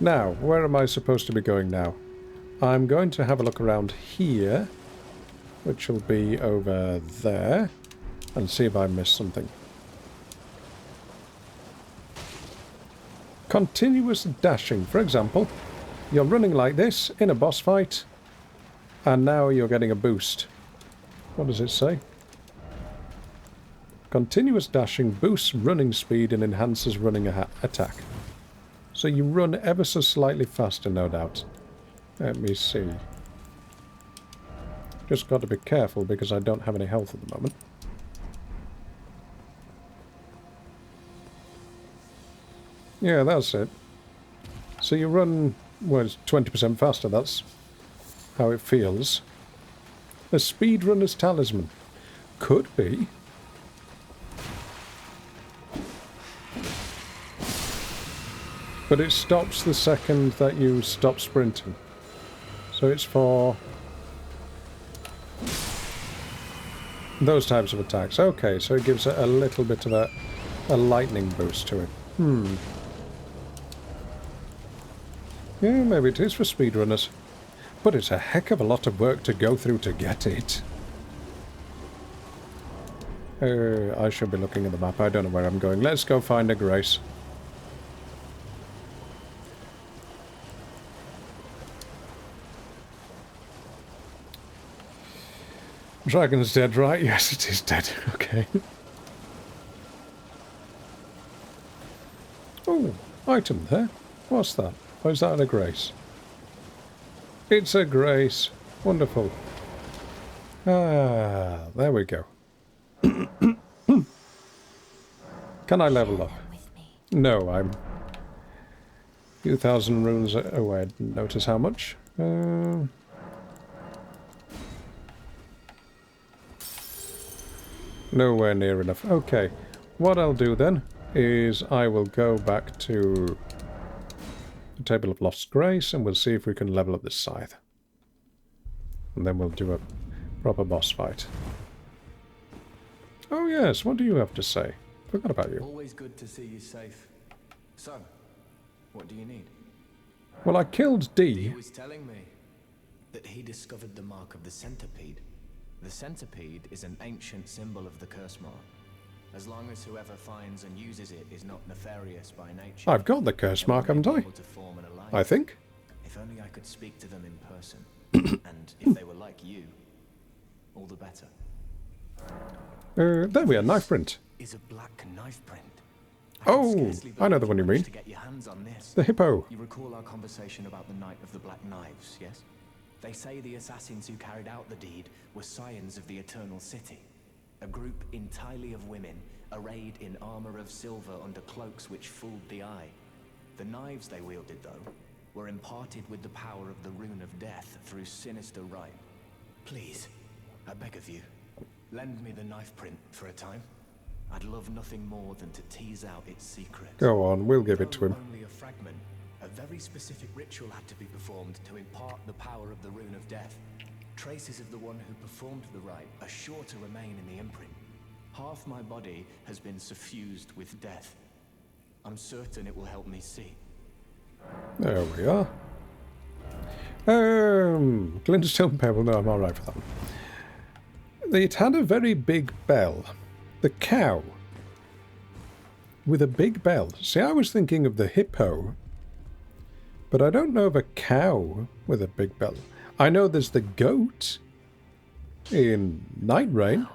Now, where am I supposed to be going now? I'm going to have a look around here, which will be over there, and see if I missed something. Continuous dashing. For example, you're running like this in a boss fight, and now you're getting a boost. What does it say? Continuous dashing boosts running speed and enhances running attack. So you run ever so slightly faster, no doubt. Let me see. Just got to be careful because I don't have any health at the moment. Yeah, that's it. So you run, well, it's 20% faster, that's how it feels. A speedrunner's talisman. Could be. But it stops the second that you stop sprinting. So it's for those types of attacks. Okay, so it gives it a little bit of a lightning boost to it. Yeah, maybe it is for speedrunners. But it's a heck of a lot of work to go through to get it. I should be looking at the map. I don't know where I'm going. Let's go find a Grace. Dragon's dead, right? Yes, it is dead. Okay. Oh, item there. What's that? Oh, is that a Grace? It's a Grace. Wonderful. Ah, there we go. Can I level up? Them with me. No, I'm a few thousand runes away. I didn't notice how much. Nowhere near enough. Okay. What I'll do then is I will go back to the Table of Lost Grace and we'll see if we can level up this scythe. And then we'll do a proper boss fight. Oh yes, what do you have to say? Forgot about you. Always good to see you safe. So, what do you need? Well, I killed He D. was telling me that he discovered the mark of the centipede. The centipede is an ancient symbol of the curse mark. As long as whoever finds and uses it is not nefarious by nature. I've got the curse mark, haven't I? To form an alliance. I think. If only I could speak to them in person. And if they were like you, all the better. There we are, knife print. Is a black knife print. Oh, I know the one you mean. To get your hands on this. The hippo. You recall our conversation about the Night of the Black Knives, yes? They say the assassins who carried out the deed were scions of the Eternal City. A group entirely of women, arrayed in armor of silver under cloaks which fooled the eye. The knives they wielded, though, were imparted with the power of the Rune of Death through sinister rite. Please, I beg of you, lend me the knife print for a time. I'd love nothing more than to tease out its secrets. Go on, we'll give it to him. Only a fragment. A very specific ritual had to be performed to impart the power of the Rune of Death. Traces of the one who performed the rite are sure to remain in the imprint. Half my body has been suffused with death. I'm certain it will help me see. There we are. Glintstone Pebble. No, I'm alright for that one. It had a very big bell. The cow. With a big bell. See, I was thinking of the hippo. But I don't know of a cow with a big bell. I know there's the goat in Night Rain,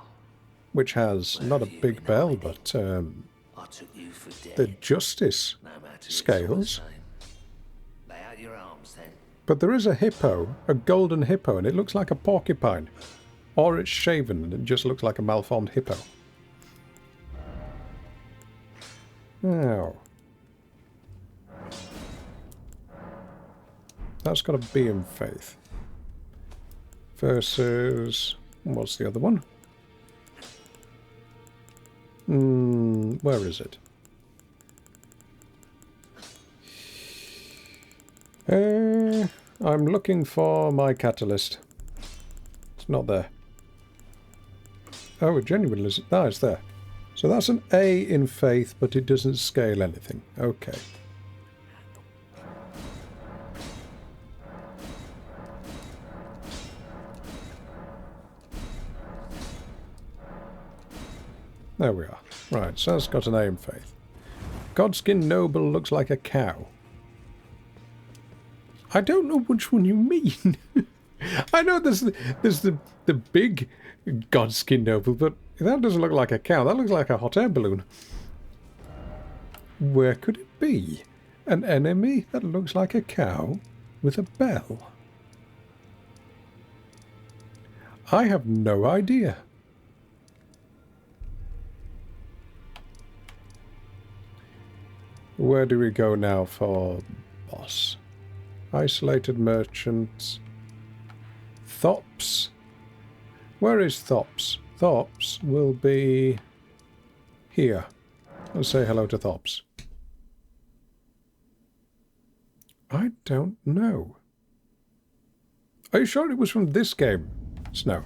which has not a big bell, but the justice scales. But there is a hippo, a golden hippo, and it looks like a porcupine. Or it's shaven and it just looks like a malformed hippo. Now, that's got to be in faith. Versus, what's the other one? Where is it? I'm looking for my catalyst. It's not there. Oh, it genuinely is. Ah, it's there. So that's an A in faith, but it doesn't scale anything. Okay. There we are. Right, so that's got an A in faith. Godskin Noble looks like a cow. I don't know which one you mean. I know there's the big Godskin Noble, but that doesn't look like a cow. That looks like a hot air balloon. Where could it be? An enemy that looks like a cow with a bell? I have no idea. Where do we go now for boss? Isolated merchants. Thops. Where is Thops? Thops will be here. Let's say hello to Thops. I don't know. Are you sure it was from this game, Snow?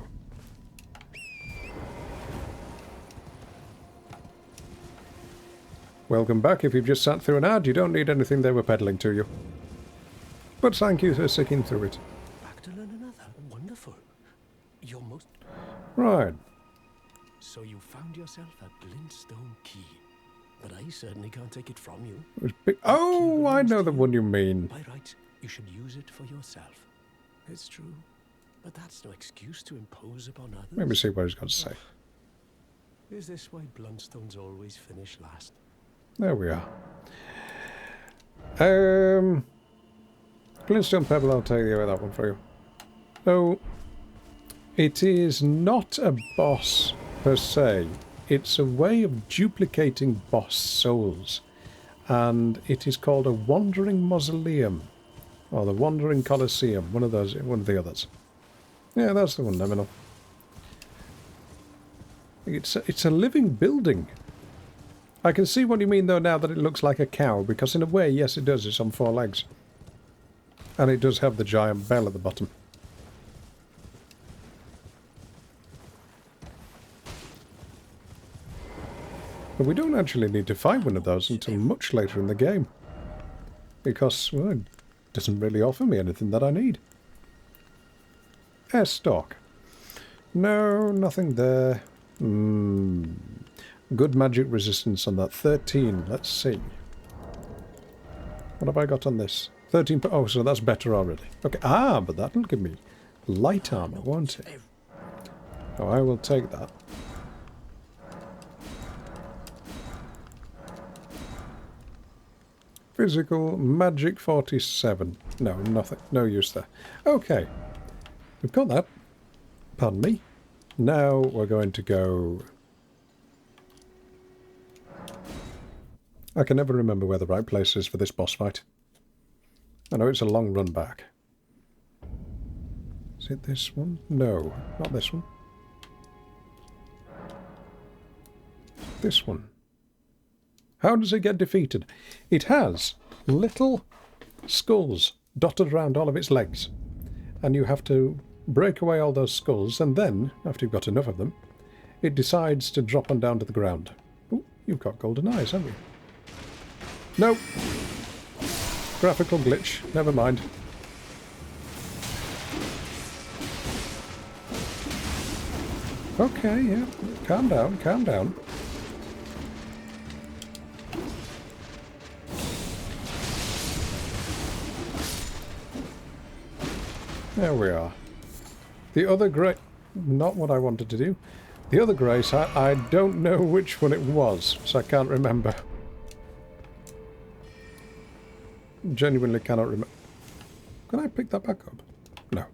Welcome back. If you've just sat through an ad, you don't need anything they were peddling to you. But thank you for sticking through it. Back to learn another. Wonderful. You're most... Right. So you found yourself a glintstone key. But I certainly can't take it from you. It was big. Oh, I know the one you mean. By rights, you should use it for yourself. It's true. But that's no excuse to impose upon others. Let me see what he's got to say. Is this why Bluntstones always finish last? There we are. Glintstone Pebble, I'll take that one for you. So, it is not a boss per se. It's a way of duplicating boss souls. And it is called a Wandering Mausoleum. Or the Wandering Colosseum. One of the others. Yeah, that's the one, never know. It's a living building. I can see what you mean though now that it looks like a cow, because in a way, yes it does, it's on 4 legs. And it does have the giant bell at the bottom. But we don't actually need to find one of those until much later in the game. Because, well, it doesn't really offer me anything that I need. Stock. No, nothing there. Good magic resistance on that. 13. Let's see. What have I got on this? 13. Oh, so that's better already. Okay. Ah, but that'll give me light armor, won't it? Oh, I will take that. Physical magic 47. No, nothing. No use there. Okay. We've got that. Pardon me. Now we're going to go... I can never remember where the right place is for this boss fight. I know it's a long run back. Is it this one? No, not this one. This one. How does it get defeated? It has little skulls dotted around all of its legs. And you have to break away all those skulls, and then, after you've got enough of them, it decides to drop them down to the ground. Oh, you've got golden eyes, haven't you? No. Graphical glitch. Never mind. Okay, yeah. Calm down, calm down. There we are. The other grace... Not what I wanted to do. The other grace, I don't know which one it was, so I can't remember. Genuinely cannot remember. Can I pick that back up? No.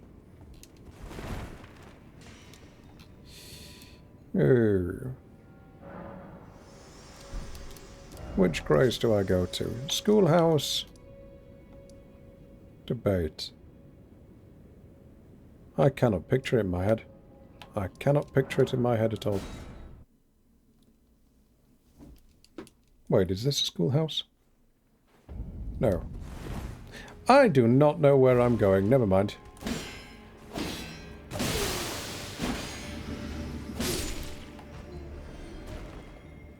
Oh. Which grace do I go to? Schoolhouse. Debate. I cannot picture it in my head. I cannot picture it in my head at all. Wait, is this a schoolhouse? No. I do not know where I'm going. Never mind.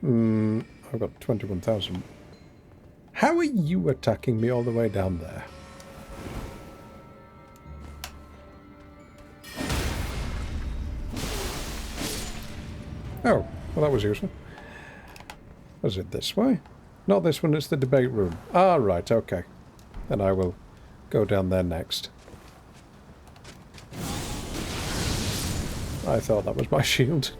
I've got 21,000. How are you attacking me all the way down there? Oh, well that was useful. Was it this way? Not this one, it's the debate room. Ah, right, okay. Then I will go down there next. I thought that was my shield.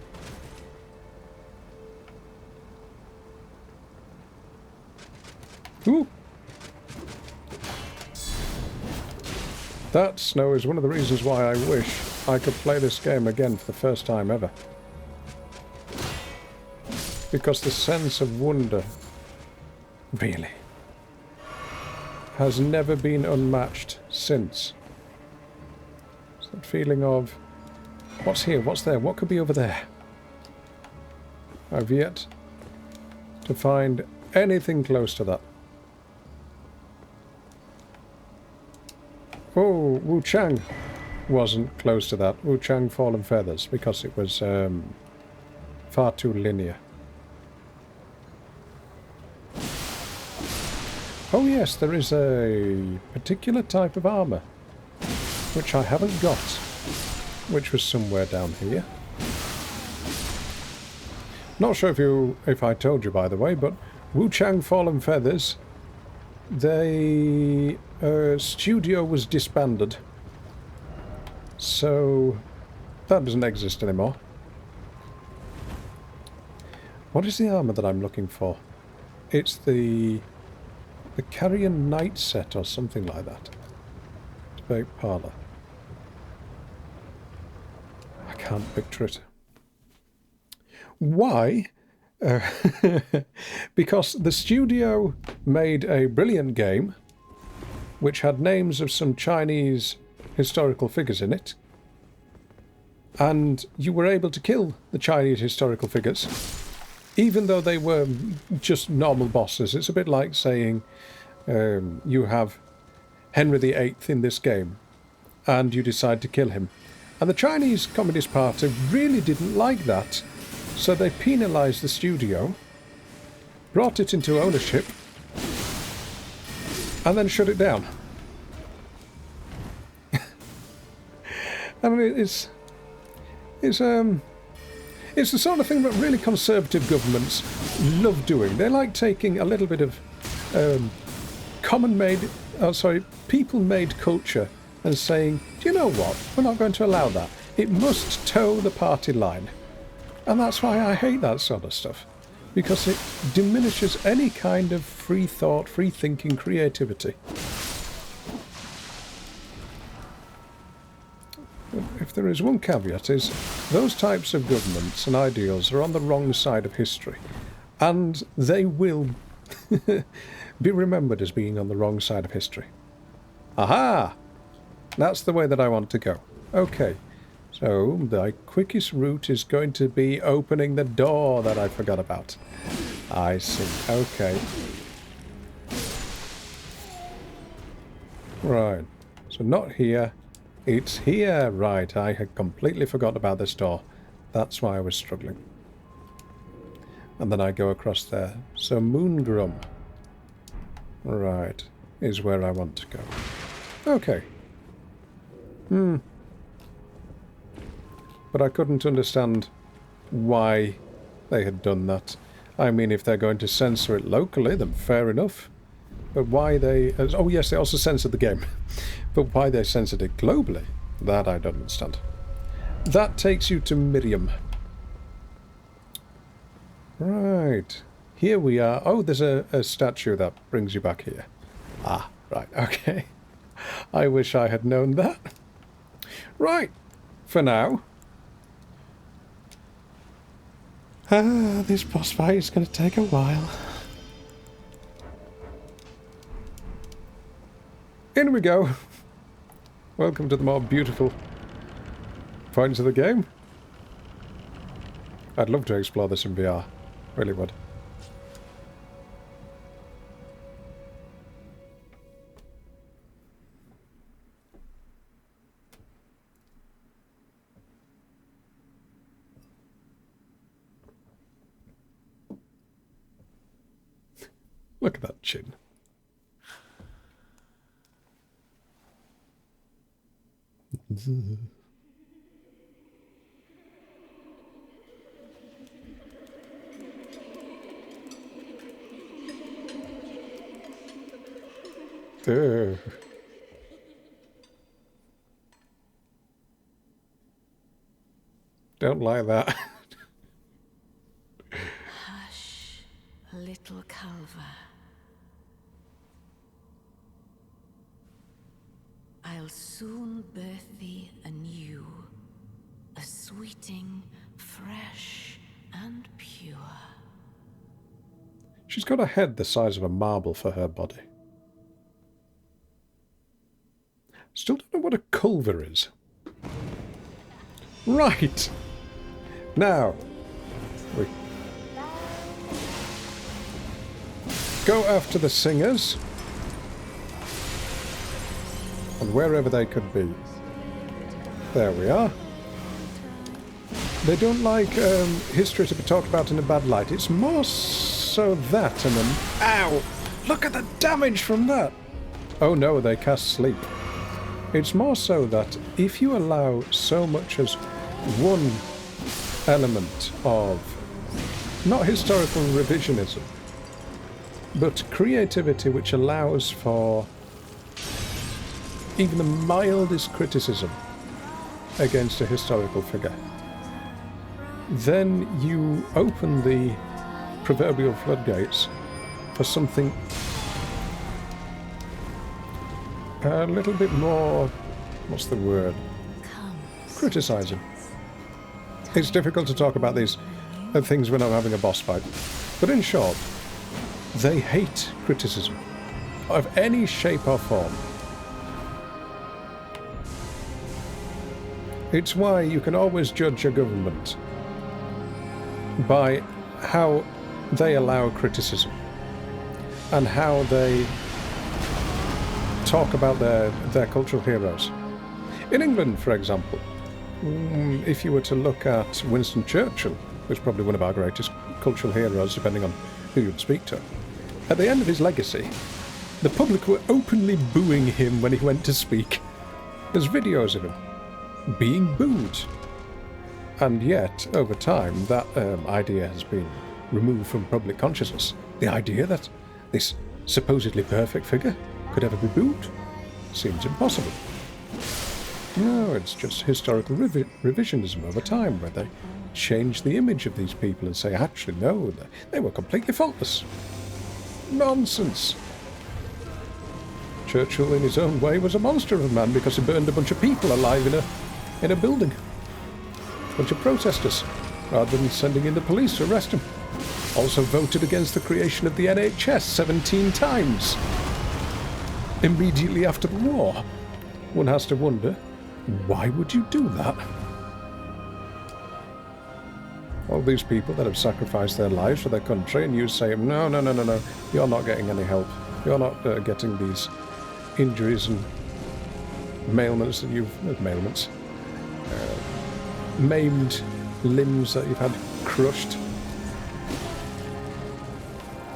Ooh! That snow is one of the reasons why I wish I could play this game again for the first time ever. Because the sense of wonder, really, has never been unmatched since. It's that feeling of, what's here, what's there, what could be over there? I've yet to find anything close to that. Oh, Wu Chang wasn't close to that. Wu Chang Fallen Feathers, because it was far too linear. Oh yes, there is a particular type of armour, which I haven't got, which was somewhere down here. Not sure if I told you, by the way, but Wu Chang Fallen Feathers, the studio was disbanded, so that doesn't exist anymore. What is the armour that I'm looking for? It's the Carrion Knight set or something like that. Debate parlour. can't picture it. Why? Because the studio made a brilliant game which had names of some Chinese historical figures in it, and you were able to kill the Chinese historical figures even though they were just normal bosses. It's a bit like saying you have Henry VIII in this game and you decide to kill him. And the Chinese Communist Party really didn't like that, so they penalised the studio, brought it into ownership, and then shut it down. I mean, it's the sort of thing that really conservative governments love doing. They like taking a little bit of people-made culture and saying, do you know what, we're not going to allow that. It must toe the party line. And that's why I hate that sort of stuff, because it diminishes any kind of free thought, free thinking, creativity. If there is one caveat, is those types of governments and ideals are on the wrong side of history, and they will be remembered as being on the wrong side of history. Aha! That's the way that I want to go. Okay, so the quickest route is going to be opening the door that I forgot about. I see, okay. Right, so not here. It's here, right. I had completely forgot about this door. That's why I was struggling. And then I go across there. So Moongrum, right, is where I want to go. Okay. But I couldn't understand why they had done that. I mean, if they're going to censor it locally, then fair enough. But why they... Oh yes, they also censored the game. But why they censored it globally, that I don't understand. That takes you to Miriam. Right. Here we are. Oh, there's a statue that brings you back here. Ah, right, okay. I wish I had known that. Right, for now. This boss fight is going to take a while. In we go. Welcome to the more beautiful points of the game. I'd love to explore this in VR. Really would. Look at that chin. Don't like that. Hush, little Culver. I'll soon birth thee anew, a sweeting, fresh and pure. She's got a head the size of a marble for her body. Still don't know what a culver is. Right! Now, we go after the singers. And wherever they could be. There we are. They don't like history to be talked about in a bad light. It's more so that and then... Ow! Look at the damage from that! Oh no, they cast sleep. It's more so that if you allow so much as one element of, not historical revisionism, but creativity which allows for even the mildest criticism against a historical figure, then you open the proverbial floodgates for something a little bit more, what's the word? Criticizing. It's difficult to talk about these things when I'm having a boss fight. But in short, they hate criticism of any shape or form. It's why you can always judge a government by how they allow criticism and how they talk about their cultural heroes. In England, for example, if you were to look at Winston Churchill, who's probably one of our greatest cultural heroes, depending on who you'd speak to, at the end of his legacy, the public were openly booing him when he went to speak. There's videos of him being booed. And yet, over time, that idea has been removed from public consciousness. The idea that this supposedly perfect figure could ever be booed seems impossible. No, it's just historical revisionism over time, where they change the image of these people and say, actually, no, they were completely faultless. Nonsense. Churchill, in his own way, was a monster of a man because he burned a bunch of people alive in a building. A bunch of protesters, rather than sending in the police to arrest him. Also voted against the creation of the NHS 17 times. Immediately after the war. One has to wonder, why would you do that? All these people that have sacrificed their lives for their country, and you say, no, you're not getting any help. You're not getting these injuries and ailments that maimed limbs that you've had crushed,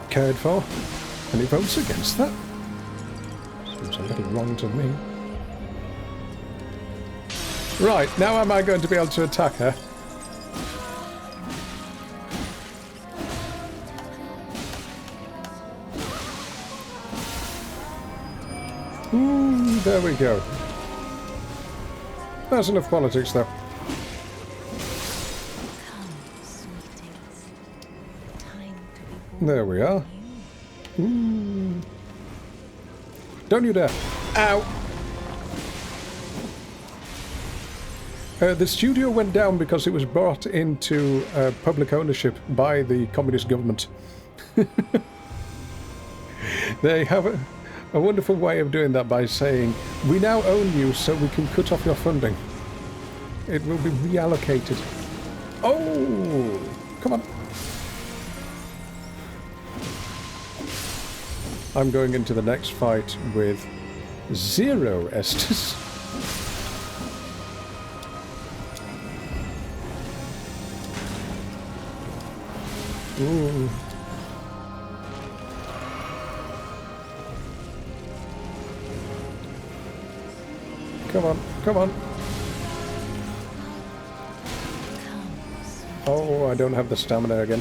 cared for, and he votes against that. Seems a little wrong to me. Right, now am I going to be able to attack her? There we go. That's enough politics, though. There we are. Don't you dare. Ow! The studio went down because it was brought into public ownership by the communist government. They have a wonderful way of doing that by saying, we now own you so we can cut off your funding. It will be reallocated. Oh! Come on. I'm going into the next fight with 0 Estus. Ooh. Come on, come on. Oh, I don't have the stamina again.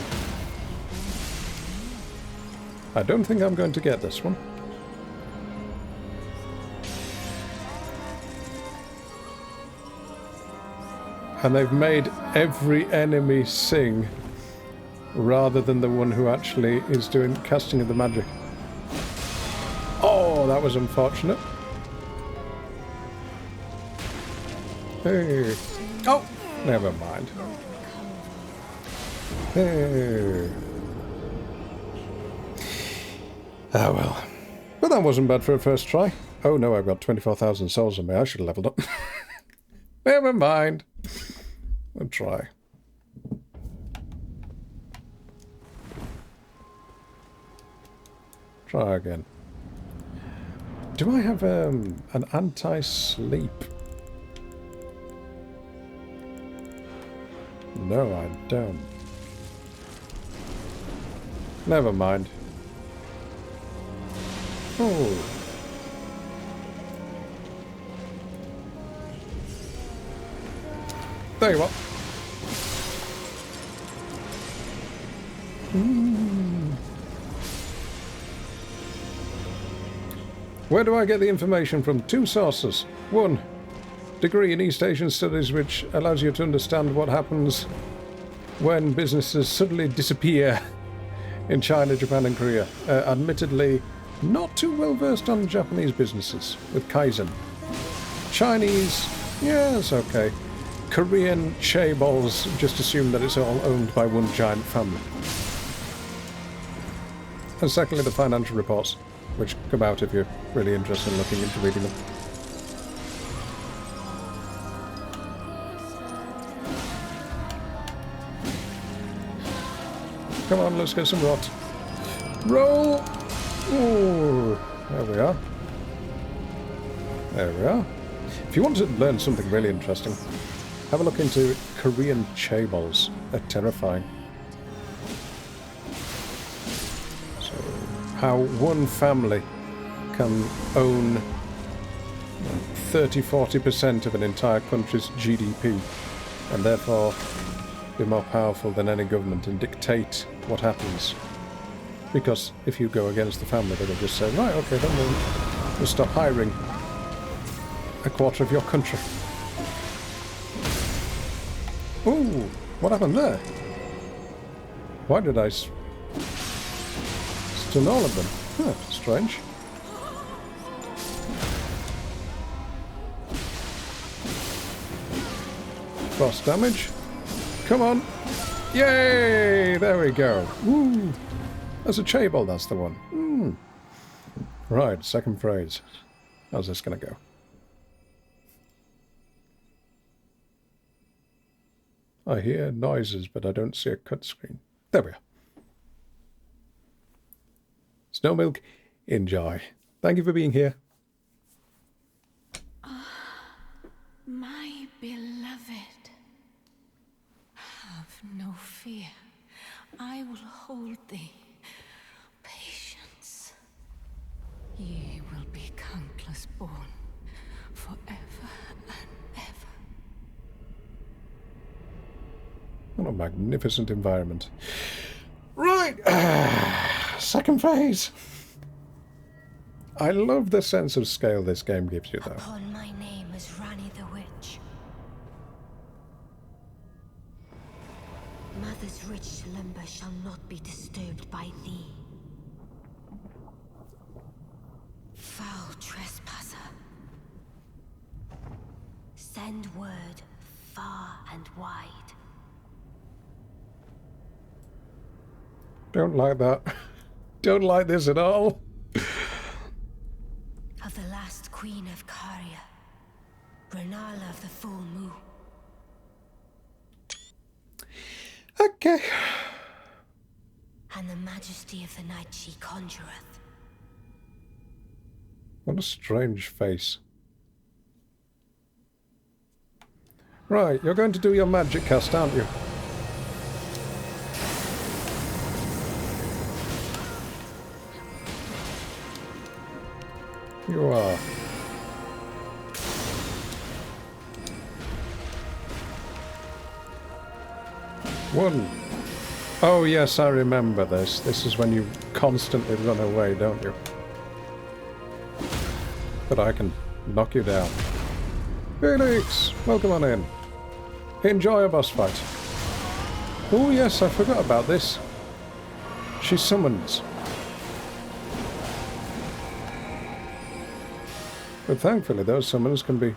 I don't think I'm going to get this one. And they've made every enemy sing rather than the one who actually is doing casting of the magic. Oh, that was unfortunate. Hey. Oh, never mind. Hey. Ah, well. But that wasn't bad for a first try. Oh no, I've got 24,000 souls on me. I should have leveled up. Never mind. I'll try. Try again. Do I have an anti-sleep? No, I don't. Never mind. Oh. There you are. Where do I get the information from? 2 sources. 1, degree in East Asian Studies, which allows you to understand what happens when businesses suddenly disappear in China, Japan and Korea. Admittedly, not too well versed on Japanese businesses with Kaizen. Chinese, yeah, it's okay. Korean chaebols just assume that it's all owned by one giant family. And secondly, the financial reports, which come out if you're really interested in looking into reading them. Come on, let's get some rot. Roll! Ooh, there we are. There we are. If you want to learn something really interesting, have a look into Korean chaebols. They're terrifying. So, how one family can own 30-40% of an entire country's GDP, and therefore be more powerful than any government and dictate what happens. Because if you go against the family, they will just say, right, okay, then we'll stop hiring a quarter of your country. Ooh, what happened there? Why did I stun all of them? Huh, strange. Boss damage. Come on. Yay! There we go. Woo! That's a chaebol, that's the one. Right, second phrase. How's this going to go? I hear noises, but I don't see a cut screen. There we are. Snow Milk, enjoy. Thank you for being here. My beloved, have no fear. I will hold thee. Patience. Ye will be countless born, forever and ever. What a magnificent environment. Right, second phase. I love the sense of scale this game gives you, though. Upon my name is Rani the Witch. Mother's rich limber shall not be disturbed by thee. Foul trespasser. Send word far and wide. Don't like that. Don't like this at all. Of the last queen of Caria, Renala of the full moon. Okay. And the majesty of the night she conjureth. What a strange face. Right, you're going to do your magic cast, aren't you? You are. One. Oh yes, I remember this. This is when you constantly run away, don't you? But I can knock you down. Felix, welcome on in. Enjoy a boss fight. Oh yes, I forgot about this. She summons. But thankfully those summons can be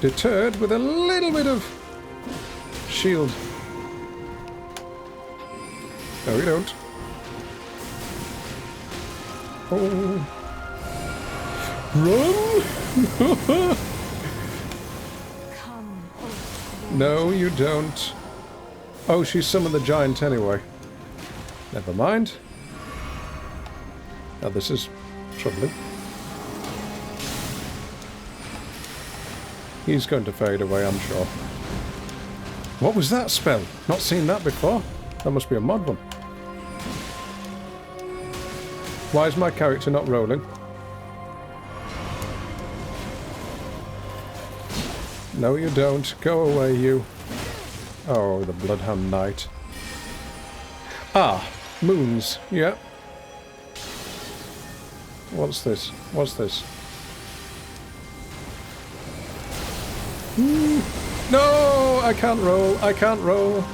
deterred with a little bit of shield. No, we don't. Oh. Run! No, you don't. Oh, she summoned the giant anyway. Never mind. Now this is troubling. He's going to fade away, I'm sure. What was that spell? Not seen that before. That must be a mod one. Why is my character not rolling? No, you don't. Go away, you. Oh, the Bloodhound Knight. Ah, moons. Yeah. What's this? What's this? No! I can't roll. I can't roll.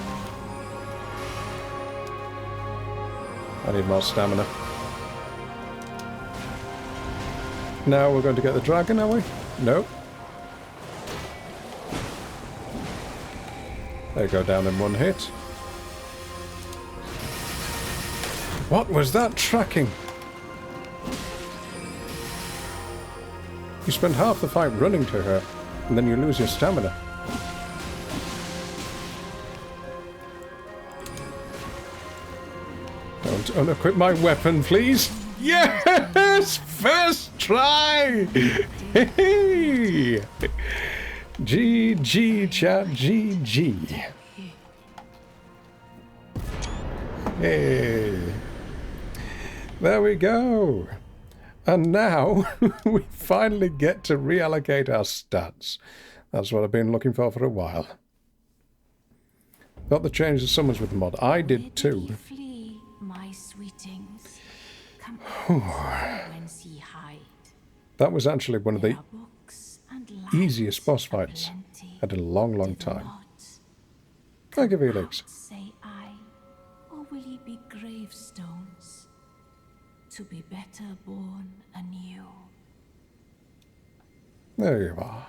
I need more stamina. Now we're going to get the dragon, are we? Nope. They go down in one hit. What was that tracking? You spend half the fight running to her, and then you lose your stamina. Don't unequip my weapon, please. Yes! First try! Hey! GG, chat, GG. Hey. There we go. And now we finally get to reallocate our stats. That's what I've been looking for a while. Got the change of summons with the mod. I did too. Flee, my sweetings. Come whence ye hide. That was actually one of the There are books and lights easiest boss fights aplenty. had in a long, long Did time. not Thank you, Felix. say I, or will ye be gravestones, to be better born anew? There you are.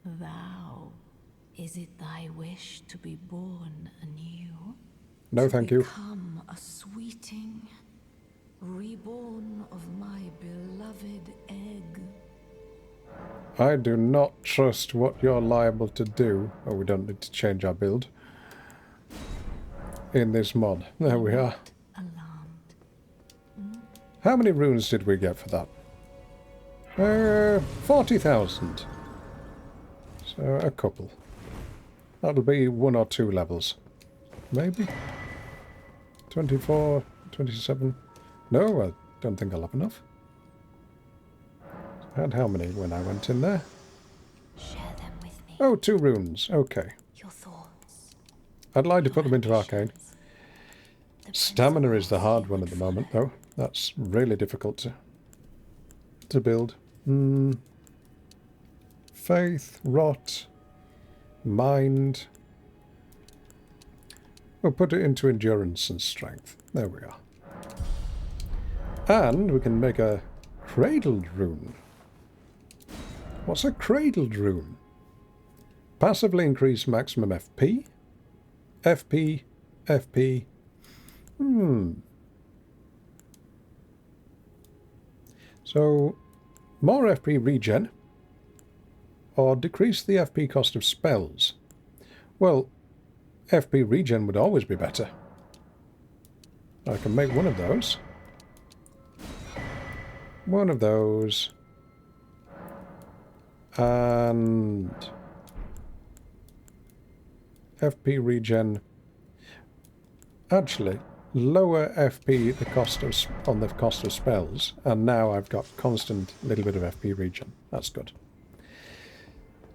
Thou, is it thy wish to be born anew? No, thank you. Become a sweeting, reborn of my beloved egg. I do not trust what you're liable to do. Oh, we don't need to change our build. In this mod. There we are. Alarmed. How many runes did we get for that? 40,000. So, a couple. That'll be 1 or 2 levels. Maybe? 24, 27. No, I don't think I'll have enough. I had how many when I went in there? Share them with me. Oh, 2 runes. Okay. Your thoughts. I'd like to put them into arcane. The Stamina is the principles hard you one would at the moment, follow. though. That's really difficult to build. Faith, rot, mind. We'll put it into endurance and strength. There we are. And we can make a cradled rune. What's a cradled rune? Passively increase maximum FP. FP. FP. So, more FP regen, or decrease the FP cost of spells. Well, FP regen would always be better. I can make one of those. One of those. And FP regen. Actually, lower FP the cost of on the cost of spells, and now I've got constant little bit of FP regen. That's good.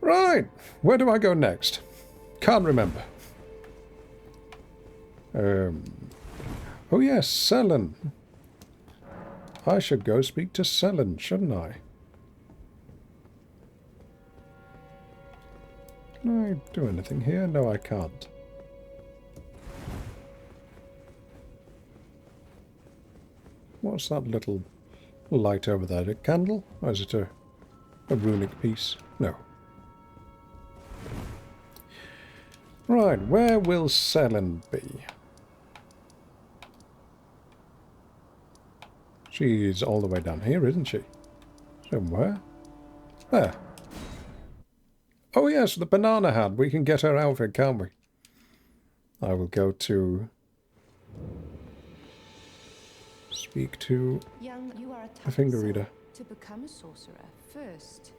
Right, where do I go next? Can't remember. Oh yes, Selen. I should go speak to Selen, shouldn't I? Can I do anything here? No, I can't. What's that little light over there? A candle? Or is it a runic piece? No. Right, where will Selen be? She's all the way down here, isn't she? Somewhere. There. Oh yes, the banana hat. We can get her outfit, can't we? I will go to... speak to Young, you are a the tough finger soul. reader. To become a sorcerer, first,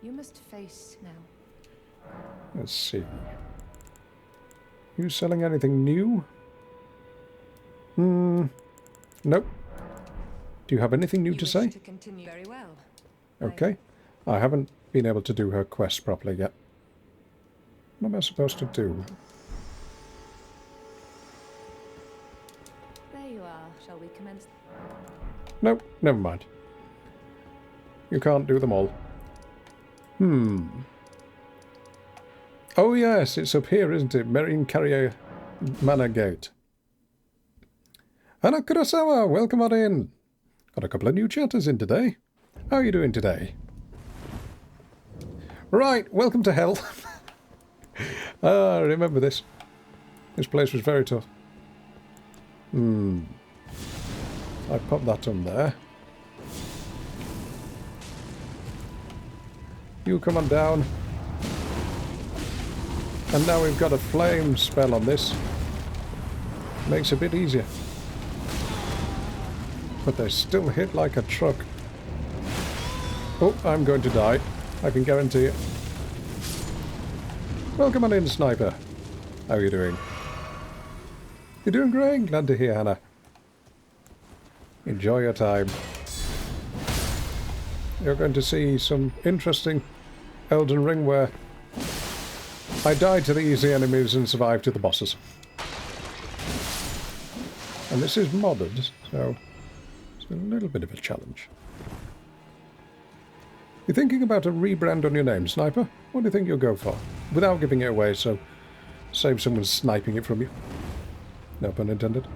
you must face now. Let's see. You selling anything new? Nope. Do you have anything new You to wish say? to continue very well. Okay. I haven't been able to do her quest properly yet. What am I supposed to do? There you are. Shall we commence? Nope, never mind. You can't do them all. Oh yes, it's up here, isn't it? Marine Carrier Manor Gate. Anna Kurosawa, welcome on in. Got a couple of new chatters in today. How are you doing today? Right, welcome to hell. Ah, I remember this. This place was very tough. I popped that on there. You come on down. And now we've got a flame spell on this. Makes it a bit easier. But they still hit like a truck. Oh, I'm going to die. I can guarantee it. Welcome on in, Sniper. How are you doing? You're doing great. Glad to hear, Hannah. Enjoy your time. You're going to see some interesting Elden Ring where I died to the easy enemies and survived to the bosses. And this is modded, so it's a little bit of a challenge. You're thinking about a rebrand on your name, Sniper? What do you think you'll go for? Without giving it away, so save someone sniping it from you. No pun intended.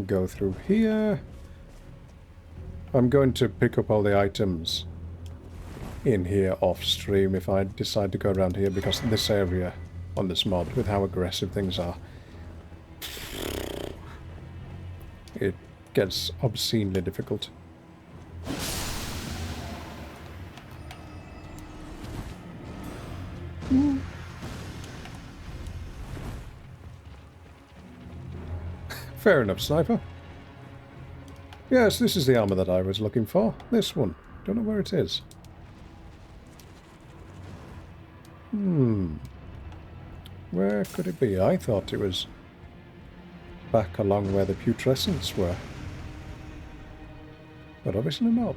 Go through here. I'm going to pick up all the items in here off stream if I decide to go around here, because this area on this mod, with how aggressive things are, it gets obscenely difficult. Fair enough, Sniper. Yes, this is the armor that I was looking for. This one. Don't know where it is. Where could it be? I thought it was back along where the putrescents were. But obviously not.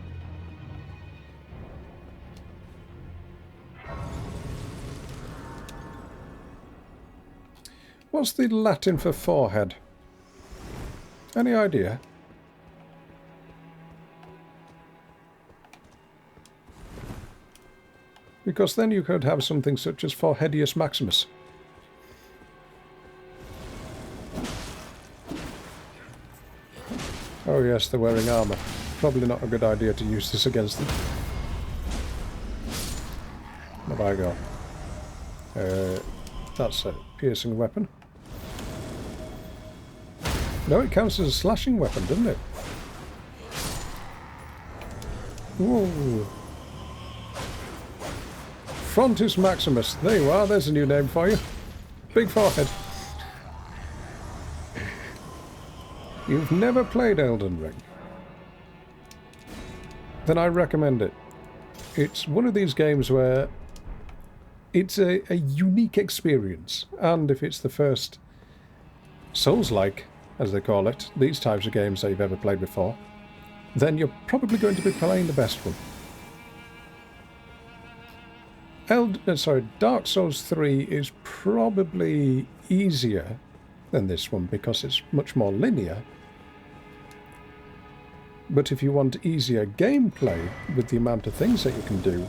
What's the Latin for forehead? Any idea? Because then you could have something such as Foreheadius Maximus. Oh yes, they're wearing armour. Probably not a good idea to use this against them. What have I got? That's a piercing weapon. No, it counts as a slashing weapon, doesn't it? Whoa. Frontis Maximus. There you are. There's a new name for you. Big forehead. You've never played Elden Ring? Then I recommend it. It's one of these games where it's a unique experience. And if it's the first Souls-like, as they call it, these types of games that you've ever played before, then you're probably going to be playing the best one. Dark Souls 3 is probably easier than this one because it's much more linear. But if you want easier gameplay with the amount of things that you can do,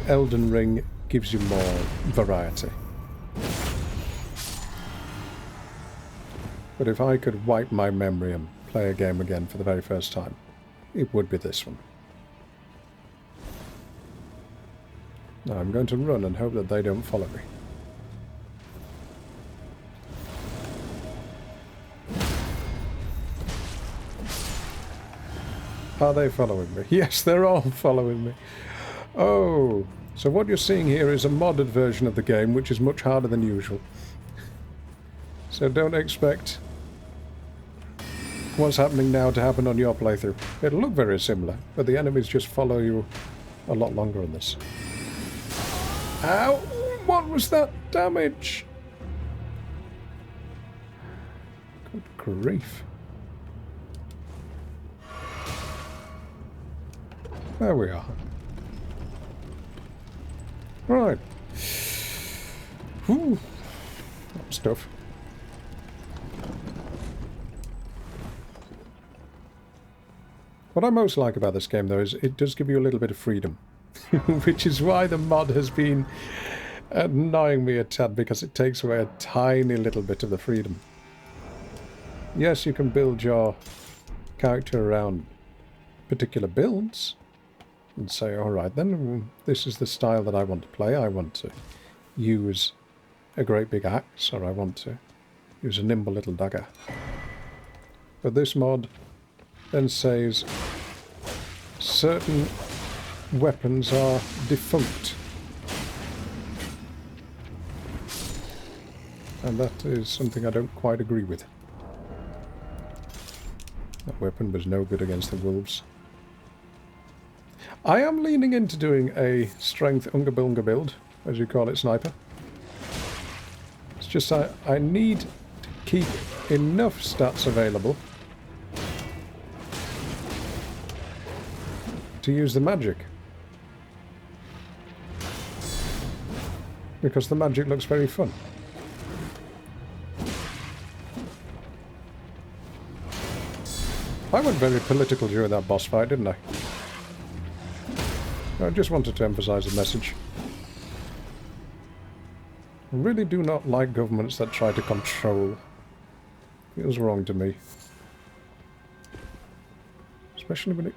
Elden Ring gives you more variety. But if I could wipe my memory and play a game again for the very first time, it would be this one. Now I'm going to run and hope that they don't follow me. Are they following me? Yes, they're all following me. Oh, so what you're seeing here is a modded version of the game, which is much harder than usual. So don't expect what's happening now to happen on your playthrough. It'll look very similar, but the enemies just follow you a lot longer on this. Ow! What was that damage? Good grief. There we are. Right. Whew. That was tough. What I most like about this game, though, is it does give you a little bit of freedom. Which is why the mod has been annoying me a tad, because it takes away a tiny little bit of the freedom. Yes, you can build your character around particular builds, and say, alright then, this is the style that I want to play. I want to use a great big axe, or I want to use a nimble little dagger. But this mod then says certain weapons are defunct. And that is something I don't quite agree with. That weapon was no good against the wolves. I am leaning into doing a strength unga bunga build, as you call it, sniper. It's just I need to keep enough stats available to use the magic. Because the magic looks very fun. I went very political during that boss fight, didn't I? I just wanted to emphasise the message. I really do not like governments that try to control. Feels wrong to me. Especially when it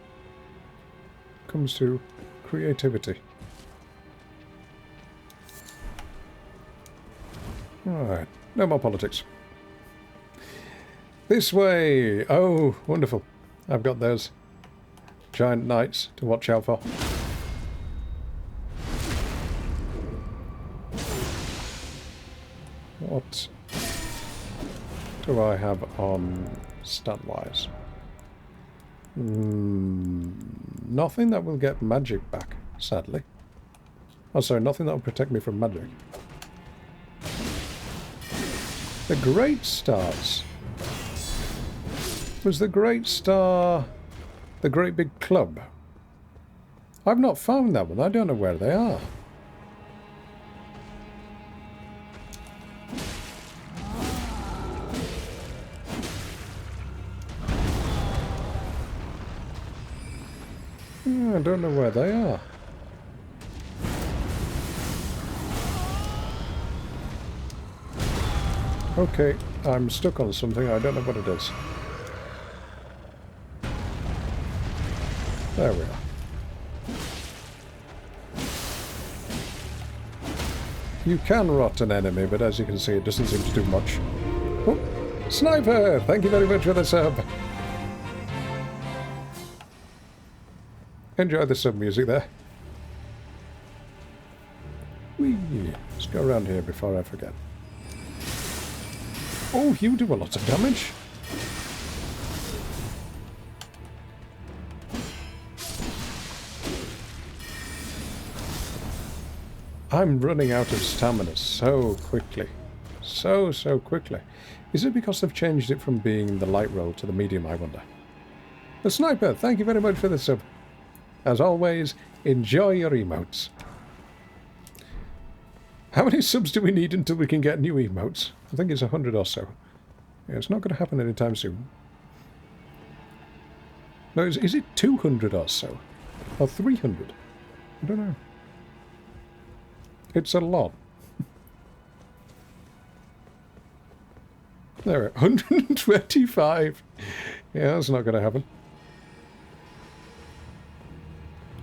comes to creativity. Alright, no more politics. This way! Oh, wonderful. I've got those giant knights to watch out for. What do I have on stat-wise? Nothing that will get magic back, sadly. Oh, sorry, nothing that will protect me from magic. The Great Stars. Was the Great Star the Great Big Club? I've not found that one. I don't know where they are. I don't know where they are. Okay, I'm stuck on something. I don't know what it is. There we are. You can rot an enemy, but as you can see, it doesn't seem to do much. Oh, Sniper! Thank you very much for the sub. Enjoy the sub music there. Whee! Let's go around here before I forget. Oh, you do a lot of damage. I'm running out of stamina so quickly. So quickly. Is it because they've changed it from being the light roll to the medium, I wonder? The Sniper, thank you very much for the sub. As always, enjoy your emotes. How many subs do we need until we can get new emotes? I think it's 100 or so. Yeah, it's not going to happen anytime soon. No, is it 200 or so? Or 300? I don't know. It's a lot. There, 125. Yeah, that's not going to happen.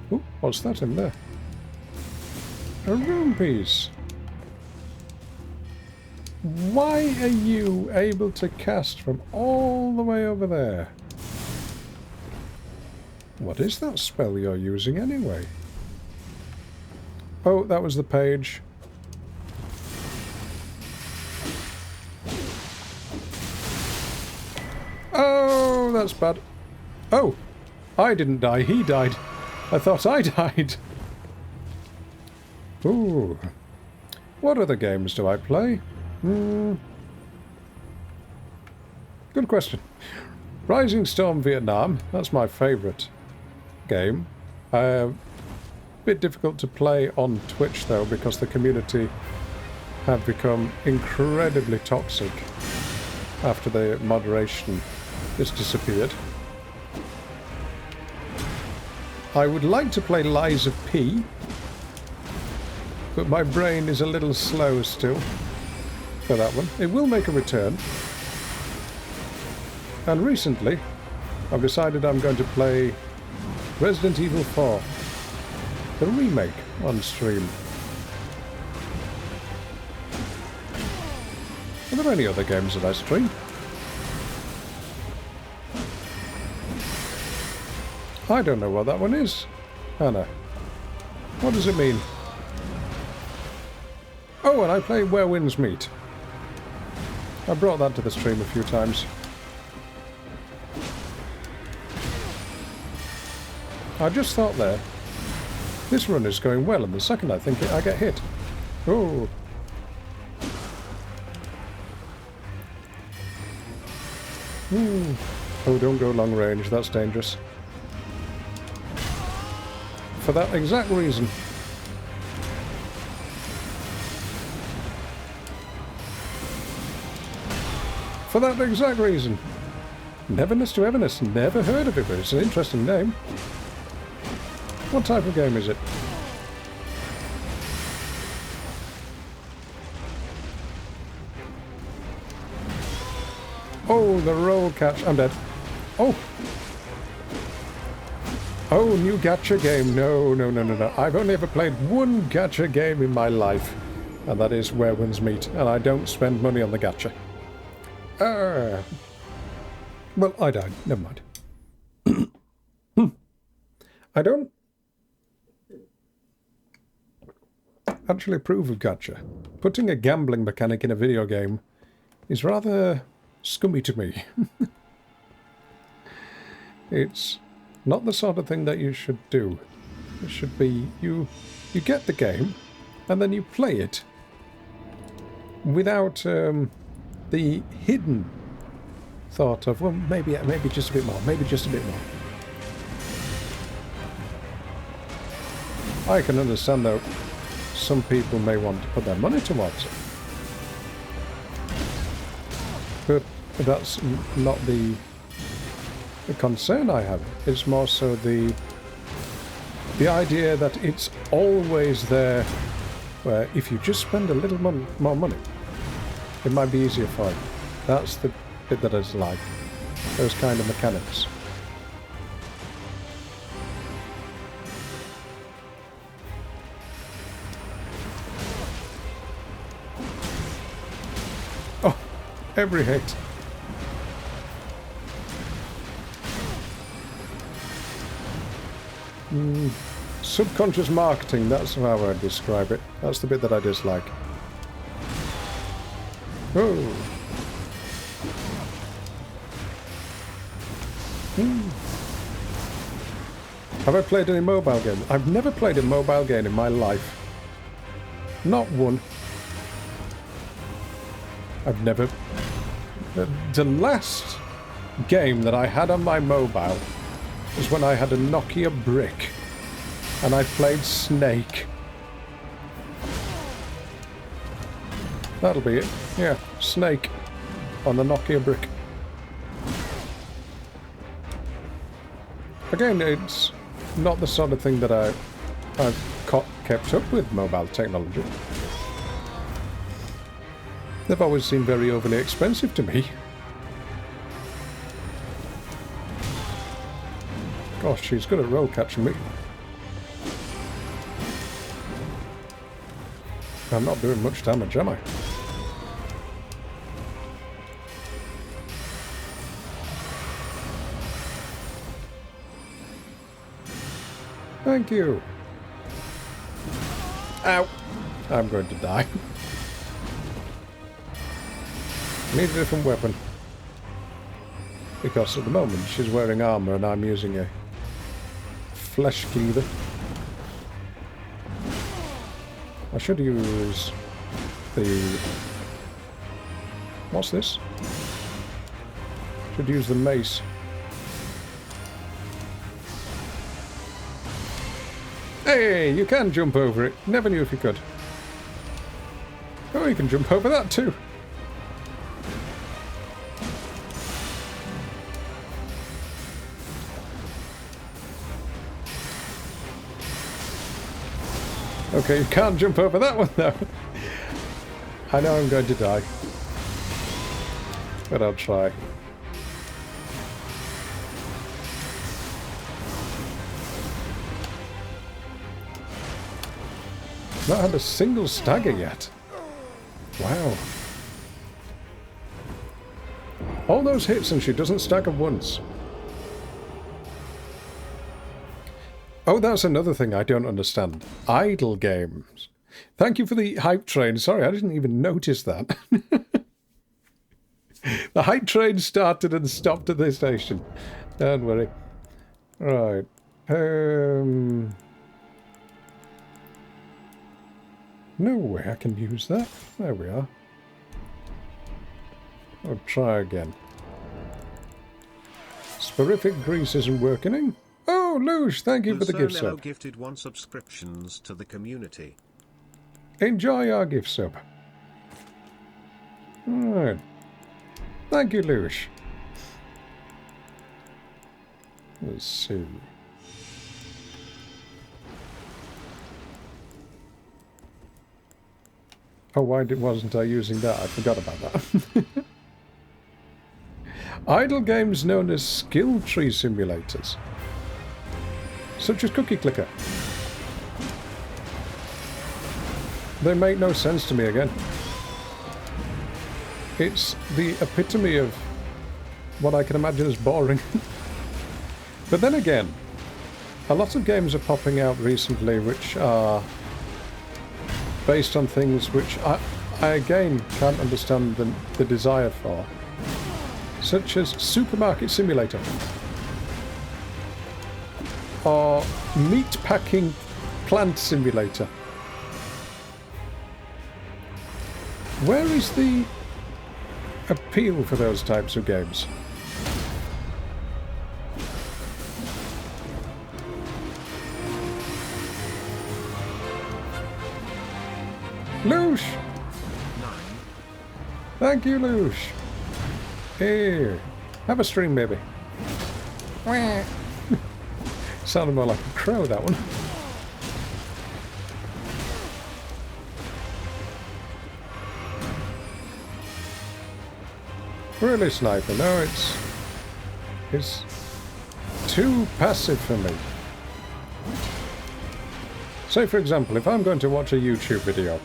Oh, what's that in there? A rune piece. Why are you able to cast from all the way over there? What is that spell you're using anyway? Oh, that was the page. Oh, that's bad. Oh, I didn't die, he died. I thought I died. Ooh. What other games do I play? Good question. Rising Storm Vietnam. That's my favourite game. Bit difficult to play on Twitch though because the community have become incredibly toxic after the moderation has disappeared. I would like to play Lies of P, but my brain is a little slow still for that one. It will make a return. And recently, I've decided I'm going to play Resident Evil 4. the remake on stream. Are there any other games that I stream? I don't know what that one is. Hannah. What does it mean? Oh, and I play Where Winds Meet. I brought that to the stream a few times. I just thought there, this run is going well, and the second I think I get hit. Oh. Oh, don't go long range, that's dangerous. For that exact reason. For that exact reason. Neverness to Everness, never heard of it, but it's an interesting name. What type of game is it? Oh, the roll catch. I'm dead. Oh! Oh, new gacha game. No, no, no, no, no. I've only ever played one gacha game in my life, and that is Where Winds Meet, and I don't spend money on the gacha. Well, I died. Never mind. I don't actually approve of gacha. Putting a gambling mechanic in a video game is rather scummy to me. It's not the sort of thing that you should do. It should be you get the game and then you play it without the hidden thought of, well, maybe just a bit more, maybe just a bit more. I can understand though some people may want to put their money towards it, but that's not the concern I have. It's more so the idea that it's always there, where if you just spend a little more money, it might be easier for you. That's the bit that I dislike. Those kind of mechanics. Oh, every hit. Subconscious marketing, that's how I describe it. That's the bit that I dislike. Oh. Have I played any mobile game? I've never played a mobile game in my life. Not one. I've never... The last game that I had on my mobile was when I had a Nokia brick and I played Snake. That'll be it. Yeah, Snake on the Nokia brick. Again, it's not the sort of thing that I've kept up with mobile technology. They've always seemed very overly expensive to me. Gosh, she's good at roll catching me. I'm not doing much damage, am I? Thank you. Ow. I'm going to die. Need a different weapon. Because at the moment she's wearing armor and I'm using a flesh cleaver. I should use the... What's this? Should use the mace. Hey, you can jump over it. Never knew if you could. Oh, you can jump over that too. Okay, you can't jump over that one though. I know I'm going to die. But I'll try. Not had a single stagger yet. Wow. All those hits and she doesn't stagger once. Oh, that's another thing I don't understand. Idle games. Thank you for the hype train. Sorry, I didn't even notice that. The hype train started and stopped at this station. Don't worry. Right. No way I can use that. There we are. I'll try again. Sporific grease isn't working. Oh, Luge, thank you for the gift sub. Gifted 1 subscriptions to the community. Enjoy our gift sub. Alright. Thank you, Luge. Let's see. Oh, why wasn't I using that? I forgot about that. Idle games known as skill tree simulators, such as Cookie Clicker. They make no sense to me again. It's the epitome of what I can imagine as boring. But then again, a lot of games are popping out recently which are based on things which I again can't understand the desire for. Such as Supermarket Simulator. Or Meat Packing Plant Simulator. Where is the appeal for those types of games? Loosh! Thank you, Loosh. Here, have a stream, baby. Sounded more like a crow, that one. Really, Sniper? No, it's too passive for me. Say, for example, if I'm going to watch a YouTube video,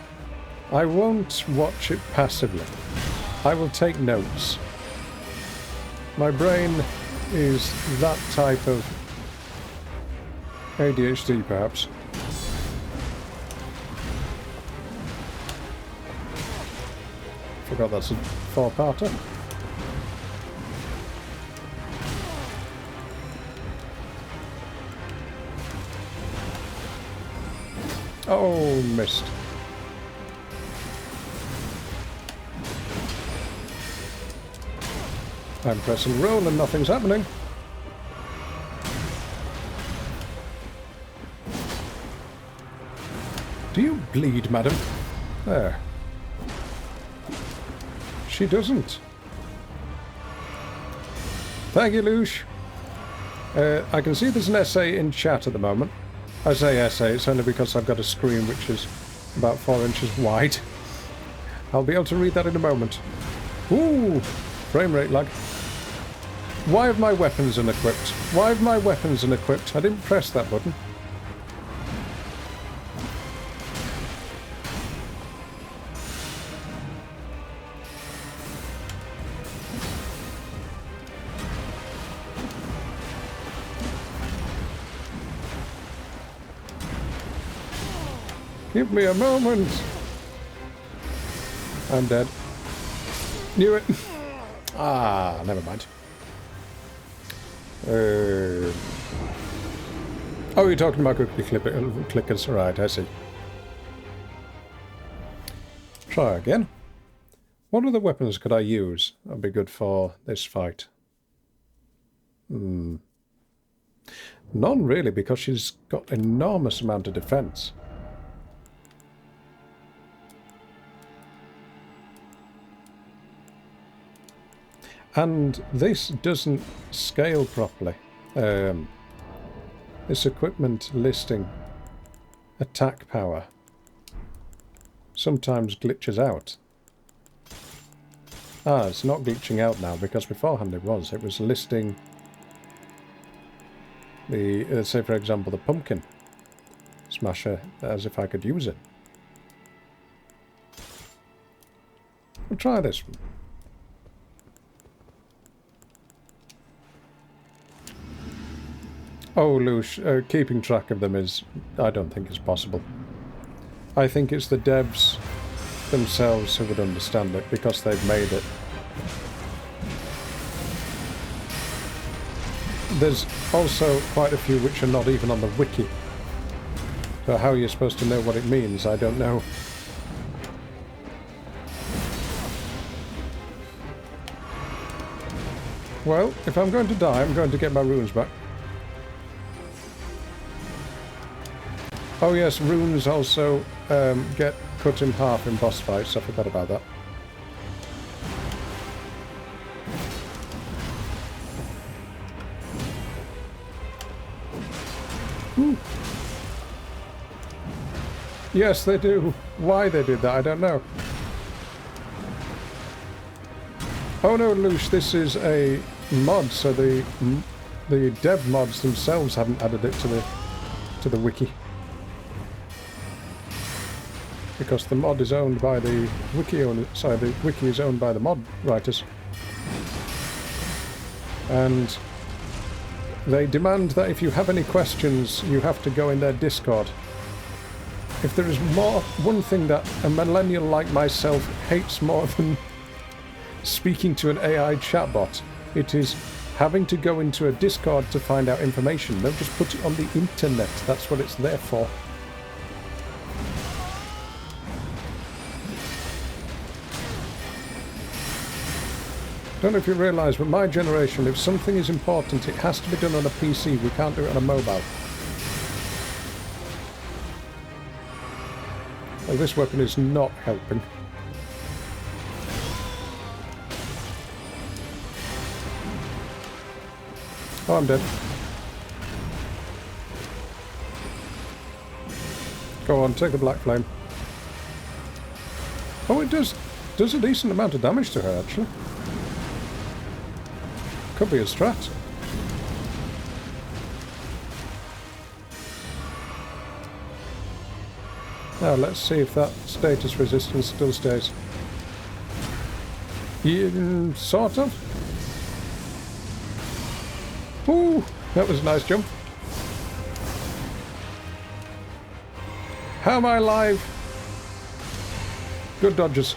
I won't watch it passively. I will take notes. My brain is that type of ADHD, perhaps. Forgot that's a 4-parter. Oh, missed. I'm pressing roll and nothing's happening. Do you bleed, madam? There. She doesn't. Thank you, Lush. I can see there's an essay in chat at the moment. I say essay, it's only because I've got a screen which is about 4 inches wide. I'll be able to read that in a moment. Ooh! Frame rate lag. Why have my weapons unequipped? Why have my weapons unequipped? I didn't press that button. Give me a moment. I'm dead. Knew it. Ah, never mind. Oh, you're talking about cookie clickers, right? I see. Try again. What other weapons could I use? That'd be good for this fight. None really, because she's got enormous amount of defense. And this doesn't scale properly. This equipment listing attack power sometimes glitches out. Ah, it's not glitching out now, because beforehand it was. It was listing the, say for example, the pumpkin smasher as if I could use it. We'll try this one. Oh, Lush, keeping track of them is... I don't think it's possible. I think it's the devs themselves who would understand it, because they've made it. There's also quite a few which are not even on the wiki. So how you're supposed to know what it means, I don't know. Well, if I'm going to die, I'm going to get my runes back. Oh yes, runes also get cut in half in boss fights. I forgot about that. Ooh. Yes, they do. Why they did that, I don't know. Oh no, Lush, this is a mod, so the dev mods themselves haven't added it to the wiki. Because the mod is owned by the wiki owner, sorry, the wiki is owned by the mod writers. And they demand that if you have any questions, you have to go in their Discord. If there is one thing that a millennial like myself hates more than speaking to an AI chatbot, it is having to go into a Discord to find out information. They'll just put it on the internet. That's what it's there for. Don't know if you realise, but my generation, if something is important, it has to be done on a PC. We can't do it on a mobile. Well, this weapon is not helping. Oh, I'm dead. Go on, take the black flame. Oh, it does a decent amount of damage to her, actually. Could be a strat. Now let's see if that status resistance still stays. Yeah, sort of. Ooh, that was a nice jump. How am I alive? Good dodges.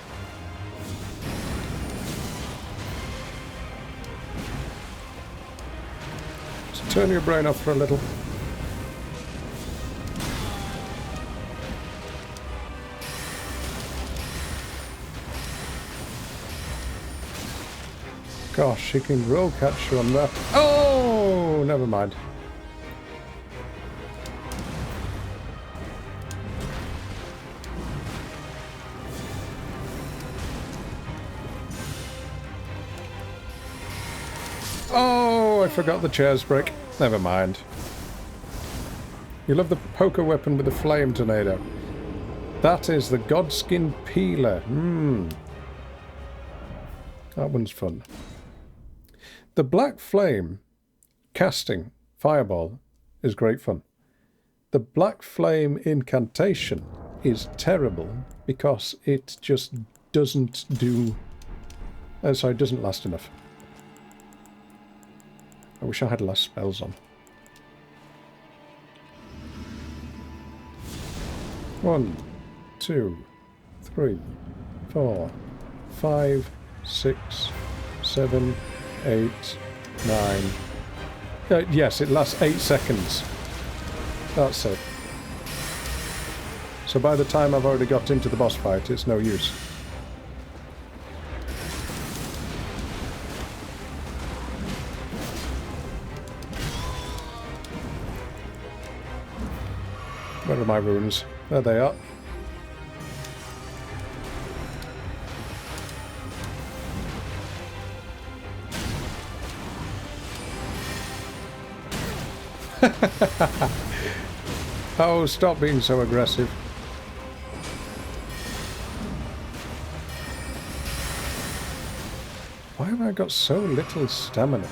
Turn your brain off for a little. Gosh, he can roll catch you on that. Oh, never mind. Oh, I forgot the chairs break. Never mind. You love the poker weapon with the flame tornado. That is the Godskin Peeler. That one's fun. The black flame casting fireball is great fun. The black flame incantation is terrible because it just doesn't do... sorry, doesn't last enough. I wish I had less spells on. 1, 2, 3, 4, 5, 6, 7, 8, 9. Yes, it lasts 8 seconds. That's it. So by the time I've already got into the boss fight, it's no use. Where are my runes? There they are. Oh, stop being so aggressive. Why have I got so little stamina?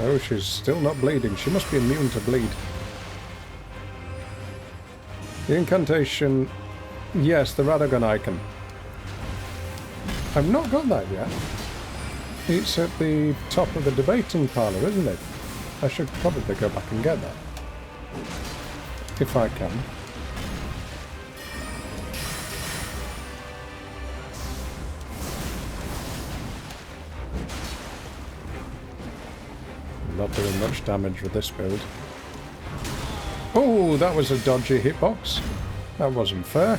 Oh, she's still not bleeding. She must be immune to bleed. The incantation... Yes, the Radagon icon. I've not got that yet. It's at the top of the debating parlour, isn't it? I should probably go back and get that. If I can. Not doing much damage with this build. Oh, that was a dodgy hitbox. That wasn't fair.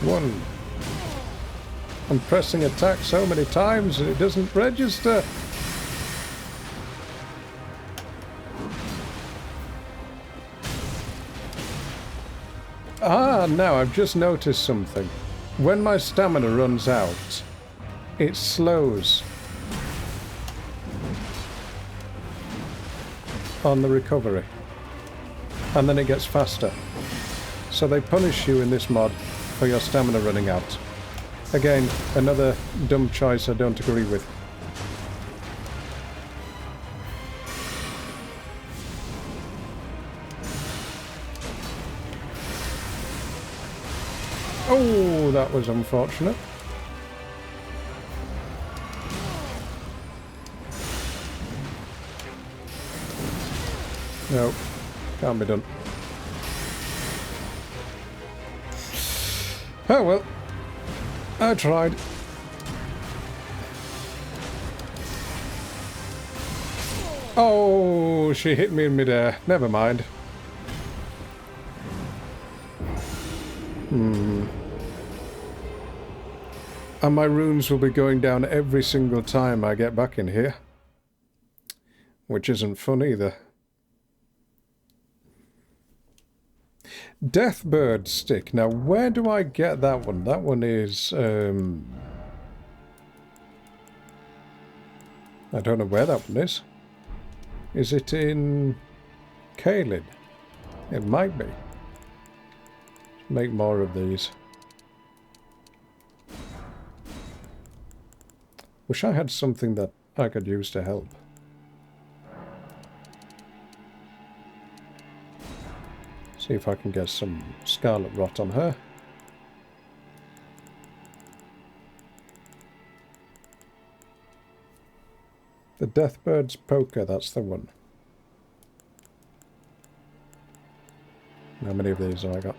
One. I'm pressing attack so many times and it doesn't register. Ah, now I've just noticed something. When my stamina runs out, it slows on the recovery. And then it gets faster. So they punish you in this mod for your stamina running out. Again, another dumb choice I don't agree with. Oh, that was unfortunate. No, can't be done. Oh well, I tried. Oh, she hit me in midair. Never mind. And my runes will be going down every single time I get back in here. Which isn't fun either. Deathbird stick. Now, where do I get that one? That one is... I don't know where that one is. Is it in... Caelid? It might be. Let's make more of these. Wish I had something that I could use to help. See if I can get some scarlet rot on her. The Deathbird's Poker, that's the one. How many of these have I got?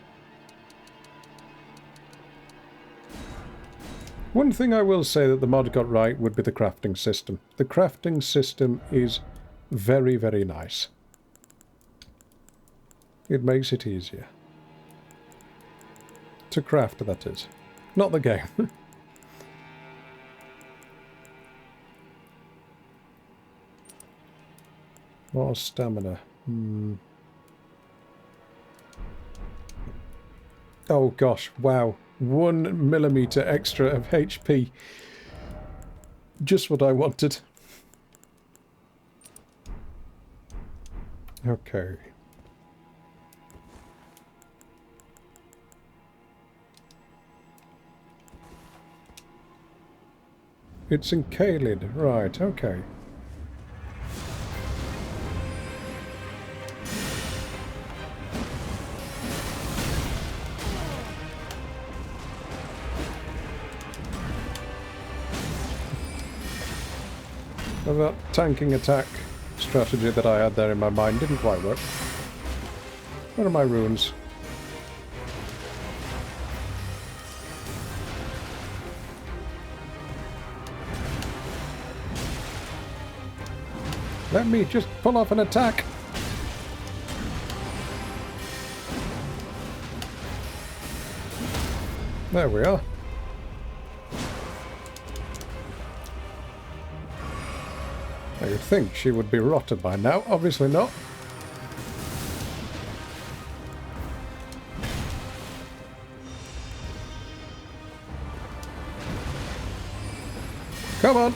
One thing I will say that the mod got right would be the crafting system. The crafting system is very, very nice. It makes it easier. To craft, that is. Not the game. More stamina. Oh gosh, wow. 1 millimeter extra of HP. Just what I wanted. Okay. It's in Caelid, right, okay. Well, that tanking attack strategy that I had there in my mind didn't quite work. Where are my runes? Let me just pull off an attack. There we are. I would think she would be rotted by now. Obviously not. Come on.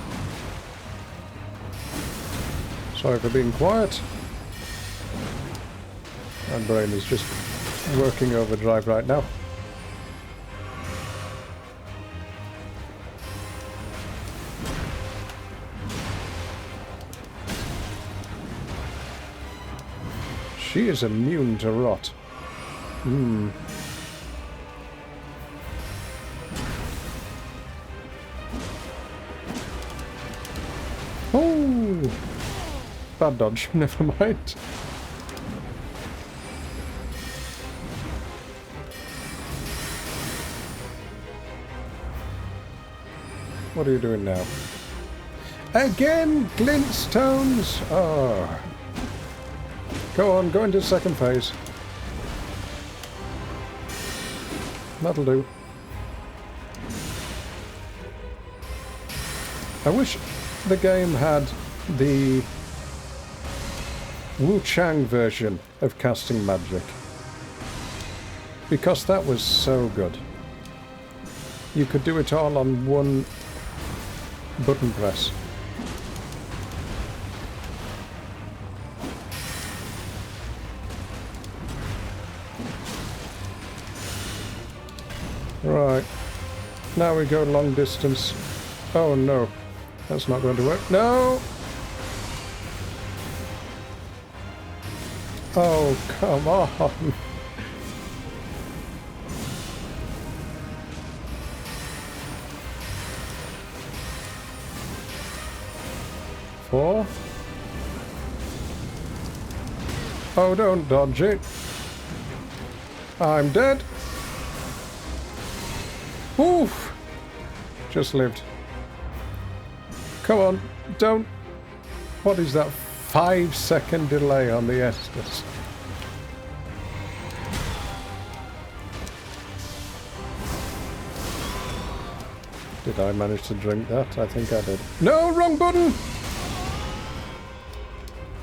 Sorry for being quiet. My brain is just working overdrive right now. She is immune to rot. Hmm. Oh! Bad dodge, never mind. What are you doing now? Again! Glintstones! Oh. Go on, go into second phase. That'll do. I wish the game had the Wu Chang version of casting magic, because that was so good. You could do it all on one button press. Right, now we go long distance. Oh no, that's not going to work. No! Oh, come on! Four? Oh, don't dodge it. I'm dead. Oof! Just lived. Come on, don't... What is that 5-second delay on the Estus? Did I manage to drink that? I think I did. No, wrong button!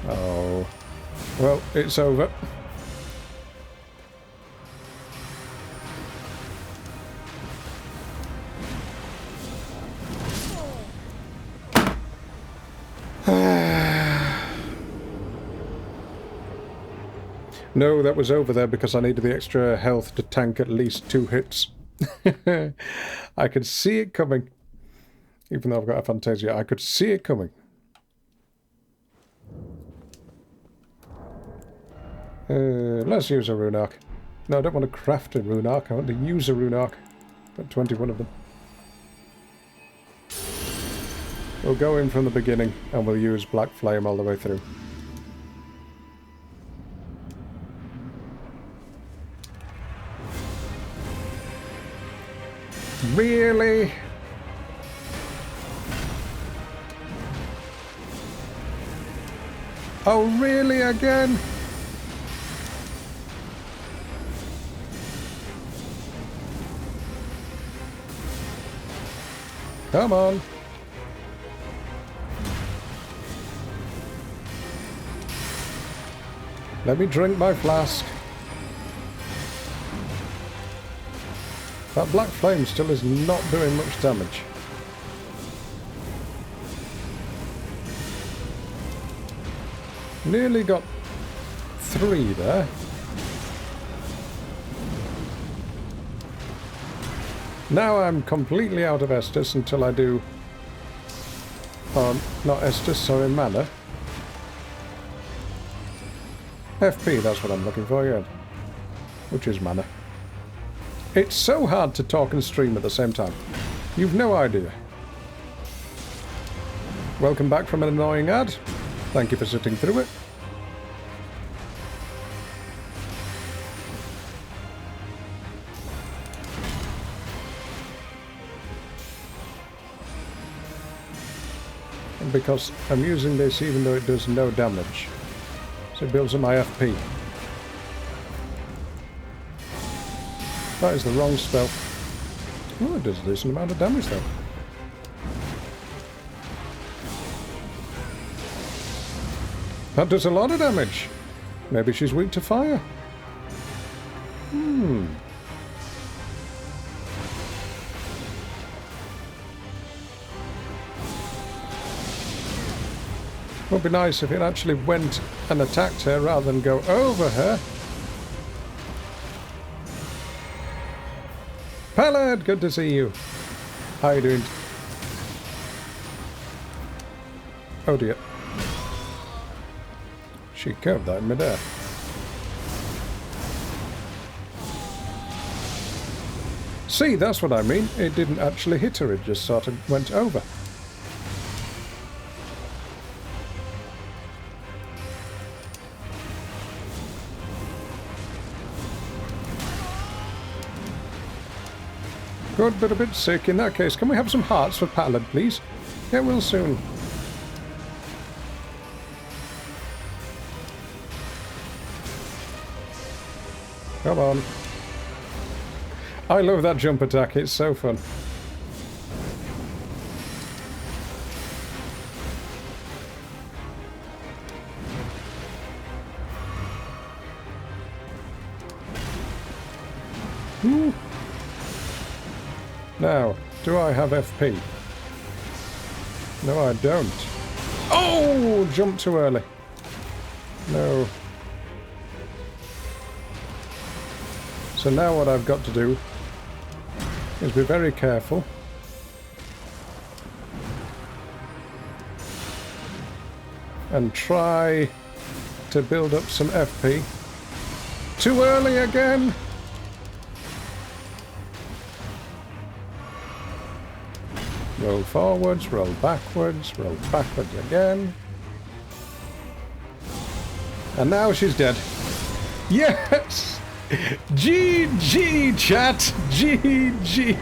Oh. Well, it's over. No, that was over there because I needed the extra health to tank at least 2 hits. I could see it coming. Even though I've got a Fantasia, I could see it coming. Let's use a rune arc. No, I don't want to craft a rune arc. I want to use a rune arc. Got 21 of them. We'll go in from the beginning and we'll use Black Flame all the way through. Really? Oh, really again? Come on. Let me drink my flask. That black flame still is not doing much damage. Nearly got 3 there. Now I'm completely out of Estus until I do... Oh, not Estus, sorry, mana. FP, that's what I'm looking for, yeah. Which is mana. It's so hard to talk and stream at the same time. You've no idea. Welcome back from an annoying ad. Thank you for sitting through it. And because I'm using this even though it does no damage. So it builds up my FP. That is the wrong spell. Oh, it does a decent amount of damage though. That does a lot of damage. Maybe she's weak to fire. Would be nice if it actually went and attacked her rather than go over her. Pallad, good to see you. How you doing? Oh dear. She curved that in midair. See, that's what I mean. It didn't actually hit her, it just sort of went over. Good, but a bit sick. In that case, can we have some hearts for Pallad, please? Get well soon. Come on. I love that jump attack, it's so fun. Ooh. Now, do I have FP? No, I don't. Oh! Jumped too early. No. So now what I've got to do is be very careful. And try to build up some FP. Too early again! Roll forwards, roll backwards again. And now she's dead. Yes! GG, chat! GG!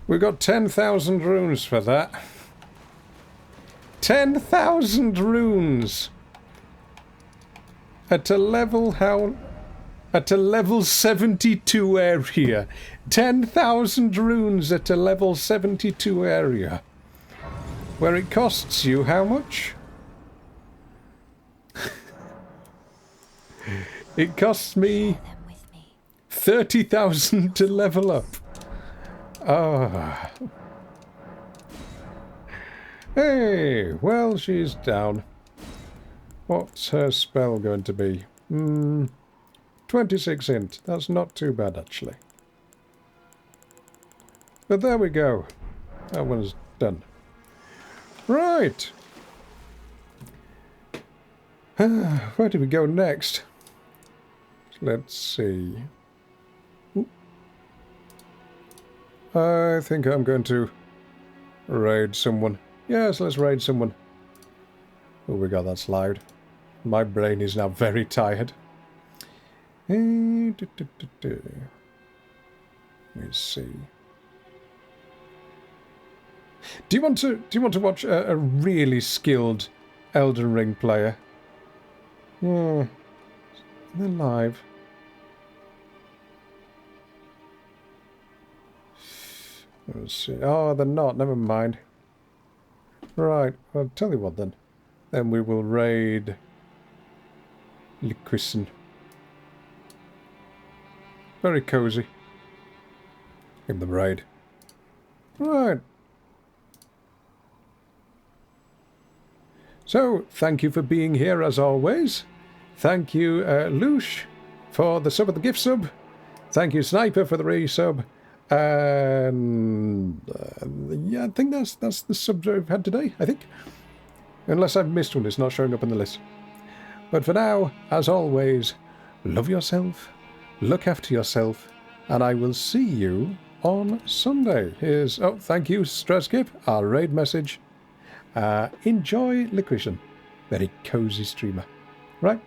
We got 10,000 runes for that. 10,000 runes! At a level how... At a level 72 area. 10,000 runes at a level 72 area. Where it costs you how much? It costs me 30,000 to level up. Ah. Hey, well, she's down. What's her spell going to be? 26 int. That's not too bad, actually. But there we go. That one's done. Right. Where do we go next? Let's see. I think I'm going to raid someone. Yes, let's raid someone. Oh, we got that slide. My brain is now very tired. Let's see. Do you want to watch a really skilled Elden Ring player? Yeah, they're live. Let's see. Oh, they're not. Never mind. Right. I'll tell you what then. Then we will raid Liquison. Very cozy. In the raid. Right. So, thank you for being here as always. Thank you, Loosh, for the sub of the gift sub. Thank you, Sniper, for the resub. And yeah, I think that's the subs I've had today, I think. Unless I've missed one, it's not showing up on the list. But for now, as always, love yourself, look after yourself, and I will see you on Sunday. Here's, oh, thank you, Stresskip, our raid message. Enjoy Liquison. Very cozy streamer. Right,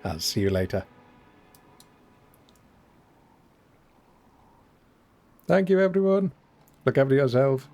I'll see you later. Thank you, everyone. Look after yourself.